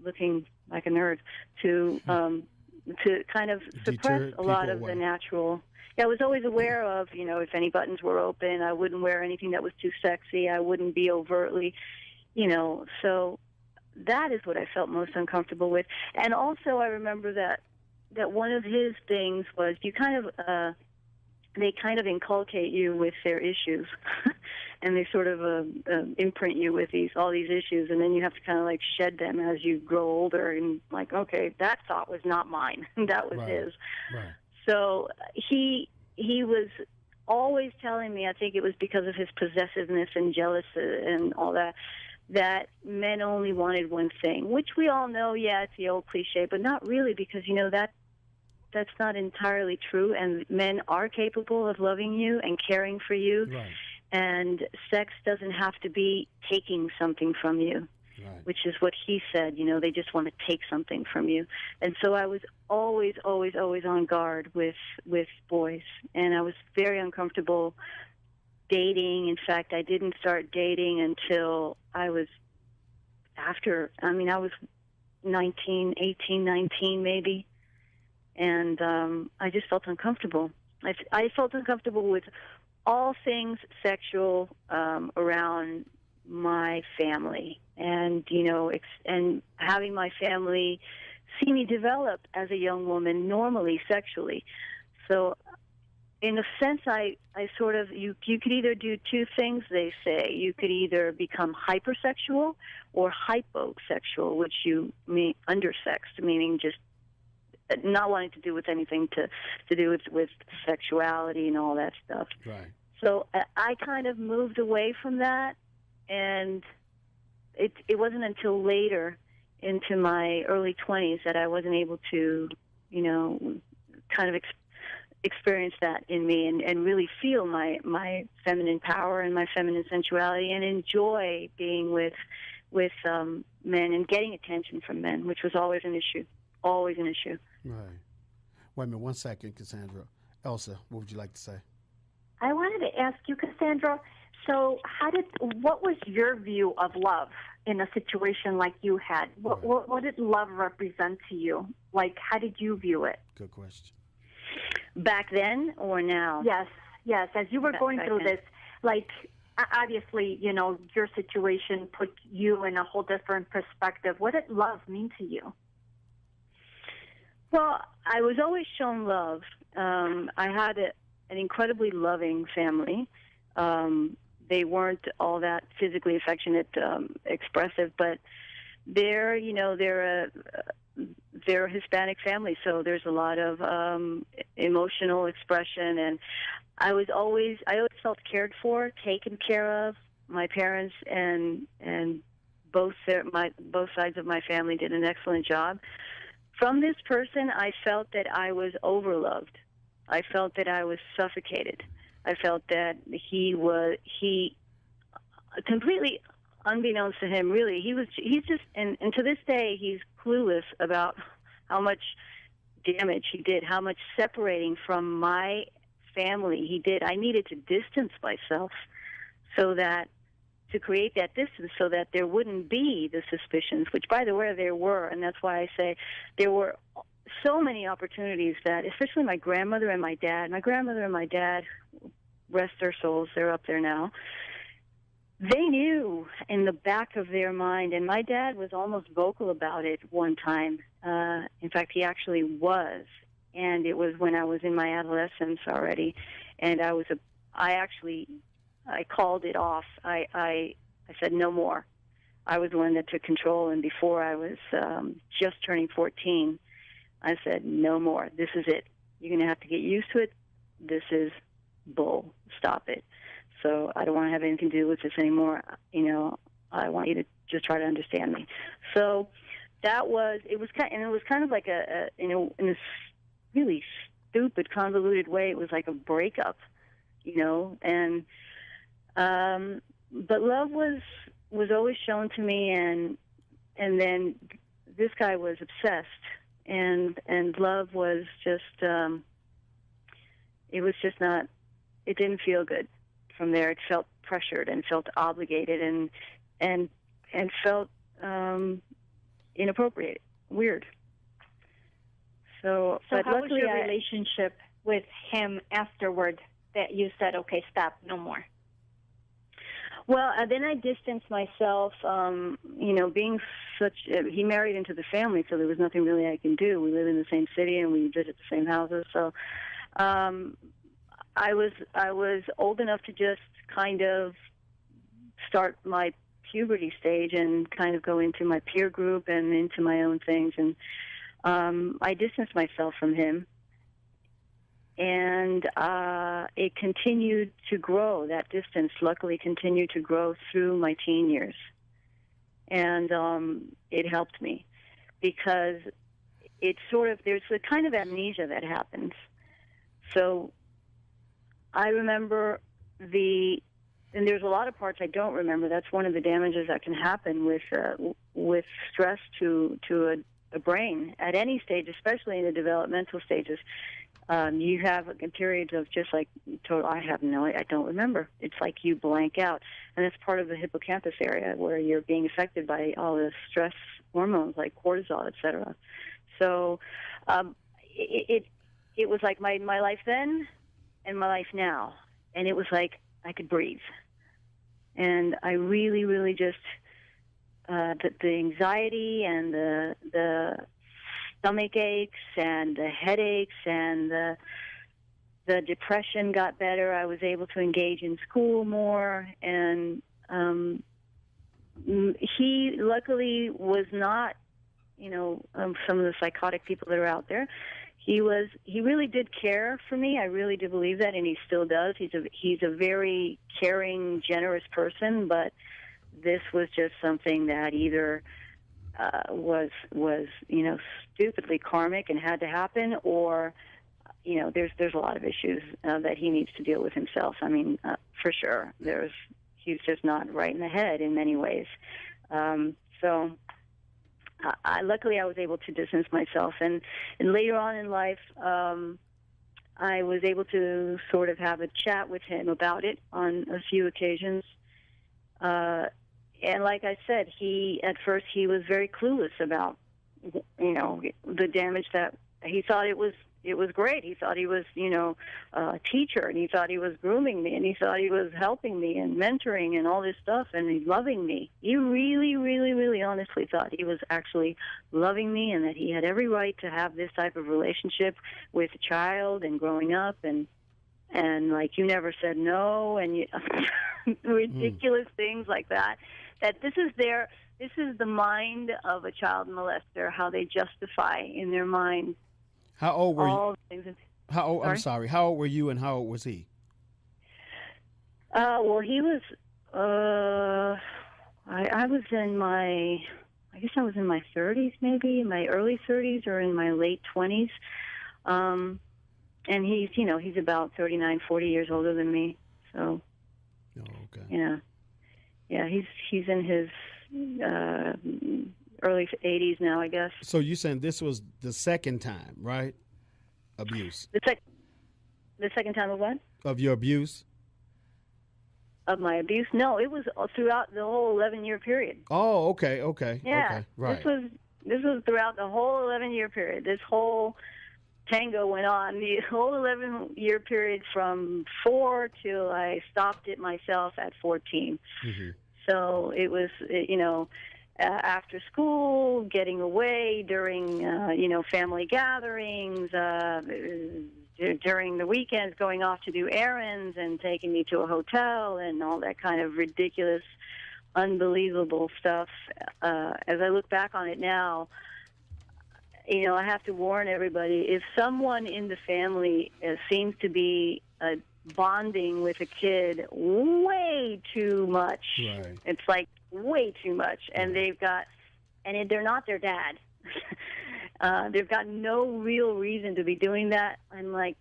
looking like a nerd, to kind of suppress a lot of the natural. Yeah, I was always aware of if any buttons were open, I wouldn't wear anything that was too sexy. I wouldn't be overtly, So that is what I felt most uncomfortable with. And also, I remember that one of his things was they kind of inculcate you with their issues, and they sort of imprint you with all these issues, and then you have to kind of shed them as you grow older, and okay, that thought was not mine, that was his. Right. So he was always telling me, I think it was because of his possessiveness and jealousy and all that men only wanted one thing, which we all know, it's the old cliche, but not really, because that's not entirely true, and men are capable of loving you and caring for you. Right. And sex doesn't have to be taking something from you, which is what he said. They just want to take something from you. And so I was always on guard with boys, and I was very uncomfortable dating. In fact, I didn't start dating until I was 18, 19 maybe. And I just felt uncomfortable. I felt uncomfortable with all things sexual around my family, and and having my family see me develop as a young woman normally sexually. So, in a sense, I sort of you could either do two things. They say you could either become hypersexual or hyposexual, which you mean undersexed, meaning just not wanting to do with anything to do with sexuality and all that stuff. Right. So I kind of moved away from that, and it wasn't until later into my early 20s that I wasn't able to, kind of experience that in me and really feel my feminine power and my feminine sensuality and enjoy being with men and getting attention from men, which was always an issue. Always an issue. Right. Wait a minute, 1 second, Cassandra. Elsa, what would you like to say? I wanted to ask you, Cassandra, so what was your view of love in a situation like you had? What did love represent to you? How did you view it? Good question. Back then or now? Yes. As you were going through this, obviously, your situation put you in a whole different perspective. What did love mean to you? Well, I was always shown love. I had an incredibly loving family. They weren't all that physically affectionate, expressive, but they're a Hispanic family, so there's a lot of emotional expression, and I always felt cared for, taken care of. My parents and both sides of my family did an excellent job. From this person, I felt that I was overloved. I felt that I was suffocated. I felt that he completely unbeknownst to him, really, he's just, and to this day, he's clueless about how much damage he did, how much separating from my family he did. I needed to distance myself to create that distance so that there wouldn't be the suspicions, which, by the way, there were. And that's why I say there were so many opportunities that, especially my grandmother and my dad, rest their souls, they're up there now, they knew in the back of their mind, and my dad was almost vocal about it one time. In fact, he actually was, and it was when I was in my adolescence already, and I called it off. I said no more. I was the one that took control, and before I was just turning 14, I said no more. This is it. You're going to have to get used to it. This is bull. Stop it. So I don't want to have anything to do with this anymore. I want you to just try to understand me. So it was kind of like in a really stupid, convoluted way. It was like a breakup, and but love was always shown to me, and then this guy was obsessed, and love was just it was just not. It didn't feel good. From there, it felt pressured and felt obligated and felt inappropriate, weird. So but how was luckily, your relationship with him afterward that you said, okay, stop, no more? Well, then I distanced myself, being he married into the family, so there was nothing really I can do. We live in the same city and we visit the same houses, so I was old enough to just kind of start my puberty stage and kind of go into my peer group and into my own things, and I distanced myself from him, and it continued to grow. That distance, luckily, continued to grow through my teen years, and it helped me because there's a kind of amnesia that happens. So I remember and there's a lot of parts I don't remember. That's one of the damages that can happen with stress to a brain at any stage, especially in the developmental stages. You have periods of just like total. I don't remember. It's like you blank out, and that's part of the hippocampus area where you're being affected by all the stress hormones like cortisol, etc. So it was like my life then and my life now, and it was like I could breathe, and I really, really just the anxiety and the stomach aches and the headaches and the depression got better. I was able to engage in school more, and he luckily was not, some of the psychotic people that are out there. He really did care for me. I really do believe that, and he still does. He's a very caring, generous person, but this was just something that either was stupidly karmic and had to happen, or there's a lot of issues that he needs to deal with himself. I mean, for sure, he's just not right in the head in many ways. So luckily I was able to distance myself, and later on in life, I was able to sort of have a chat with him about it on a few occasions. And like I said, at first he was very clueless about, the damage that he thought it was great. He thought he was, a teacher, and he thought he was grooming me, and he thought he was helping me and mentoring and all this stuff, and he's loving me. He really, really, really honestly thought he was actually loving me, and that he had every right to have this type of relationship with a child and growing up, and like you never said no, and ridiculous things like that. That this is the mind of a child molester, how they justify in their mind. How old were all you? Things. How old? I'm sorry. How old were you, and how old was he? Well, he was. I was in my. I guess I was in my 30s, maybe in my early 30s or in my late 20s. And he's about 39, 40 years older than me. So. Oh, okay. Yeah. Yeah, he's in his early 80s now, I guess. So you saying this was the second time, right? Abuse. The second time of what? Of your abuse? Of my abuse? No, it was throughout the whole 11-year period. Oh, okay. Yeah, Okay, right. This was throughout the whole 11-year period. This whole tango went on the whole 11-year period from 4 till I stopped it myself at 14. Mm-hmm. So it was, after school, getting away during, family gatherings, during the weekends, going off to do errands and taking me to a hotel and all that kind of ridiculous, unbelievable stuff. As I look back on it now, I have to warn everybody, if someone in the family seems to be bonding with a kid way too much, Right. it's like way too much, and they're not their dad. They've got no real reason to be doing that. I'm like,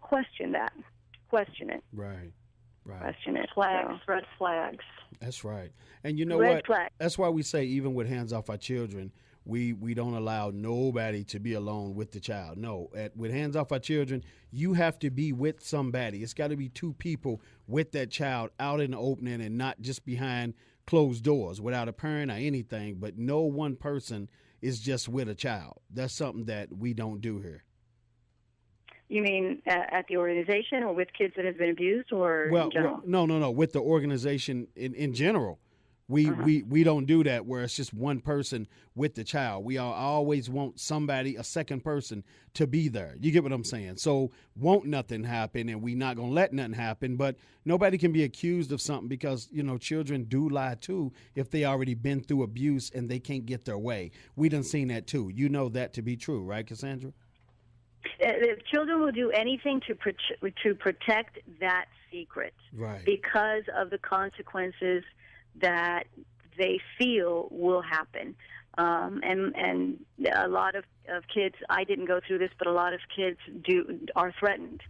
question that. Question it. Right. Question it. Flags, red flags. That's right. And you know Red what? flag. That's why we say even with hands off our children, we don't allow nobody to be alone with the child. No, with hands off our children, you have to be with somebody. It's got to be two people with that child out in the opening and not just behind closed doors without a parent or anything. But no one person is just with a child. That's something that we don't do here. You mean at the organization or with kids that have been abused or in general? No. With the organization in general. We don't do that where it's just one person with the child. We always want somebody, a second person, to be there. You get what I'm saying? So won't nothing happen, and we not going to let nothing happen, but nobody can be accused of something because, children do lie too if they already been through abuse and they can't get their way. We done seen that too. You know that to be true, right, Cassandra? Children will do anything to protect that secret, Right. because of the consequences that they feel will happen. And a lot of kids, I didn't go through this, but a lot of kids are threatened.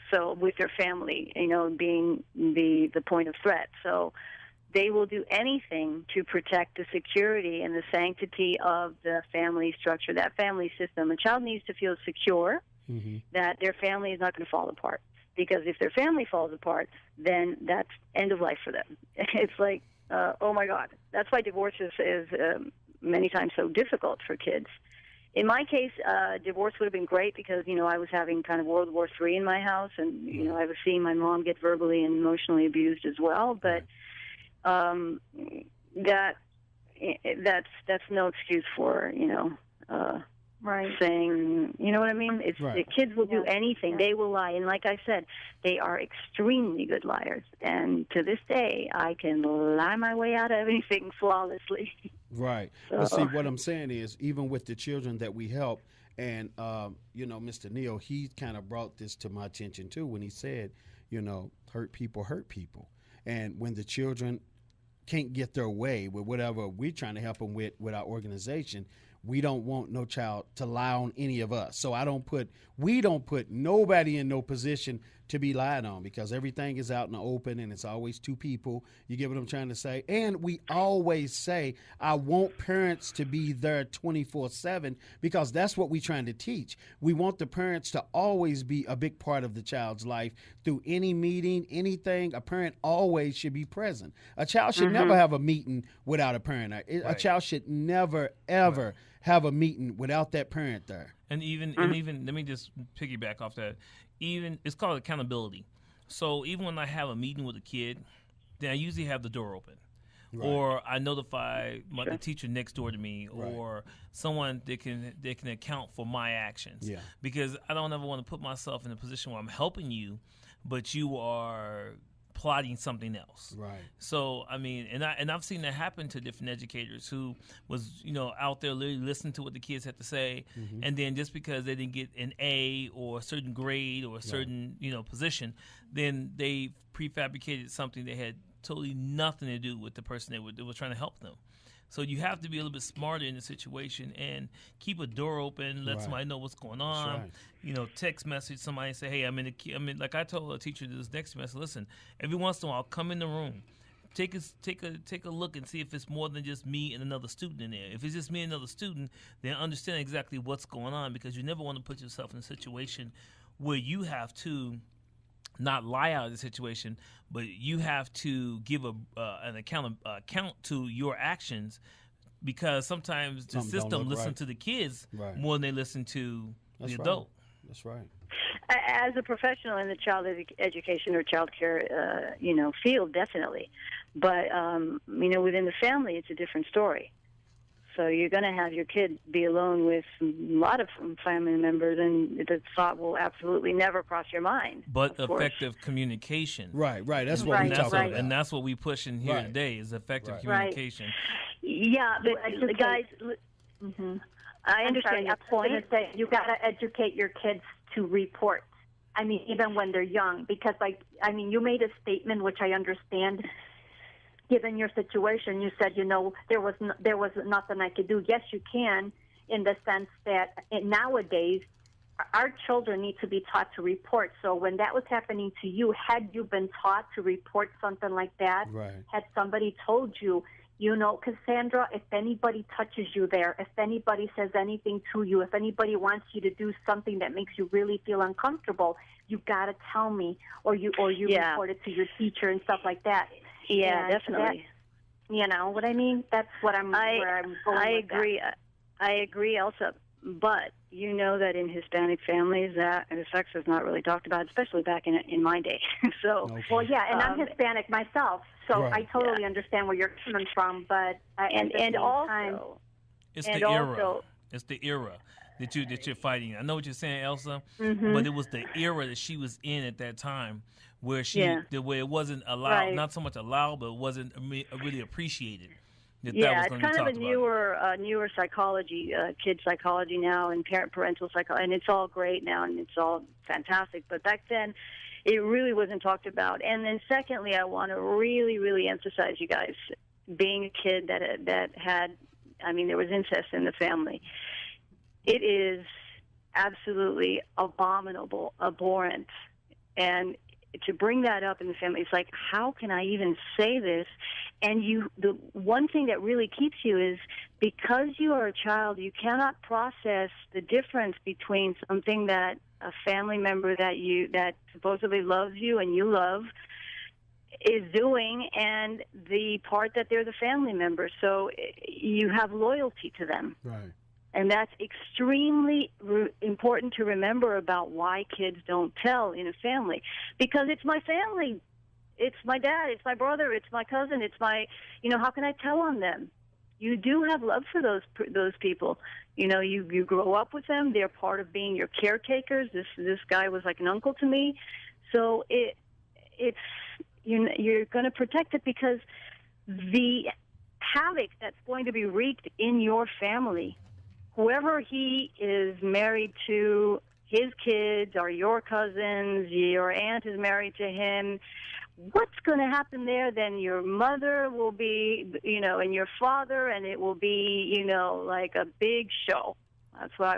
So with their family, being the point of threat. So they will do anything to protect the security and the sanctity of the family structure, that family system. A child needs to feel secure that their family is not going to fall apart. Because if their family falls apart, then that's end of life for them. It's like, oh my God. That's why divorce is many times so difficult for kids. In my case, divorce would have been great because, I was having kind of World War III in my house, and, I was seeing my mom get verbally and emotionally abused as well. But that's no excuse for, Right. saying, you know what I mean? The kids will do anything. They will lie. And like I said, they are extremely good liars. And to this day, I can lie my way out of anything flawlessly. Right. So. But see, what I'm saying is, even with the children that we help, and, Mr. Neal, he kind of brought this to my attention, too, when he said, hurt people hurt people. And when the children can't get their way with whatever we're trying to help them with our organization, we don't want no child to lie on any of us. So we don't put nobody in no position to be lied on because everything is out in the open and it's always two people. You get what I'm trying to say? And we always say, I want parents to be there 24/7 because that's what we're trying to teach. We want the parents to always be a big part of the child's life through any meeting, anything. A parent always should be present. A child should never have a meeting without a parent. A child should never, ever have a meeting without that parent there. And even let me just piggyback off that. Even it's called accountability. So even when I have a meeting with a kid, then I usually have the door open. Right. Or I notify the teacher next door to me, or someone that can account for my actions. Yeah. Because I don't ever want to put myself in a position where I'm helping you, but you are plotting something else. Right. So I mean, and I've seen that happen to different educators who was out there literally listening to what the kids had to say, and then just because they didn't get an A or a certain grade or a certain position, then they prefabricated something that had totally nothing to do with the person that was trying to help them. So you have to be a little bit smarter in the situation and keep a door open, let somebody know what's going on. right. You know, text message somebody, say, hey, I'm in. Like I told a teacher this next semester, listen, every once in a while, come in the room. Take a look and see if it's more than just me and another student in there. If it's just me and another student, then understand exactly what's going on, because you never want to put yourself in a situation where you have to not lie out of the situation, but you have to give an account to your actions, because sometimes the Something don't system look listens right. to the kids Right. more than they listen to That's the right. adult. That's right. As a professional in the child education or child care, field, definitely. But, within the family, it's a different story. So you're going to have your kid be alone with a lot of family members, and the thought will absolutely never cross your mind. But of course. effective communication. Right. That's what Right, we talk That's about. what, and that's what we push in here Right. today is effective Right. communication. Yeah, but Educate. guys, I understand your point. I was going to say, you got to educate your kids to report. I mean, even when they're young, because you made a statement which I understand. Given your situation, you said, there was nothing I could do. Yes, you can, in the sense that nowadays our children need to be taught to report. So when that was happening to you, had you been taught to report something like that? Right. Had somebody told you, Cassandra, if anybody touches you there, if anybody says anything to you, if anybody wants you to do something that makes you really feel uncomfortable, you got to tell me, or you report it to your teacher and stuff like that. Yeah, And definitely. You know what I mean? That's what where I'm going. I with agree. I agree, Elsa. But you know that in Hispanic families, that sex is not really talked about, especially back in my day. So, Okay. Well, yeah, and I'm Hispanic myself, so Right. I totally understand where you're coming from. But and also, It's and the era. also- It's the era that you're fighting. I know what you're saying, Elsa, Mm-hmm. but it was the era that she was in at that time, where where it wasn't allowed, Right. not so much allowed, but it wasn't really appreciated. That yeah, was it's gonna be kind of a talked about. newer psychology, kid psychology now, and parental psychology, and it's all great now, and it's all fantastic. But back then, it really wasn't talked about. And then, secondly, I want to really, really emphasize, you guys, being a kid that had, there was incest in the family. It is absolutely abominable, abhorrent, and to bring that up in the family, it's like, how can I even say this? And the one thing that really keeps you is, because you are a child, you cannot process the difference between something that a family member that supposedly loves you and you love is doing, and the part that they're the family member. So you have loyalty to them. Right. And that's extremely important to remember about why kids don't tell in a family. Because it's my family. It's my dad. It's my brother. It's my cousin. It's my, how can I tell on them? You do have love for those people. You grow up with them. They're part of being your caretakers. This guy was like an uncle to me. So you're going to protect it, because the havoc that's going to be wreaked in your family, whoever he is married to, his kids are your cousins, your aunt is married to him, what's going to happen there? Then your mother will be, and your father, and it will be, like a big show. That's why,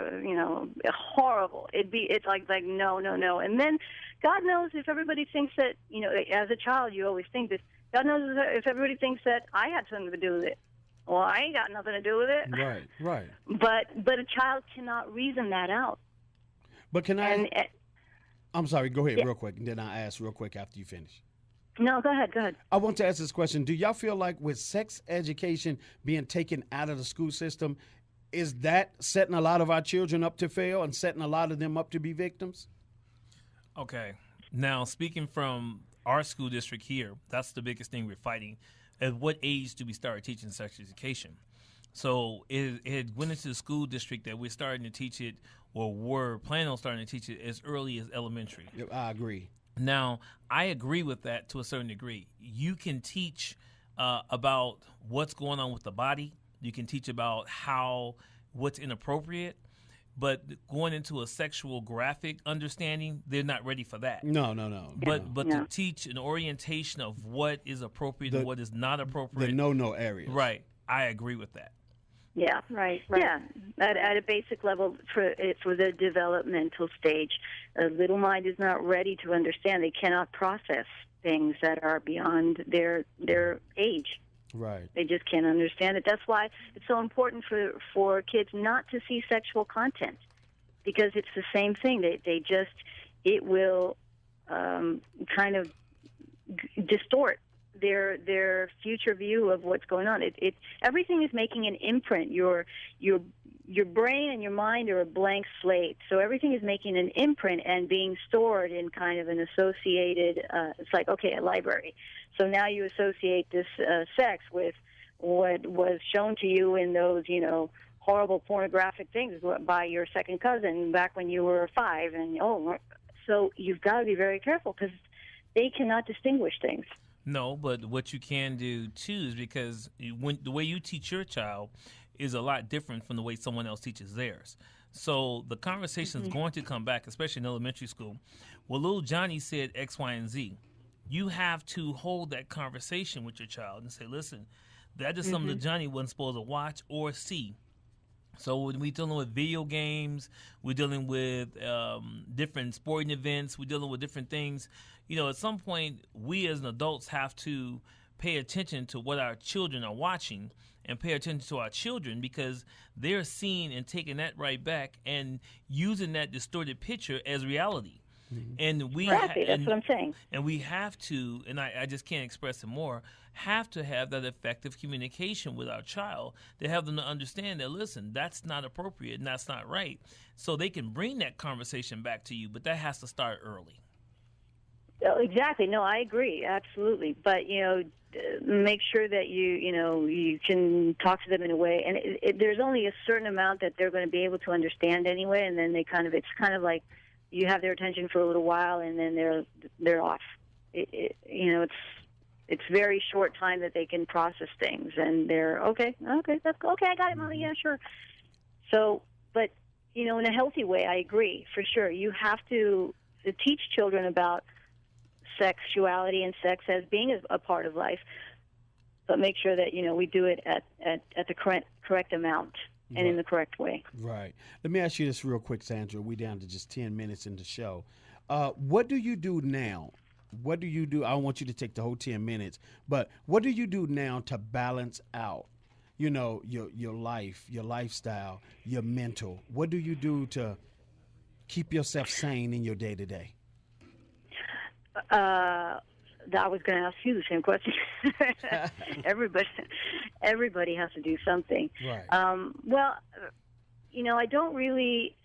horrible. It's like no. And then God knows if everybody thinks that, as a child, you always think this, God knows if everybody thinks that I had something to do with it. Well, I ain't got nothing to do with it. Right. But a child cannot reason that out. But can I? And, I'm sorry. Go ahead, real quick, and then I'll ask real quick after you finish. no, go ahead. I want to ask this question. Do y'all feel like with sex education being taken out of the school system, is that setting a lot of our children up to fail and setting a lot of them up to be victims? Okay. Now, speaking from our school district here, that's the biggest thing we're fighting. At what age do we start teaching sex education? So it went into the school district that we're starting to teach it, or we're planning on starting to teach it as early as elementary. I agree. Now, I agree with that to a certain degree. You can teach about what's going on with the body. You can teach about what's inappropriate. But going into a sexual graphic understanding, they're not ready for that. No. But to teach an orientation of what is appropriate and what is not appropriate. The no areas. Right. I agree with that. Yeah, Right. yeah. At a basic level, for the developmental stage, a little mind is not ready to understand. They cannot process things that are beyond their age. Right. They just can't understand it. That's why it's so important for kids not to see sexual content, because it's the same thing. It will kind of distort their future view of what's going on. Everything is making an imprint. Your brain and your mind are a blank slate, so everything is making an imprint and being stored in kind of an associated. It's like, okay, a library. So now you associate this sex with what was shown to you in those, horrible pornographic things by your second cousin back when you were 5, and so you've got to be very careful because they cannot distinguish things. No, but what you can do too is, because the way you teach your child is a lot different from the way someone else teaches theirs. So the conversation is going to come back, especially in elementary school. Well, little Johnny said X, Y, and Z. You have to hold that conversation with your child and say, listen, that is something that Johnny wasn't supposed to watch or see. So when we're dealing with video games, we're dealing with different sporting events, we're dealing with different things. At some point, we as adults have to pay attention to what our children are watching and pay attention to our children, because they're seeing and taking that right back and using that distorted picture as reality. And That's what I'm saying. And we have to, and I just can't express it more, have to have that effective communication with our child to have them to understand that, listen, that's not appropriate and that's not right. So they can bring that conversation back to you, but that has to start early. Exactly. No, I agree. Absolutely. But, make sure that you can talk to them in a way. And there's only a certain amount that they're going to be able to understand anyway. And then it's kind of like you have their attention for a little while and then they're off. It's very short time that they can process things. And they're, okay, that's okay. I got it, Mommy. Yeah, sure. So, but, in a healthy way, I agree, for sure. You have to teach children about sexuality and sex as being a part of life, but make sure that we do it at the correct amount and in the correct way. Right. Let me ask you this real quick, Sandra. We're down to just 10 minutes in the show. What do you do now? What do you do? I don't want you to take the whole 10 minutes, but what do you do now to balance out, your life, your lifestyle, your mental? What do you do to keep yourself sane in your day to day? I was going to ask you the same question. Everybody has to do something. Right. Well, I don't really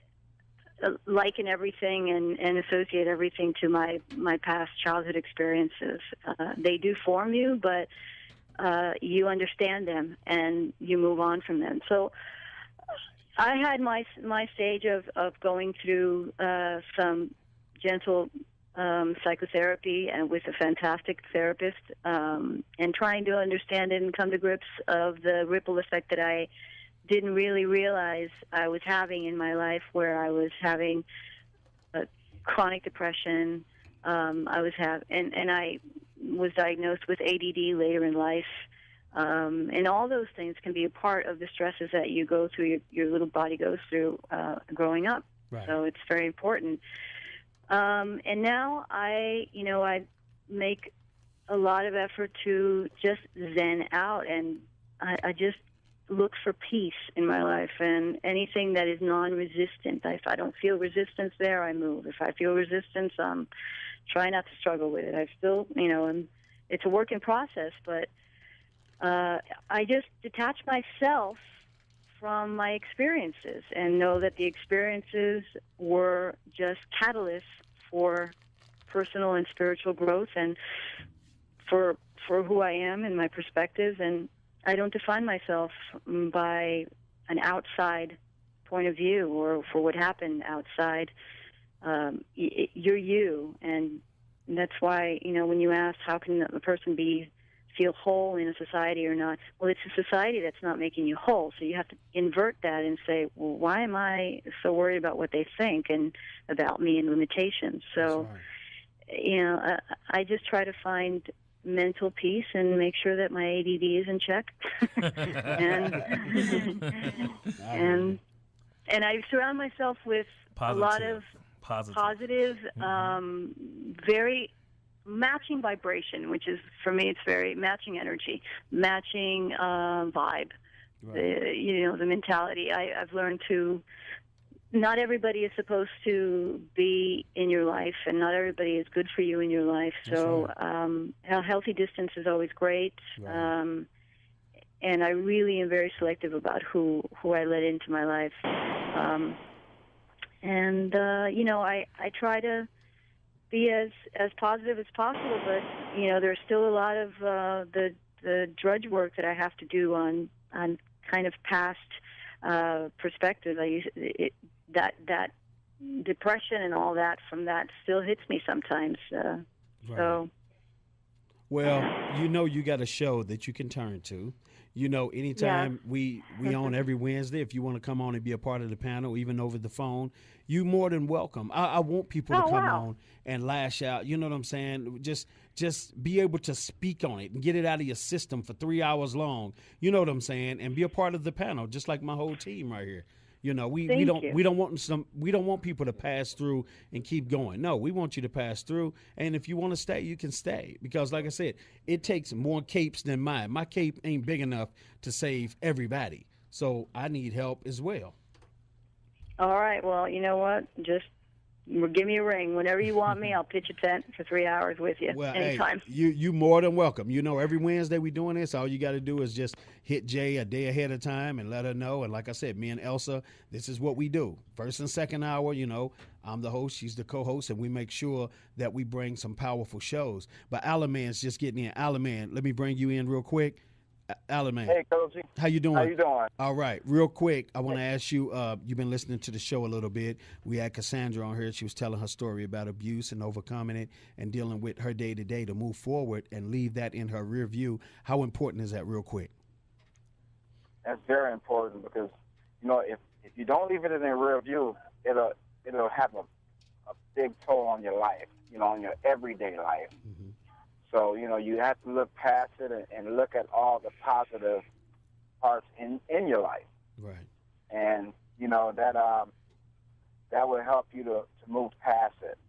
liken everything and associate everything to my past childhood experiences. They do form you, but you understand them and you move on from them. So I had my stage of going through some gentle psychotherapy and with a fantastic therapist, and trying to understand it and come to grips of the ripple effect that I didn't really realize I was having in my life, where I was having a chronic depression. And I was diagnosed with ADD later in life. And all those things can be a part of the stresses that you go through, your little body goes through growing up. Right. So it's very important. And now I make a lot of effort to just zen out, and I just look for peace in my life, and anything that is non-resistant. If I don't feel resistance there, I move. If I feel resistance, try not to struggle with it. I still, it's a work in process, but I just detach myself from my experiences and know that the experiences were just catalysts for personal and spiritual growth and for who I am and my perspectives. And I don't define myself by an outside point of view or for what happened outside. You're you, and that's why, when you ask how can a person feel whole in a society or not, well, it's a society that's not making you whole, so you have to invert that and say, well, why am I so worried about what they think and about me and limitations? So, That's right. I just try to find mental peace and make sure that my ADD is in check. and I surround myself with a lot of positive, very matching vibration, which is, for me, it's very matching energy, matching vibe. Right. The mentality. I've learned to, not everybody is supposed to be in your life, and not everybody is good for you in your life. So a healthy distance is always great. Right. And I really am very selective about who I let into my life. I try to be as positive as possible, but there's still a lot of the drudge work that I have to do on kind of past perspective. That depression and all that from that still hits me sometimes. Right. So. Well, you got a show that you can turn to. Anytime we on every Wednesday, if you want to come on and be a part of the panel, even over the phone, you more than welcome. I want people to come on and lash out. You know what I'm saying? Just be able to speak on it and get it out of your system for 3 hours long. You know what I'm saying? And be a part of the panel, just like my whole team right here. We don't want people to pass through and keep going. No, we want you to pass through, and if you want to stay, you can stay, because like I said, it takes more capes than mine. My cape ain't big enough to save everybody, so I need help as well. All right. Well, you know what? Just give me a ring whenever you want me. I'll pitch a tent for 3 hours with you. Well, anytime. Hey, you more than welcome. Every Wednesday we doing this. All you got to do is just hit Jay a day ahead of time and let her know. And like I said, me and Elsa, this is what we do. First and second hour, I'm the host, she's the co-host, and we make sure that we bring some powerful shows. But Alaman's just getting in. Alaman, let me bring you in real quick. Alaman. Hey, Cogee. How you doing? How you doing? All right. Real quick, I want to ask you, you've been listening to the show a little bit. We had Cassandra on here. She was telling her story about abuse and overcoming it and dealing with her day-to-day to move forward and leave that in her rear view. How important is that, real quick? That's very important, because, if you don't leave it in the rear view, it'll have a big toll on your life, on your everyday life. Mm-hmm. So, you have to look past it and look at all the positive parts in your life. Right. And, that will help you to move past it.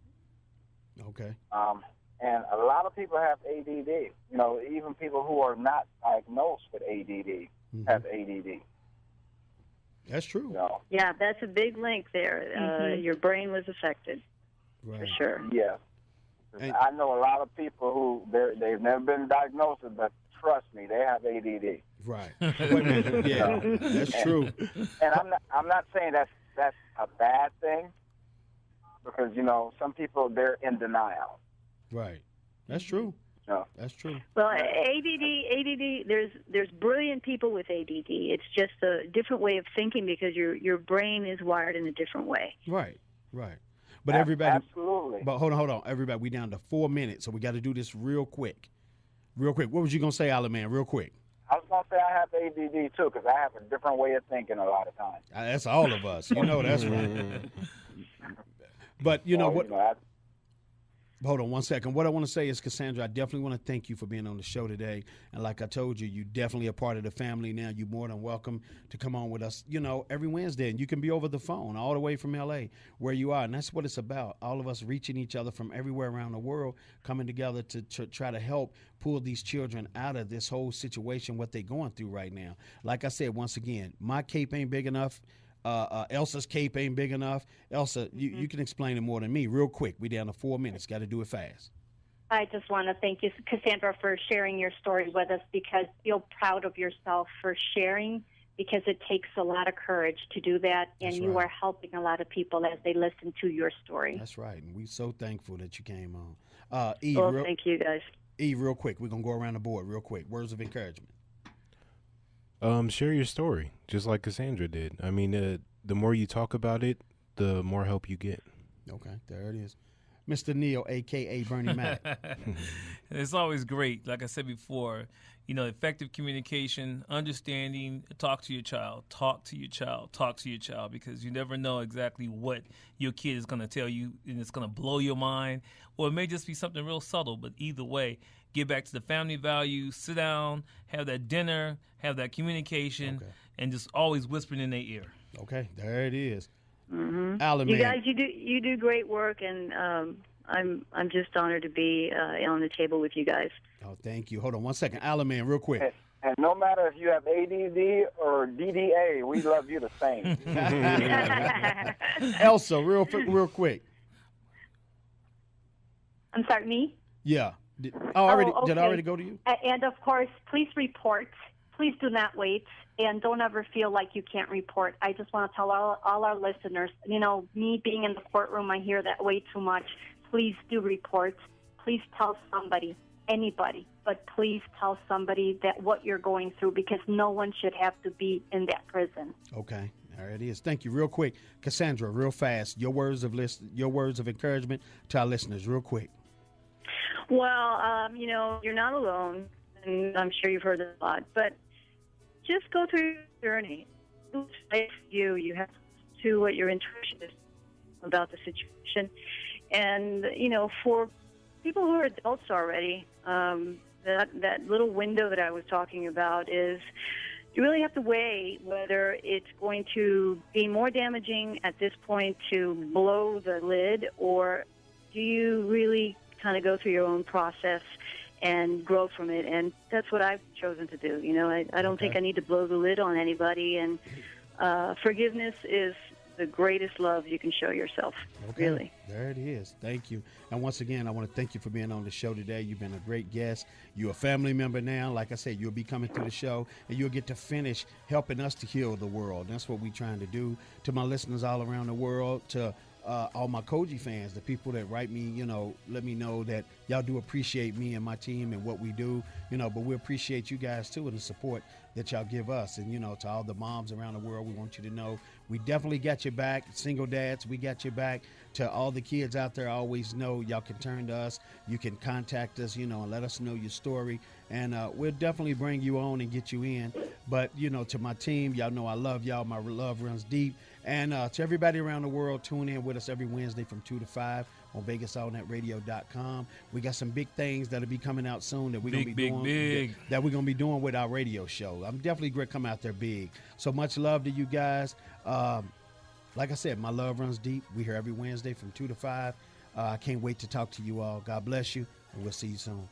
Okay. And a lot of people have ADD. Even people who are not diagnosed with ADD have ADD. That's true. Yeah, that's a big link there. Your brain was affected, for sure. Yeah. I know a lot of people who they've never been diagnosed, but trust me, they have ADD. Right. Yeah, that's true. And I'm not saying that's a bad thing, because some people, they're in denial. Right. That's true. No. That's true. Well, ADD. There's brilliant people with ADD. It's just a different way of thinking, because your brain is wired in a different way. Right. But everybody, absolutely. But hold on, everybody. We down to 4 minutes, so we got to do this real quick. What was you gonna say, Alaman? Real quick. I was gonna say I have ADD too, because I have a different way of thinking a lot of times. That's all of us. That's right. But what? Hold on one second. What I want to say is, Cassandra, I definitely want to thank you for being on the show today. And like I told you, you definitely a part of the family now. You're more than welcome to come on with us, every Wednesday. And you can be over the phone all the way from L.A., where you are. And that's what it's about. All of us reaching each other from everywhere around the world, coming together to try to help pull these children out of this whole situation, what they're going through right now. Like I said, once again, my cape ain't big enough. Elsa's cape ain't big enough. Elsa, you can explain it more than me. Real quick, we down to 4 minutes. Got to do it fast. I just want to thank you, Cassandra, for sharing your story with us, because feel proud of yourself for sharing, because it takes a lot of courage to do that, and you are helping a lot of people as they listen to your story. That's right, and we're so thankful that you came on. Thank you, guys. Eve, real quick, we're going to go around the board real quick. Words of encouragement. Share your story, just like Cassandra did. I mean, the more you talk about it, the more help you get. Okay, there it is. Mr. Neal, a.k.a. Bernie Mac. It's always great. Like I said before, effective communication, understanding, talk to your child, because you never know exactly what your kid is going to tell you, and it's going to blow your mind, or it may just be something real subtle, but either way, get back to the family values, sit down, have that dinner, have that communication, Okay. and just always whispering in their ear. Okay, there it is. Mm-hmm. Alan, You man. guys, you do great work, and I'm just honored to be on the table with you guys. Oh, thank you. Hold on one second. Alan, man, real quick. And no matter if you have ADD or DDA, we love you the same. Elsa, real quick. I'm sorry, me? Yeah. Did I okay. already go to you? And of course, please report. Please do not wait, and don't ever feel like you can't report. I just want to tell all our listeners, me being in the courtroom, I hear that way too much. Please do report. Please tell somebody, anybody, but please tell somebody that what you're going through, because no one should have to be in that prison. Okay. There it is. Thank you. Real quick. Cassandra, real fast. Your words of encouragement to our listeners, real quick. Well, you're not alone, and I'm sure you've heard this a lot, but just go through your journey. You have to do what your intuition is about the situation. And, for people who are adults already, that little window that I was talking about is you really have to weigh whether it's going to be more damaging at this point to blow the lid, or do you really kind of go through your own process and grow from it. And that's what I've chosen to do. I don't think I need to blow the lid on anybody. And forgiveness is the greatest love you can show yourself, really. There it is. Thank you. And once again, I want to thank you for being on the show today. You've been a great guest. You're a family member now. Like I said, you'll be coming through the show, and you'll get to finish helping us to heal the world. That's what we're trying to do. To my listeners all around the world, to all my Cogee fans, the people that write me, let me know that y'all do appreciate me and my team and what we do, but we appreciate you guys too and the support that y'all give us. And, to all the moms around the world, we want you to know we definitely got your back. Single dads, we got your back. To all the kids out there, always know y'all can turn to us. You can contact us, and let us know your story. And we'll definitely bring you on and get you in. But, to my team, y'all know I love y'all. My love runs deep. And to everybody around the world, tune in with us every Wednesday from 2 to 5 on VegasAllNetRadio.com. We got some big things that'll be coming out soon that we're going to be doing. That we're going to be doing with our radio show. I'm definitely going to come out there big. So much love to you guys. Like I said, my love runs deep. We're here every Wednesday from 2 to 5. I can't wait to talk to you all. God bless you, and we'll see you soon.